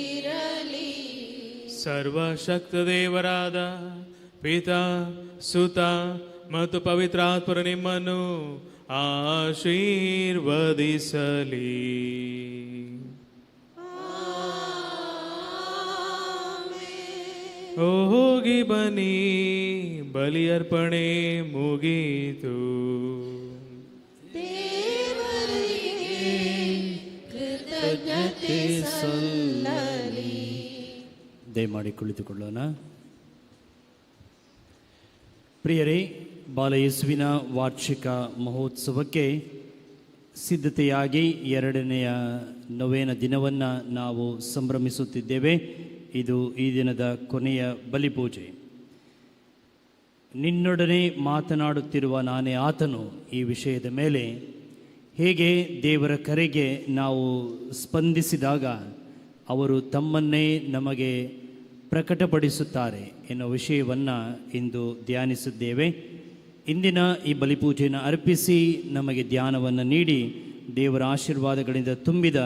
ಇರಲಿ. ಸರ್ವಶಕ್ತ ದೇವರಾದ ಪಿತಾ, ಸುತ ಮತ್ತು ಪವಿತ್ರಾತ್ಮರು ನಿಮ್ಮನ್ನು ಆಶೀರ್ವದಿಸಲಿ. ಹೋಗಿ ಬನ್ನಿ, ಬಲಿಯರ್ಪಣೆ ಮುಗೀತು. ದೇವರಿಗೆ ಕೃತಜ್ಞತೆ ಸಲ್ಲಲಿ. ದಯಮಾಡಿ ಕುಳಿತುಕೊಳ್ಳೋಣ. ಪ್ರಿಯರೇ, ಬಾಲಯೇಸುವಿನ ವಾರ್ಷಿಕ ಮಹೋತ್ಸವಕ್ಕೆ ಸಿದ್ಧತೆಯಾಗಿ 2ನೆಯ ನೊವೇನ ದಿನವನ್ನು ನಾವು ಸಂಭ್ರಮಿಸುತ್ತಿದ್ದೇವೆ. ಇದು ಈ ದಿನದ ಕೊನೆಯ ಬಲಿಪೂಜೆ. ನಿನ್ನೊಡನೆ ಮಾತನಾಡುತ್ತಿರುವ ನಾನೇ ಆತನು ಈ ವಿಷಯದ ಮೇಲೆ ಹೇಗೆ ದೇವರ ಕರೆಗೆ ನಾವು ಸ್ಪಂದಿಸಿದಾಗ ಅವರು ತಮ್ಮನ್ನೇ ನಮಗೆ ಪ್ರಕಟಪಡಿಸುತ್ತಾರೆ ಎನ್ನುವ ವಿಷಯವನ್ನು ಇಂದು ಧ್ಯಾನಿಸಿದ್ದೇವೆ. ಇಂದಿನ ಈ ಬಲಿಪೂಜೆಯನ್ನು ಅರ್ಪಿಸಿ ನಮಗೆ ಧ್ಯಾನವನ್ನು ನೀಡಿ ದೇವರ ಆಶೀರ್ವಾದಗಳಿಂದ ತುಂಬಿದ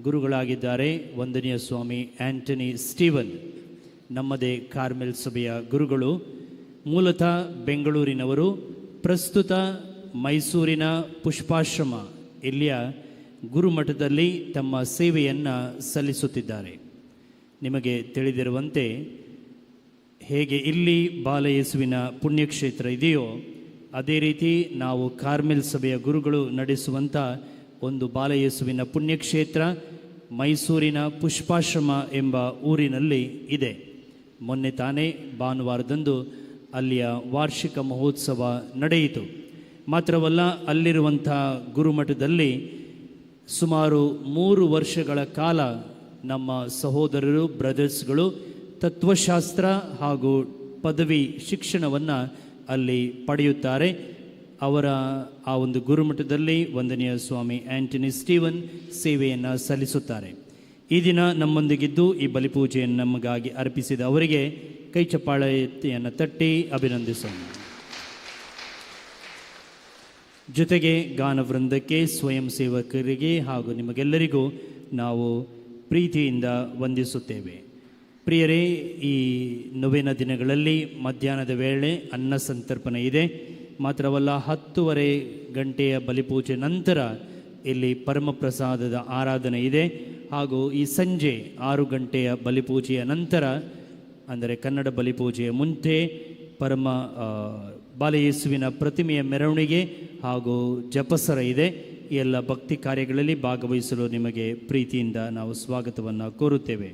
ಗುರುಗಳಾಗಿದ್ದಾರೆ ವಂದನೀಯ ಸ್ವಾಮಿ ಆಂಟನಿ ಸ್ಟೀವನ್. ನಮ್ಮದೇ ಕಾರ್ಮೆಲ್ ಸಭೆಯ ಗುರುಗಳು. ಮೂಲತಃ ಬೆಂಗಳೂರಿನವರು, ಪ್ರಸ್ತುತ ಮೈಸೂರಿನ ಪುಷ್ಪಾಶ್ರಮ ಇಲ್ಲಿಯ ಗುರುಮಠದಲ್ಲಿ ತಮ್ಮ ಸೇವೆಯನ್ನು ಸಲ್ಲಿಸುತ್ತಿದ್ದಾರೆ. ನಿಮಗೆ ತಿಳಿದಿರುವಂತೆ ಹೇಗೆ ಇಲ್ಲಿ ಬಾಲಯೇಸುವಿನ ಪುಣ್ಯಕ್ಷೇತ್ರ ಇದೆಯೋ ಅದೇ ರೀತಿ ನಾವು ಕಾರ್ಮೆಲ್ ಸಭೆಯ ಗುರುಗಳು ನಡೆಸುವಂಥ ಒಂದು ಬಾಲಯೇಸುವಿನ ಪುಣ್ಯಕ್ಷೇತ್ರ ಮೈಸೂರಿನ ಪುಷ್ಪಾಶ್ರಮ ಎಂಬ ಊರಿನಲ್ಲಿ ಇದೆ. ಮೊನ್ನೆ ತಾನೇ ಭಾನುವಾರದಂದು ಅಲ್ಲಿಯ ವಾರ್ಷಿಕ ಮಹೋತ್ಸವ ನಡೆಯಿತು. ಮಾತ್ರವಲ್ಲ, ಅಲ್ಲಿರುವಂಥ ಗುರುಮಠದಲ್ಲಿ ಸುಮಾರು 3 ವರ್ಷಗಳ ಕಾಲ ನಮ್ಮ ಸಹೋದರರು, ಬ್ರದರ್ಸ್ಗಳು ತತ್ವಶಾಸ್ತ್ರ ಹಾಗೂ ಪದವಿ ಶಿಕ್ಷಣವನ್ನು ಅಲ್ಲಿ ಪಡೆಯುತ್ತಾರೆ. ಅವರ ಆ ಒಂದು ಗುರುಮಠದಲ್ಲಿ ವಂದನೀಯ ಸ್ವಾಮಿ ಆಂಟನಿ ಸ್ಟೀವನ್ ಸೇವೆಯನ್ನು ಸಲ್ಲಿಸುತ್ತಾರೆ. ಈ ದಿನ ನಮ್ಮೊಂದಿಗಿದ್ದು ಈ ಬಲಿಪೂಜೆಯನ್ನು ನಮಗಾಗಿ ಅರ್ಪಿಸಿದ ಅವರಿಗೆ ಕೈ ಚಪ್ಪಾಳೆಯನ್ನು ತಟ್ಟಿ ಅಭಿನಂದಿಸೋಣ. ಜೊತೆಗೆ ಗಾನವೃಂದಕ್ಕೆ, ಸ್ವಯಂ ಸೇವಕರಿಗೆ ಹಾಗೂ ನಿಮಗೆಲ್ಲರಿಗೂ ನಾವು ಪ್ರೀತಿಯಿಂದ ವಂದಿಸುತ್ತೇವೆ. ಪ್ರಿಯರೇ, ಈ ನೊವೇನ ದಿನಗಳಲ್ಲಿ ಮಧ್ಯಾಹ್ನದ ವೇಳೆ ಅನ್ನ ಸಂತರ್ಪಣೆ ಇದೆ. ಮಾತ್ರವಲ್ಲ, 10:30 ಗಂಟೆಯ ಬಲಿಪೂಜೆ ನಂತರ ಇಲ್ಲಿ ಪರಮಪ್ರಸಾದದ ಆರಾಧನೆ ಇದೆ. ಹಾಗೂ ಈ ಸಂಜೆ 6 ಗಂಟೆಯ ಬಲಿಪೂಜೆಯ ನಂತರ, ಅಂದರೆ ಕನ್ನಡ ಬಲಿಪೂಜೆಯ ಮುಂಚೆ ಬಾಲಯೇಸುವಿನ ಪ್ರತಿಮೆಯ ಮೆರವಣಿಗೆ ಹಾಗೂ ಜಪಸರ ಇದೆ. ಈ ಎಲ್ಲ ಭಕ್ತಿ ಕಾರ್ಯಗಳಲ್ಲಿ ಭಾಗವಹಿಸಲು ನಿಮಗೆ ಪ್ರೀತಿಯಿಂದ ನಾವು ಸ್ವಾಗತವನ್ನು ಕೋರುತ್ತೇವೆ.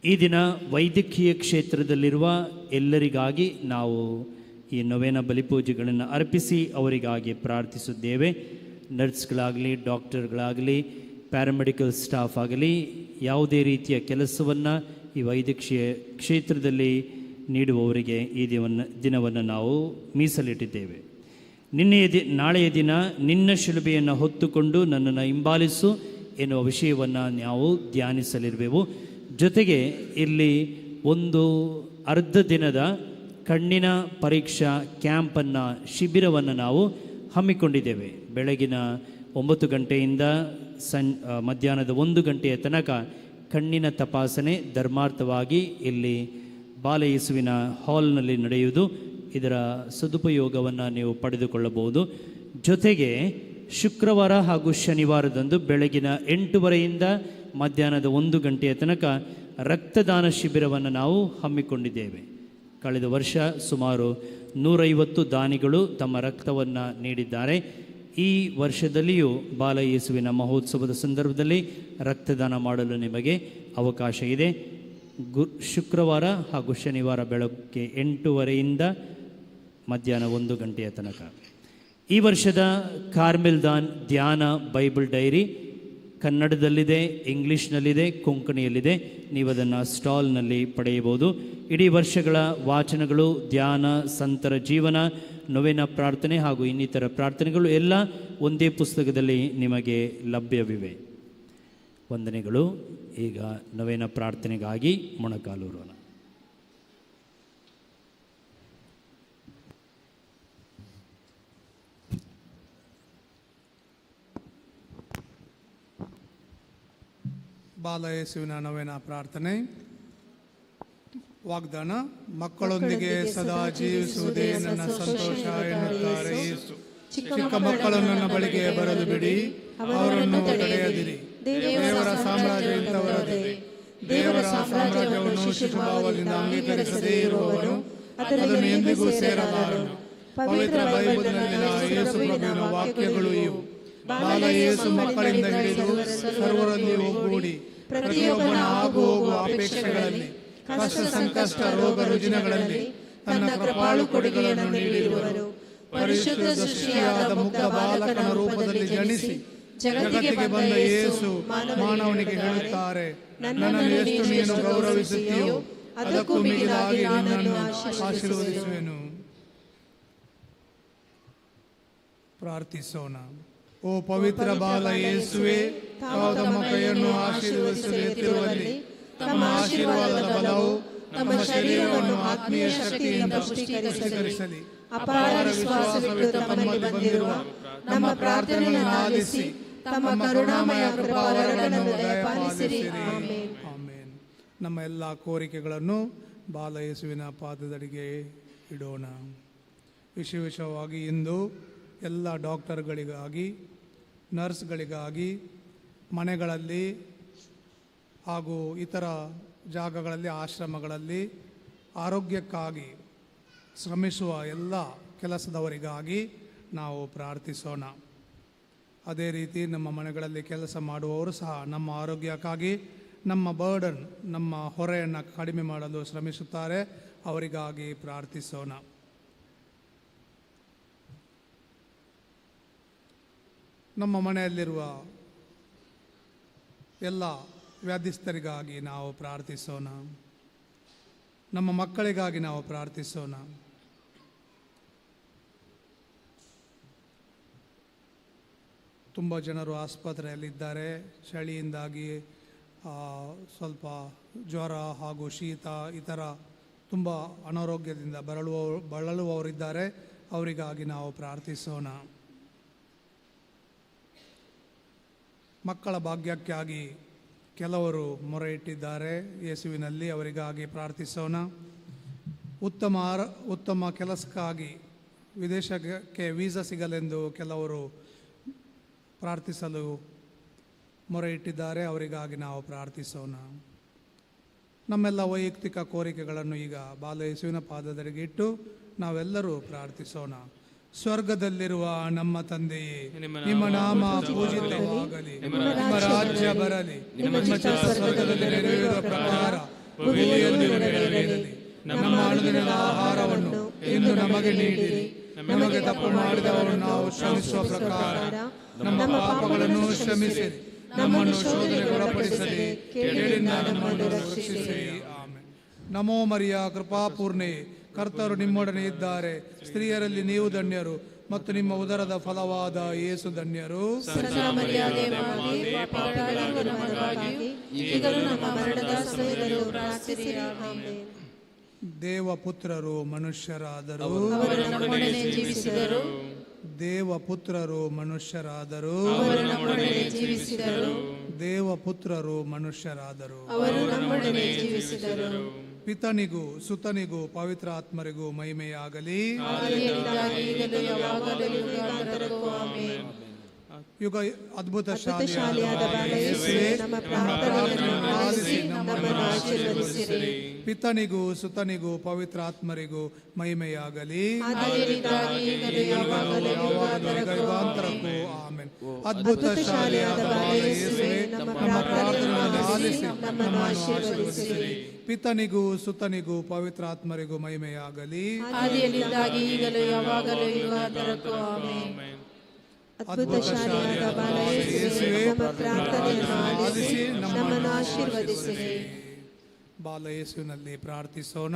ಈ ದಿನ ವೈದ್ಯಕೀಯ ಕ್ಷೇತ್ರದಲ್ಲಿರುವ ಎಲ್ಲರಿಗಾಗಿ ನಾವು ಈ ನೊವೇನ ಬಲಿಪೂಜೆಗಳನ್ನು ಅರ್ಪಿಸಿ ಅವರಿಗಾಗಿ ಪ್ರಾರ್ಥಿಸಿದ್ದೇವೆ. ನರ್ಸ್ಗಳಾಗಲಿ, ಡಾಕ್ಟರ್ಗಳಾಗಲಿ, ಪ್ಯಾರಾಮೆಡಿಕಲ್ ಸ್ಟಾಫ್ ಆಗಲಿ, ಯಾವುದೇ ರೀತಿಯ ಕೆಲಸವನ್ನು ಈ ವೈದ್ಯಕೀಯ ಕ್ಷೇತ್ರದಲ್ಲಿ ನೀಡುವವರಿಗೆ ಈ ದಿನವನ್ನು ನಾವು ಮೀಸಲಿಟ್ಟಿದ್ದೇವೆ. ನಾಳೆಯ ದಿನ ನಿನ್ನ ಶಿಲುಬೆಯನ್ನು ಹೊತ್ತುಕೊಂಡು ನನ್ನನ್ನು ಹಿಂಬಾಲಿಸು ಎನ್ನುವ ವಿಷಯವನ್ನು ನಾವು ಧ್ಯಾನಿಸಲಿರುವೆವು. ಜೊತೆಗೆ ಇಲ್ಲಿ ಒಂದು ಅರ್ಧ ದಿನದ ಕಣ್ಣಿನ ಪರೀಕ್ಷಾ ಕ್ಯಾಂಪನ್ನು, ಶಿಬಿರವನ್ನು ನಾವು ಹಮ್ಮಿಕೊಂಡಿದ್ದೇವೆ. ಬೆಳಗಿನ 9 ಗಂಟೆಯಿಂದ ಮಧ್ಯಾಹ್ನದ 1 ಗಂಟೆಯ ತನಕ ಕಣ್ಣಿನ ತಪಾಸಣೆ ಧರ್ಮಾರ್ಥವಾಗಿ ಇಲ್ಲಿ ಬಾಲಯೇಸುವಿನ ಹಾಲ್ನಲ್ಲಿ ನಡೆಯುವುದು. ಇದರ ಸದುಪಯೋಗವನ್ನು ನೀವು ಪಡೆದುಕೊಳ್ಳಬಹುದು. ಜೊತೆಗೆ ಶುಕ್ರವಾರ ಹಾಗೂ ಶನಿವಾರದಂದು ಬೆಳಗಿನ 8:30ಯಿಂದ ಮಧ್ಯಾಹ್ನದ 1 ಗಂಟೆಯ ತನಕ ರಕ್ತದಾನ ಶಿಬಿರವನ್ನು ನಾವು ಹಮ್ಮಿಕೊಂಡಿದ್ದೇವೆ. ಕಳೆದ ವರ್ಷ ಸುಮಾರು 150 ದಾನಿಗಳು ತಮ್ಮ ರಕ್ತವನ್ನು ನೀಡಿದ್ದಾರೆ. ಈ ವರ್ಷದಲ್ಲಿಯೂ ಬಾಲಯೇಸುವಿನ ಮಹೋತ್ಸವದ ಸಂದರ್ಭದಲ್ಲಿ ರಕ್ತದಾನ ಮಾಡಲು ನಿಮಗೆ ಅವಕಾಶ ಇದೆ. ಶುಕ್ರವಾರ ಹಾಗೂ ಶನಿವಾರ ಬೆಳಗ್ಗೆ 8:30ಯಿಂದ ಮಧ್ಯಾಹ್ನ 1 ಗಂಟೆಯ ತನಕ. ಈ ವರ್ಷದ ಕಾರ್ಮೆಲ್ ದಾನ್ ಧ್ಯಾನ ಬೈಬಲ್ ಡೈರಿ ಕನ್ನಡದಲ್ಲಿದೆ, ಇಂಗ್ಲೀಷ್ನಲ್ಲಿದೆ, ಕೊಂಕಣಿಯಲ್ಲಿದೆ. ನೀವು ಅದನ್ನು ಸ್ಟಾಲ್ನಲ್ಲಿ ಪಡೆಯಬಹುದು. ಇಡೀ ವರ್ಷಗಳ ವಾಚನಗಳು, ಧ್ಯಾನ, ಸಂತರ ಜೀವನ, ನೊವೆನ ಪ್ರಾರ್ಥನೆ ಹಾಗೂ ಇನ್ನಿತರ ಪ್ರಾರ್ಥನೆಗಳು ಎಲ್ಲ ಒಂದೇ ಪುಸ್ತಕದಲ್ಲಿ ನಿಮಗೆ ಲಭ್ಯವಿವೆ. ವಂದನೆಗಳು. ಈಗ ನೊವೆನ ಪ್ರಾರ್ಥನೆಗಾಗಿ ಮೊಣಕಾಲೂರೋಣ. ಬಾಲಯೇಸುವಿನ ನೊವೆನ ಪ್ರಾರ್ಥನೆ. ವಾಗ್ದಾನ: ಮಕ್ಕಳೊಂದಿಗೆ ಸದಾ ಜೀವಿಸುವುದೇ ನನ್ನ ಸಂತೋಷ ಎನ್ನುತ್ತಾರೆ ಯೇಸು. ಚಿಕ್ಕ ಮಕ್ಕಳು ನನ್ನ ಬಳಿಗೆ ಬರಲು ಬಿಡಿ, ಅವರನ್ನು ತಡೆಯದಿರಿ. ದೇವರ ಸಾಮ್ರಾಜ್ಯ ಇಂಥವರದೇ. ದೇವರ ಸಾಮ್ರಾಜ್ಯವನ್ನು ಶಿಶುಭಾವದಿಂದ ಅಂಗೀಕರಿಸದೇ ಇರುವವನು ಅದನ್ನು ಎಂದಿಗೂ ಸೇರಲಾರನು. ಪವಿತ್ರ ಬೈಬಲ್ನಲ್ಲಿನ ಯೇಸು ಪ್ರಭುವಿನ ವಾಕ್ಯಗಳು ಇವು. ಬಾಲಯೇಸು ಮಕ್ಕಳಿಂದ ಹಿಡಿದು ಸರ್ವರಲ್ಲಿ ಒಗ್ಗೂಡಿ ಪ್ರತಿಯೊಬ್ಬನ ಆಗು ಹೋಗುವ ಅಪೇಕ್ಷೆಗಳಲ್ಲಿ, ಕಷ್ಟ ಸಂಕಷ್ಟ, ರೋಗ ರುಜಿನಗಳಲ್ಲಿ ತನ್ನ ಕೃಪಾಳು ಕೊಡುಗೆಯನ್ನು ನೀಡಿರುವರು. ಪರಿಶುದ್ಧ ಸೃಷ್ಟಿಯಾದ ಮುಗ್ಧ ಬಾಲಕನ ರೂಪದಲ್ಲಿ ಜನಿಸಿ ಜಗತ್ತಿಗೆ ಬಂದ ಯೇಸು ಮಾನವನಿಗೆ ಹೇಳುತ್ತಾರೆ, ನನ್ನನ್ನು ಎಷ್ಟು ನೀನು ಗೌರವಿಸುತ್ತೀಯೋ ಅದಕ್ಕೂ ಮಿಗಿಲಾಗಿ ನಿನ್ನನ್ನು ಆಶೀರ್ವದಿಸುವೆನು. ಪ್ರಾರ್ಥಿಸೋಣ. ಓ ಪವಿತ್ರ ಬಾಲ ಯೇಸುವೆ, ತಾವು ತಮ್ಮ ಕೈಯನ್ನು ಆಶೀರ್ವದಿಸಲು ಎತ್ತಿರುವಲ್ಲಿ ತಮ್ಮ ಆಶೀರ್ವಾದದ ಬಲವು ನಮ್ಮ ಶರೀರವನ್ನು ಆತ್ಮೀಯ ಶಕ್ತಿಯಿಂದ ಪುಷ್ಟೀಕರಿಸಲಿ. ಅಪಾರ ವಿಶ್ವಾಸವಿಟ್ಟು ತಮ್ಮಲ್ಲಿ ಬಂದಿರುವ ನಮ್ಮ ಪ್ರಾರ್ಥನೆಗಳನ್ನು ಆಲಿಸಿ ತಮ್ಮ ಕರುಣಾಮಯ ಕೃಪಾವರಗಳನ್ನು ದಯಪಾಲಿಸಿರಿ. ಆಮೆನ್. ನಮ್ಮ ಎಲ್ಲ ಕೋರಿಕೆಗಳನ್ನು ಬಾಲಯೇಸುವಿನ ಪಾದದಡಿಗೆ ಇಡೋಣ. ವಿಶೇಷವಾಗಿ ಇಂದು ಎಲ್ಲ ಡಾಕ್ಟರ್ಗಳಿಗಾಗಿ, ನರ್ಸ್ಗಳಿಗಾಗಿ, ಮನೆಗಳಲ್ಲಿ ಹಾಗೂ ಇತರ ಜಾಗಗಳಲ್ಲಿ, ಆಶ್ರಮಗಳಲ್ಲಿ ಆರೋಗ್ಯಕ್ಕಾಗಿ ಶ್ರಮಿಸುವ ಎಲ್ಲ ಕೆಲಸದವರಿಗಾಗಿ ನಾವು ಪ್ರಾರ್ಥಿಸೋಣ. ಅದೇ ರೀತಿ ನಮ್ಮ ಮನೆಗಳಲ್ಲಿ ಕೆಲಸ ಮಾಡುವವರು ಸಹ ನಮ್ಮ ಆರೋಗ್ಯಕ್ಕಾಗಿ, ನಮ್ಮ ಬರ್ಡನ್, ನಮ್ಮ ಹೊರೆಯನ್ನು ಕಡಿಮೆ ಮಾಡಲು ಶ್ರಮಿಸುತ್ತಾರೆ. ಅವರಿಗಾಗಿ ಪ್ರಾರ್ಥಿಸೋಣ. ನಮ್ಮ ಮನೆಯಲ್ಲಿರುವ ಎಲ್ಲ ವ್ಯಾಧಿಸ್ಥರಿಗಾಗಿ ನಾವು ಪ್ರಾರ್ಥಿಸೋಣ. ನಮ್ಮ ಮಕ್ಕಳಿಗಾಗಿ ನಾವು ಪ್ರಾರ್ಥಿಸೋಣ. ತುಂಬ ಜನರು ಆಸ್ಪತ್ರೆಯಲ್ಲಿದ್ದಾರೆ. ಚಳಿಯಿಂದಾಗಿ ಸ್ವಲ್ಪ ಜ್ವರ ಹಾಗೂ ಶೀತ ಇತರ ತುಂಬ ಅನಾರೋಗ್ಯದಿಂದ ಬಳಲುವವರಿದ್ದಾರೆ. ಅವರಿಗಾಗಿ ನಾವು ಪ್ರಾರ್ಥಿಸೋಣ. ಮಕ್ಕಳ ಭಾಗ್ಯಕ್ಕಾಗಿ ಕೆಲವರು ಮೊರೆ ಇಟ್ಟಿದ್ದಾರೆ ಯೇಸುವಿನಲ್ಲಿ. ಅವರಿಗಾಗಿ ಪ್ರಾರ್ಥಿಸೋಣ. ಉತ್ತಮ ಕೆಲಸಕ್ಕಾಗಿ ವಿದೇಶಕ್ಕೆ ವೀಸಾ ಸಿಗಲೆಂದು ಕೆಲವರು ಪ್ರಾರ್ಥಿಸಲು ಮೊರೆ ಇಟ್ಟಿದ್ದಾರೆ. ಅವರಿಗಾಗಿ ನಾವು ಪ್ರಾರ್ಥಿಸೋಣ. ನಮ್ಮೆಲ್ಲ ವೈಯಕ್ತಿಕ ಕೋರಿಕೆಗಳನ್ನು ಈಗ ಬಾಲಯೇಸುವಿನ ಪಾದದಡಿಗೆ ಇಟ್ಟು ನಾವೆಲ್ಲರೂ ಪ್ರಾರ್ಥಿಸೋಣ. ಸ್ವರ್ಗದಲ್ಲಿರುವ ನಮ್ಮ ತಂದೆಯೇ, ನಿಮ್ಮ ನಾಮ ಪೂಜಿತವಾಗಲಿ, ನಿಮ್ಮ ರಾಜ್ಯ ಬರಲಿ, ನಿಮ್ಮ ಚಿತ್ತ ಸ್ವರ್ಗದಲ್ಲಿ ನೆರವೇರುವ ಪ್ರಕಾರ ಭೂಮಿಯಲ್ಲಿ ನೆರವೇರಲಿ. ನಮ್ಮ ಅನುದಿನದ ಆಹಾರವನ್ನು ಇಂದು ನಮಗೆ ನೀಡಿರಿ. ನಮಗೆ ತಪ್ಪು ಮಾಡಿದವರನ್ನು ನಾವು ಕ್ಷಮಿಸುವ ಪ್ರಕಾರ ನಮ್ಮ ಪಾಪಗಳನ್ನು ಕ್ಷಮಿಸಿರಿ. ನಮ್ಮನ್ನು ಶೋಧನೆಗೆ ಒಳಪಡಿಸಲಿ, ಕೇಡಿನಿಂದ ನಮ್ಮನ್ನು ರಕ್ಷಿಸಿರಿ. ಆಮೆನ್. ನಮೋ ಮರಿಯ ಕೃಪಾಪೂರ್ಣೆ, ಕರ್ತರು ನಿಮ್ಮೊಡನೆ ಇದ್ದಾರೆ. ಸ್ತ್ರೀಯರಲ್ಲಿ ನೀವು ಧನ್ಯರು ಮತ್ತು ನಿಮ್ಮ ಉದರದ ಫಲವಾದ ಯೇಸು ಧನ್ಯರು. ದೇವಪುತ್ರರು ಮನುಷ್ಯರಾದರು, ದೇವಪುತ್ರರು ಮನುಷ್ಯರಾದರು, ಅವರು ನಮ್ಮೊಡನೆ ಜೀವಿಸಿದರು. ದೇವಪುತ್ರರು ಮನುಷ್ಯರಾದರು. ಅವರು ನಮ್ಮೊಡನೆ ಜೀವಿಸಿದರು. ಪಿತನಿಗೂ ಸುತನಿಗೂ ಪವಿತ್ರಾತ್ಮರಿಗೂ ಮಹಿಮೆಯಾಗಲಿ. ಆದಿಯಲ್ಲಿದ್ದಾಗಿ ಈಗಲೂ ಯಾವಾಗಲೂ ಯುಗಾಂತರಕ್ಕೂ ಆಮೆನ್. ಯುಗ ಅದ್ಭುತ ಶಾಲಿಯಾದ ಬಾಲ ಯೇಸುವೇ, ನಮ್ಮ ಪ್ರಾರ್ಥನೆಯನ್ನು ಆಲಿಸಿ ನಮ್ಮನ್ನು ಆಶೀರ್ವದಿಸಿರಿ. ಪಿತನಿಗೂ ಸುತನಿಗೂ ಪವಿತ್ರಾತ್ಮರಿಗೂ ಮಹಿಮೆಯಾಗಲಿ. ಆದಿಯಲ್ಲಿದ್ದಾಗಿ ಈಗಲೂ ಯಾವಾಗಲೂ ಯುಗಾಂತರಕ್ಕೂ ಆಮೆನ್. ಅದ್ಭುತ ಶಾಲಿಯಾದ ಬಾಲ ಯೇಸುವೇ, ನಮ್ಮ ಪ್ರಾರ್ಥನೆಯನ್ನು ಆಲಿಸಿ ನಮ್ಮನ್ನು ಆಶೀರ್ವದಿಸಿರಿ. ಪಿತನಿಗೂ ಸುತನಿಗೂ ಪವಿತ್ರಾತ್ಮರಿಗೂ ಮಹಿಮೆಯಾಗಲಿ. ಆದಿಯಲ್ಲಿದ್ದಾಗಿ ಈಗಲೂ ಯಾವಾಗಲೂ ಯುಗಾಂತರಕ್ಕೂ ಆಮೆನ್. ಅದ್ಭುತ ಶಾಲಿಯಾದ ಬಾಲ ಯೇಸುವೇ, ನಮ್ಮ ಪ್ರಾರ್ಥನೆಯನ್ನು ಆಲಿಸಿ ನಮ್ಮನ್ನು ಆಶೀರ್ವದಿಸಿರಿ. ಬಾಲ ಯೇಸುವಿನಲ್ಲಿ ಪ್ರಾರ್ಥಿಸೋಣ.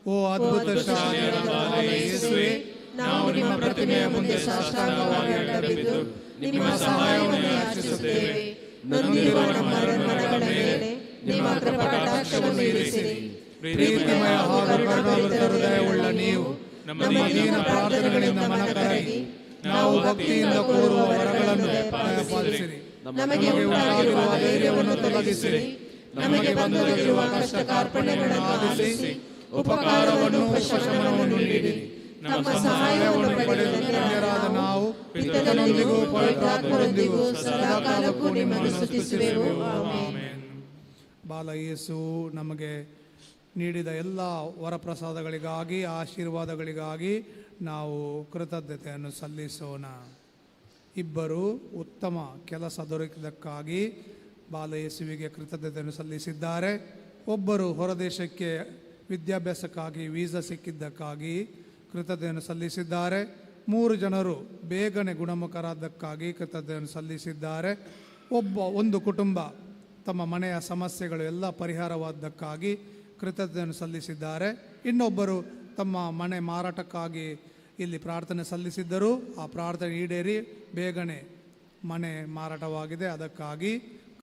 ಓ ಅದ್ಭುತ ಶಾಲಿಯಾದ ಬಾಲ ಯೇಸುವೇ, ನಾವು ನಿಮ್ಮ ಪ್ರತಿಮೆಯ ಮುಂದೆ ಸಾಷ್ಟಾಂಗವಾಗಿ ಅಡ್ಡಬಿದ್ದು ನಿಮ್ಮ ಸಹಾಯವನ್ನು ಯಾಚಿಸುತ್ತೇವೆ. ನೊಂದಿರುವ ನಮ್ಮ ಮನಗಳ ಮೇಲೆ ನಿಮ್ಮ ಕೃಪಾಕಟಾಕ್ಷವನ್ನು ಇರಿಸಿರಿ. ಪ್ರೀತಿಮಯ ಹಾಗೂ ಕರುಣಾವೃತ ಹೃದಯವುಳ್ಳ ನೀವು ನಮ್ಮ ದೀನ ಪ್ರಾರ್ಥನೆಗಳಿಂದ ಮನಕರಗಿ ನಾವು ಭಕ್ತಿಯಿಂದ ಕೋರುವ ವರಗಳನ್ನು ದಯಪಾಲಿಸಿರಿ. ನಮಗೆ ಉಂಟಾಗಿರುವ ಧೈರ್ಯವನ್ನು ತೊಲಗಿಸಿರಿ. ನಮಗೆ ಬಂದೊದಗಿರುವ ಕಷ್ಟ ಕಾರ್ಪಣ್ಯಗಳನ್ನು ಆಲಿಸಿ ಉಪಕಾರವನ್ನು ಉಪಶಮನವನ್ನು ನೀಡಿರಿ. ನಮ್ಮ ಸಹಾಯವನ್ನು ಪಡೆದು ಧನ್ಯರಾದ ನಾವು ಪಿತನೊಂದಿಗೂ ಪವಿತ್ರಾತ್ಮರೊಂದಿಗೂ ಸದಾಕಾಲಕ್ಕೂ ನಿಮ್ಮನ್ನು ಸ್ತುತಿಸುವೆವು. ಆಮೆನ್. ಬಾಲ ಯೇಸು ನಮಗೆ ನೀಡಿದ ಎಲ್ಲ ವರಪ್ರಸಾದಗಳಿಗಾಗಿ ಆಶೀರ್ವಾದಗಳಿಗಾಗಿ ನಾವು ಕೃತಜ್ಞತೆಯನ್ನು ಸಲ್ಲಿಸೋಣ. ಇಬ್ಬರು ಉತ್ತಮ ಕೆಲಸ ದೊರಕಿದ್ದಕ್ಕಾಗಿ ಬಾಲ ಯೇಸುವಿಗೆ ಕೃತಜ್ಞತೆಯನ್ನು ಸಲ್ಲಿಸಿದ್ದಾರೆ. ಒಬ್ಬರು ಹೊರದೇಶಕ್ಕೆ ವಿದ್ಯಾಭ್ಯಾಸಕ್ಕಾಗಿ ವೀಸಾ ಸಿಕ್ಕಿದ್ದಕ್ಕಾಗಿ ಕೃತಜ್ಞತೆಯನ್ನು ಸಲ್ಲಿಸಿದ್ದಾರೆ. 3 ಜನರು ಬೇಗನೆ ಗುಣಮುಖರಾದ್ದಕ್ಕಾಗಿ ಕೃತಜ್ಞತೆಯನ್ನು ಸಲ್ಲಿಸಿದ್ದಾರೆ. ಒಂದು ಕುಟುಂಬ ತಮ್ಮ ಮನೆಯ ಸಮಸ್ಯೆಗಳು ಎಲ್ಲ ಪರಿಹಾರವಾದ್ದಕ್ಕಾಗಿ ಕೃತಜ್ಞತೆಯನ್ನು ಸಲ್ಲಿಸಿದ್ದಾರೆ. ಇನ್ನೊಬ್ಬರು ತಮ್ಮ ಮನೆ ಮಾರಾಟಕ್ಕಾಗಿ ಇಲ್ಲಿ ಪ್ರಾರ್ಥನೆ ಸಲ್ಲಿಸಿದ್ದರು. ಆ ಪ್ರಾರ್ಥನೆ ಈಡೇರಿ ಬೇಗನೆ ಮನೆ ಮಾರಾಟವಾಗಿದೆ, ಅದಕ್ಕಾಗಿ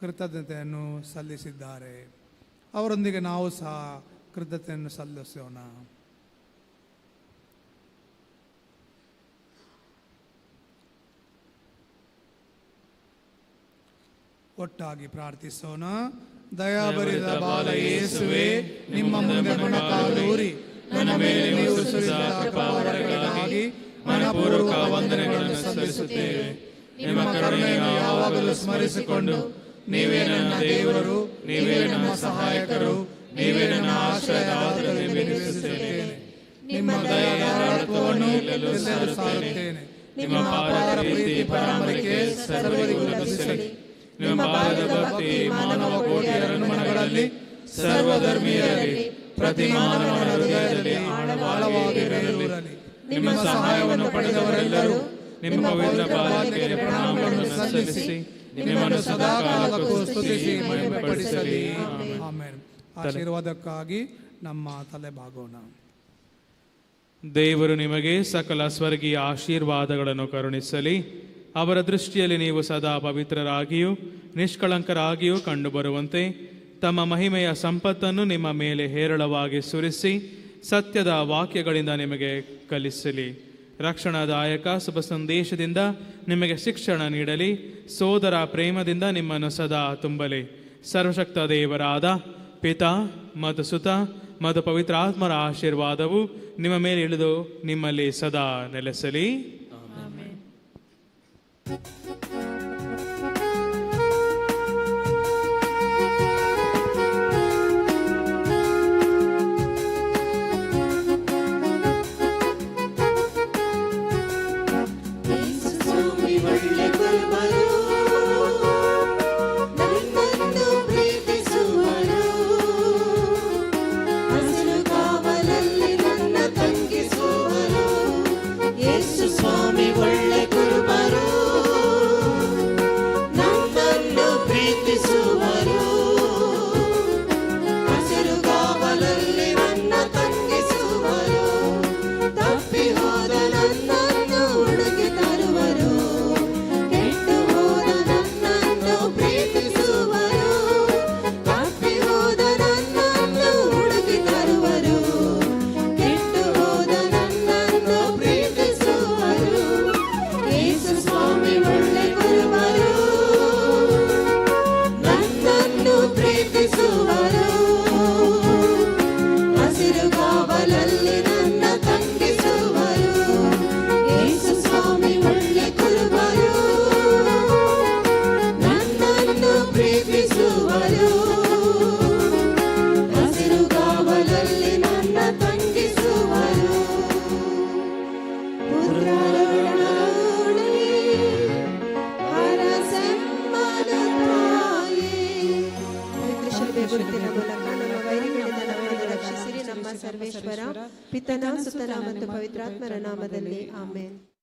ಕೃತಜ್ಞತೆಯನ್ನು ಸಲ್ಲಿಸಿದ್ದಾರೆ. ಅವರೊಂದಿಗೆ ನಾವು ಸಹ ಕೃತಜ್ಞತೆಯನ್ನು ಸಲ್ಲಿಸೋಣ. ಒಟ್ಟಾಗಿ ಪ್ರಾರ್ಥಿಸೋಣ. ದಯಾಭರಿತ ಬಾಲ ಯೇಸುವೇ, ನಿಮ್ಮ ಮುಂದೆ ಮೊಣಕಾಲೂರಿ ನನ್ನ ಮೇಲೆ ನೀವು ಸುರಿಸಿದ ಕೃಪಾವರಗಳಿಗಾಗಿ ಮನಪೂರ್ವಕ ವಂದನೆಗಳನ್ನು ಸಲ್ಲಿಸುತ್ತೇವೆ. ನಿಮ್ಮ ಕರುಣೆಯನ್ನು ಯಾವಾಗಲೂ ಸ್ಮರಿಸಿಕೊಂಡು ನೀವೇ ನನ್ನ ದೇವರು, ನೀವೇ ನಮ್ಮ ಸಹಾಯಕರು, ನೀವೇ ನನ್ನ ಆಶ್ರಯವಾದದಲ್ಲಿ ನಿಲ್ಲಿಸುತ್ತೇನೆ. ನಿಮ್ಮ ದಯಾಧಾರತ್ವವನ್ನು ಎಲ್ಲೆಲ್ಲೂ ಸಾರುತ್ತೇನೆ. ನಿಮ್ಮ ಅಪಾರ ಪ್ರೀತಿ ಪರಾಮರಿಕೆ ಸರ್ವರಿಗೂ ಲಭಿಸಲಿ. ನಿಮ್ಮ ಪಾದದ ಭಕ್ತಿ ಮಾನವ ಕೋಟಿಯ ಋಣಮನಗಳಲ್ಲಿ ಸರ್ವಧರ್ಮೀಯರಲ್ಲಿ ಪ್ರತಿ ಮಾನವನ ಹೃದಯದಲ್ಲಿ ಆಳವಾಗಿ ಬೇರೂರಲಿ. ನಿಮ್ಮ ಸಹಾಯವನ್ನು ಪಡೆದವರೆಲ್ಲರೂ ನಿಮ್ಮ ಪವಿತ್ರ ಪಾದಕ್ಕೆ ಪ್ರಣಾಮಗಳನ್ನು ಸಲ್ಲಿಸಿ ನಿಮ್ಮನ್ನು ಸದಾಕಾಲಕ್ಕೂ ಸ್ತುತಿಸಿ ಮಹಿಮೆಪಡಿಸಲಿ. ಆಮೆನ್. ಆಶೀರ್ವಾದಕ್ಕಾಗಿ ನಮ್ಮ ತಲೆ ಬಾಗೋಣ. ದೇವರು ನಿಮಗೆ ಸಕಲ ಸ್ವರ್ಗೀಯ ಆಶೀರ್ವಾದಗಳನ್ನು ಕರುಣಿಸಲಿ. ಅವರ ದೃಷ್ಟಿಯಲ್ಲಿ ನೀವು ಸದಾ ಪವಿತ್ರರಾಗಿಯೂ ನಿಷ್ಕಳಂಕರಾಗಿಯೂ ಕಂಡುಬರುವಂತೆ ತಮ್ಮ ಮಹಿಮೆಯ ಸಂಪತ್ತನ್ನು ನಿಮ್ಮ ಮೇಲೆ ಹೇರಳವಾಗಿ ಸುರಿಸಿ ಸತ್ಯದ ವಾಕ್ಯಗಳಿಂದ ನಿಮಗೆ ಕಲಿಸಲಿ. ರಕ್ಷಣಾದಾಯಕ ಶುಭ ಸಂದೇಶದಿಂದ ನಿಮಗೆ ಶಿಕ್ಷಣ ನೀಡಲಿ. ಸೋದರ ಪ್ರೇಮದಿಂದ ನಿಮ್ಮನ್ನು ಸದಾ ತುಂಬಲಿ. ಸರ್ವಶಕ್ತ ದೇವರಾದ ಪಿತಾ ಮತ್ತು ಸುತ ಮತ್ತು ಪವಿತ್ರಾತ್ಮರ ಆಶೀರ್ವಾದವು ನಿಮ್ಮ ಮೇಲೆ ಇಳಿದು ನಿಮ್ಮಲ್ಲಿ ಸದಾ ನೆಲೆಸಲಿ. ಸ್ವಾಮಿ ಒಳ್ಳೆ ಕುರುಬರು ಸರ್ವೇಶ್ವರ ಪಿತನ ಸುತನ ಮತ್ತು ಪವಿತ್ರಾತ್ಮರ ನಾಮದಲ್ಲಿ ಆಮೇನ್.